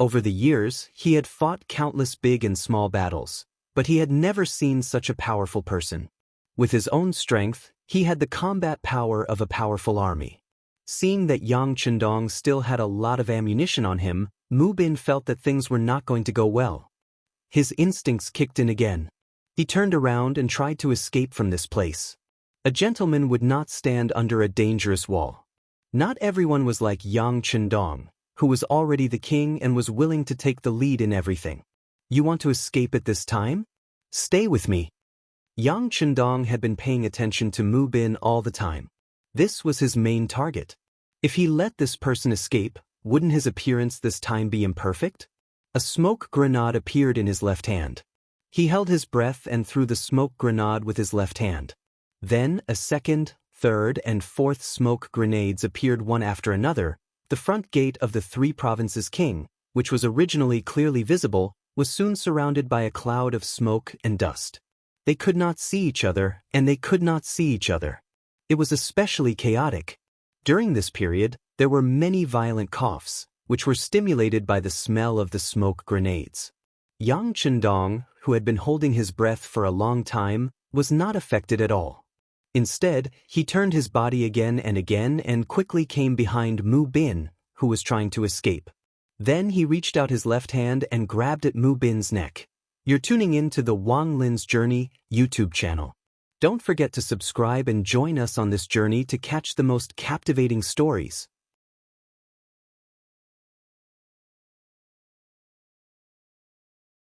Over the years, he had fought countless big and small battles, but he had never seen such a powerful person. With his own strength, he had the combat power of a powerful army. Seeing that Yang Chendong still had a lot of ammunition on him, Mu Bin felt that things were not going to go well. His instincts kicked in again. He turned around and tried to escape from this place. A gentleman would not stand under a dangerous wall. Not everyone was like Yang Chendong, who was already the king and was willing to take the lead in everything. You want to escape at this time? Stay with me. Yang Chendong had been paying attention to Mu Bin all the time. This was his main target. If he let this person escape, wouldn't his appearance this time be imperfect? A smoke grenade appeared in his left hand. He held his breath and threw the smoke grenade with his left hand. Then a second, third, and fourth smoke grenades appeared one after another. The front gate of the three provinces king, which was originally clearly visible, was soon surrounded by a cloud of smoke and dust. They could not see each other, and they could not see each other. It was especially chaotic. During this period, there were many violent coughs, which were stimulated by the smell of the smoke grenades. Yang Chendong, who had been holding his breath for a long time, was not affected at all. Instead, he turned his body again and quickly came behind Mu Bin, who was trying to escape. Then he reached out his left hand and grabbed at Mu Bin's neck. You're tuning in to the Wang Lin's Journey YouTube channel. Don't forget to subscribe and join us on this journey to catch the most captivating stories.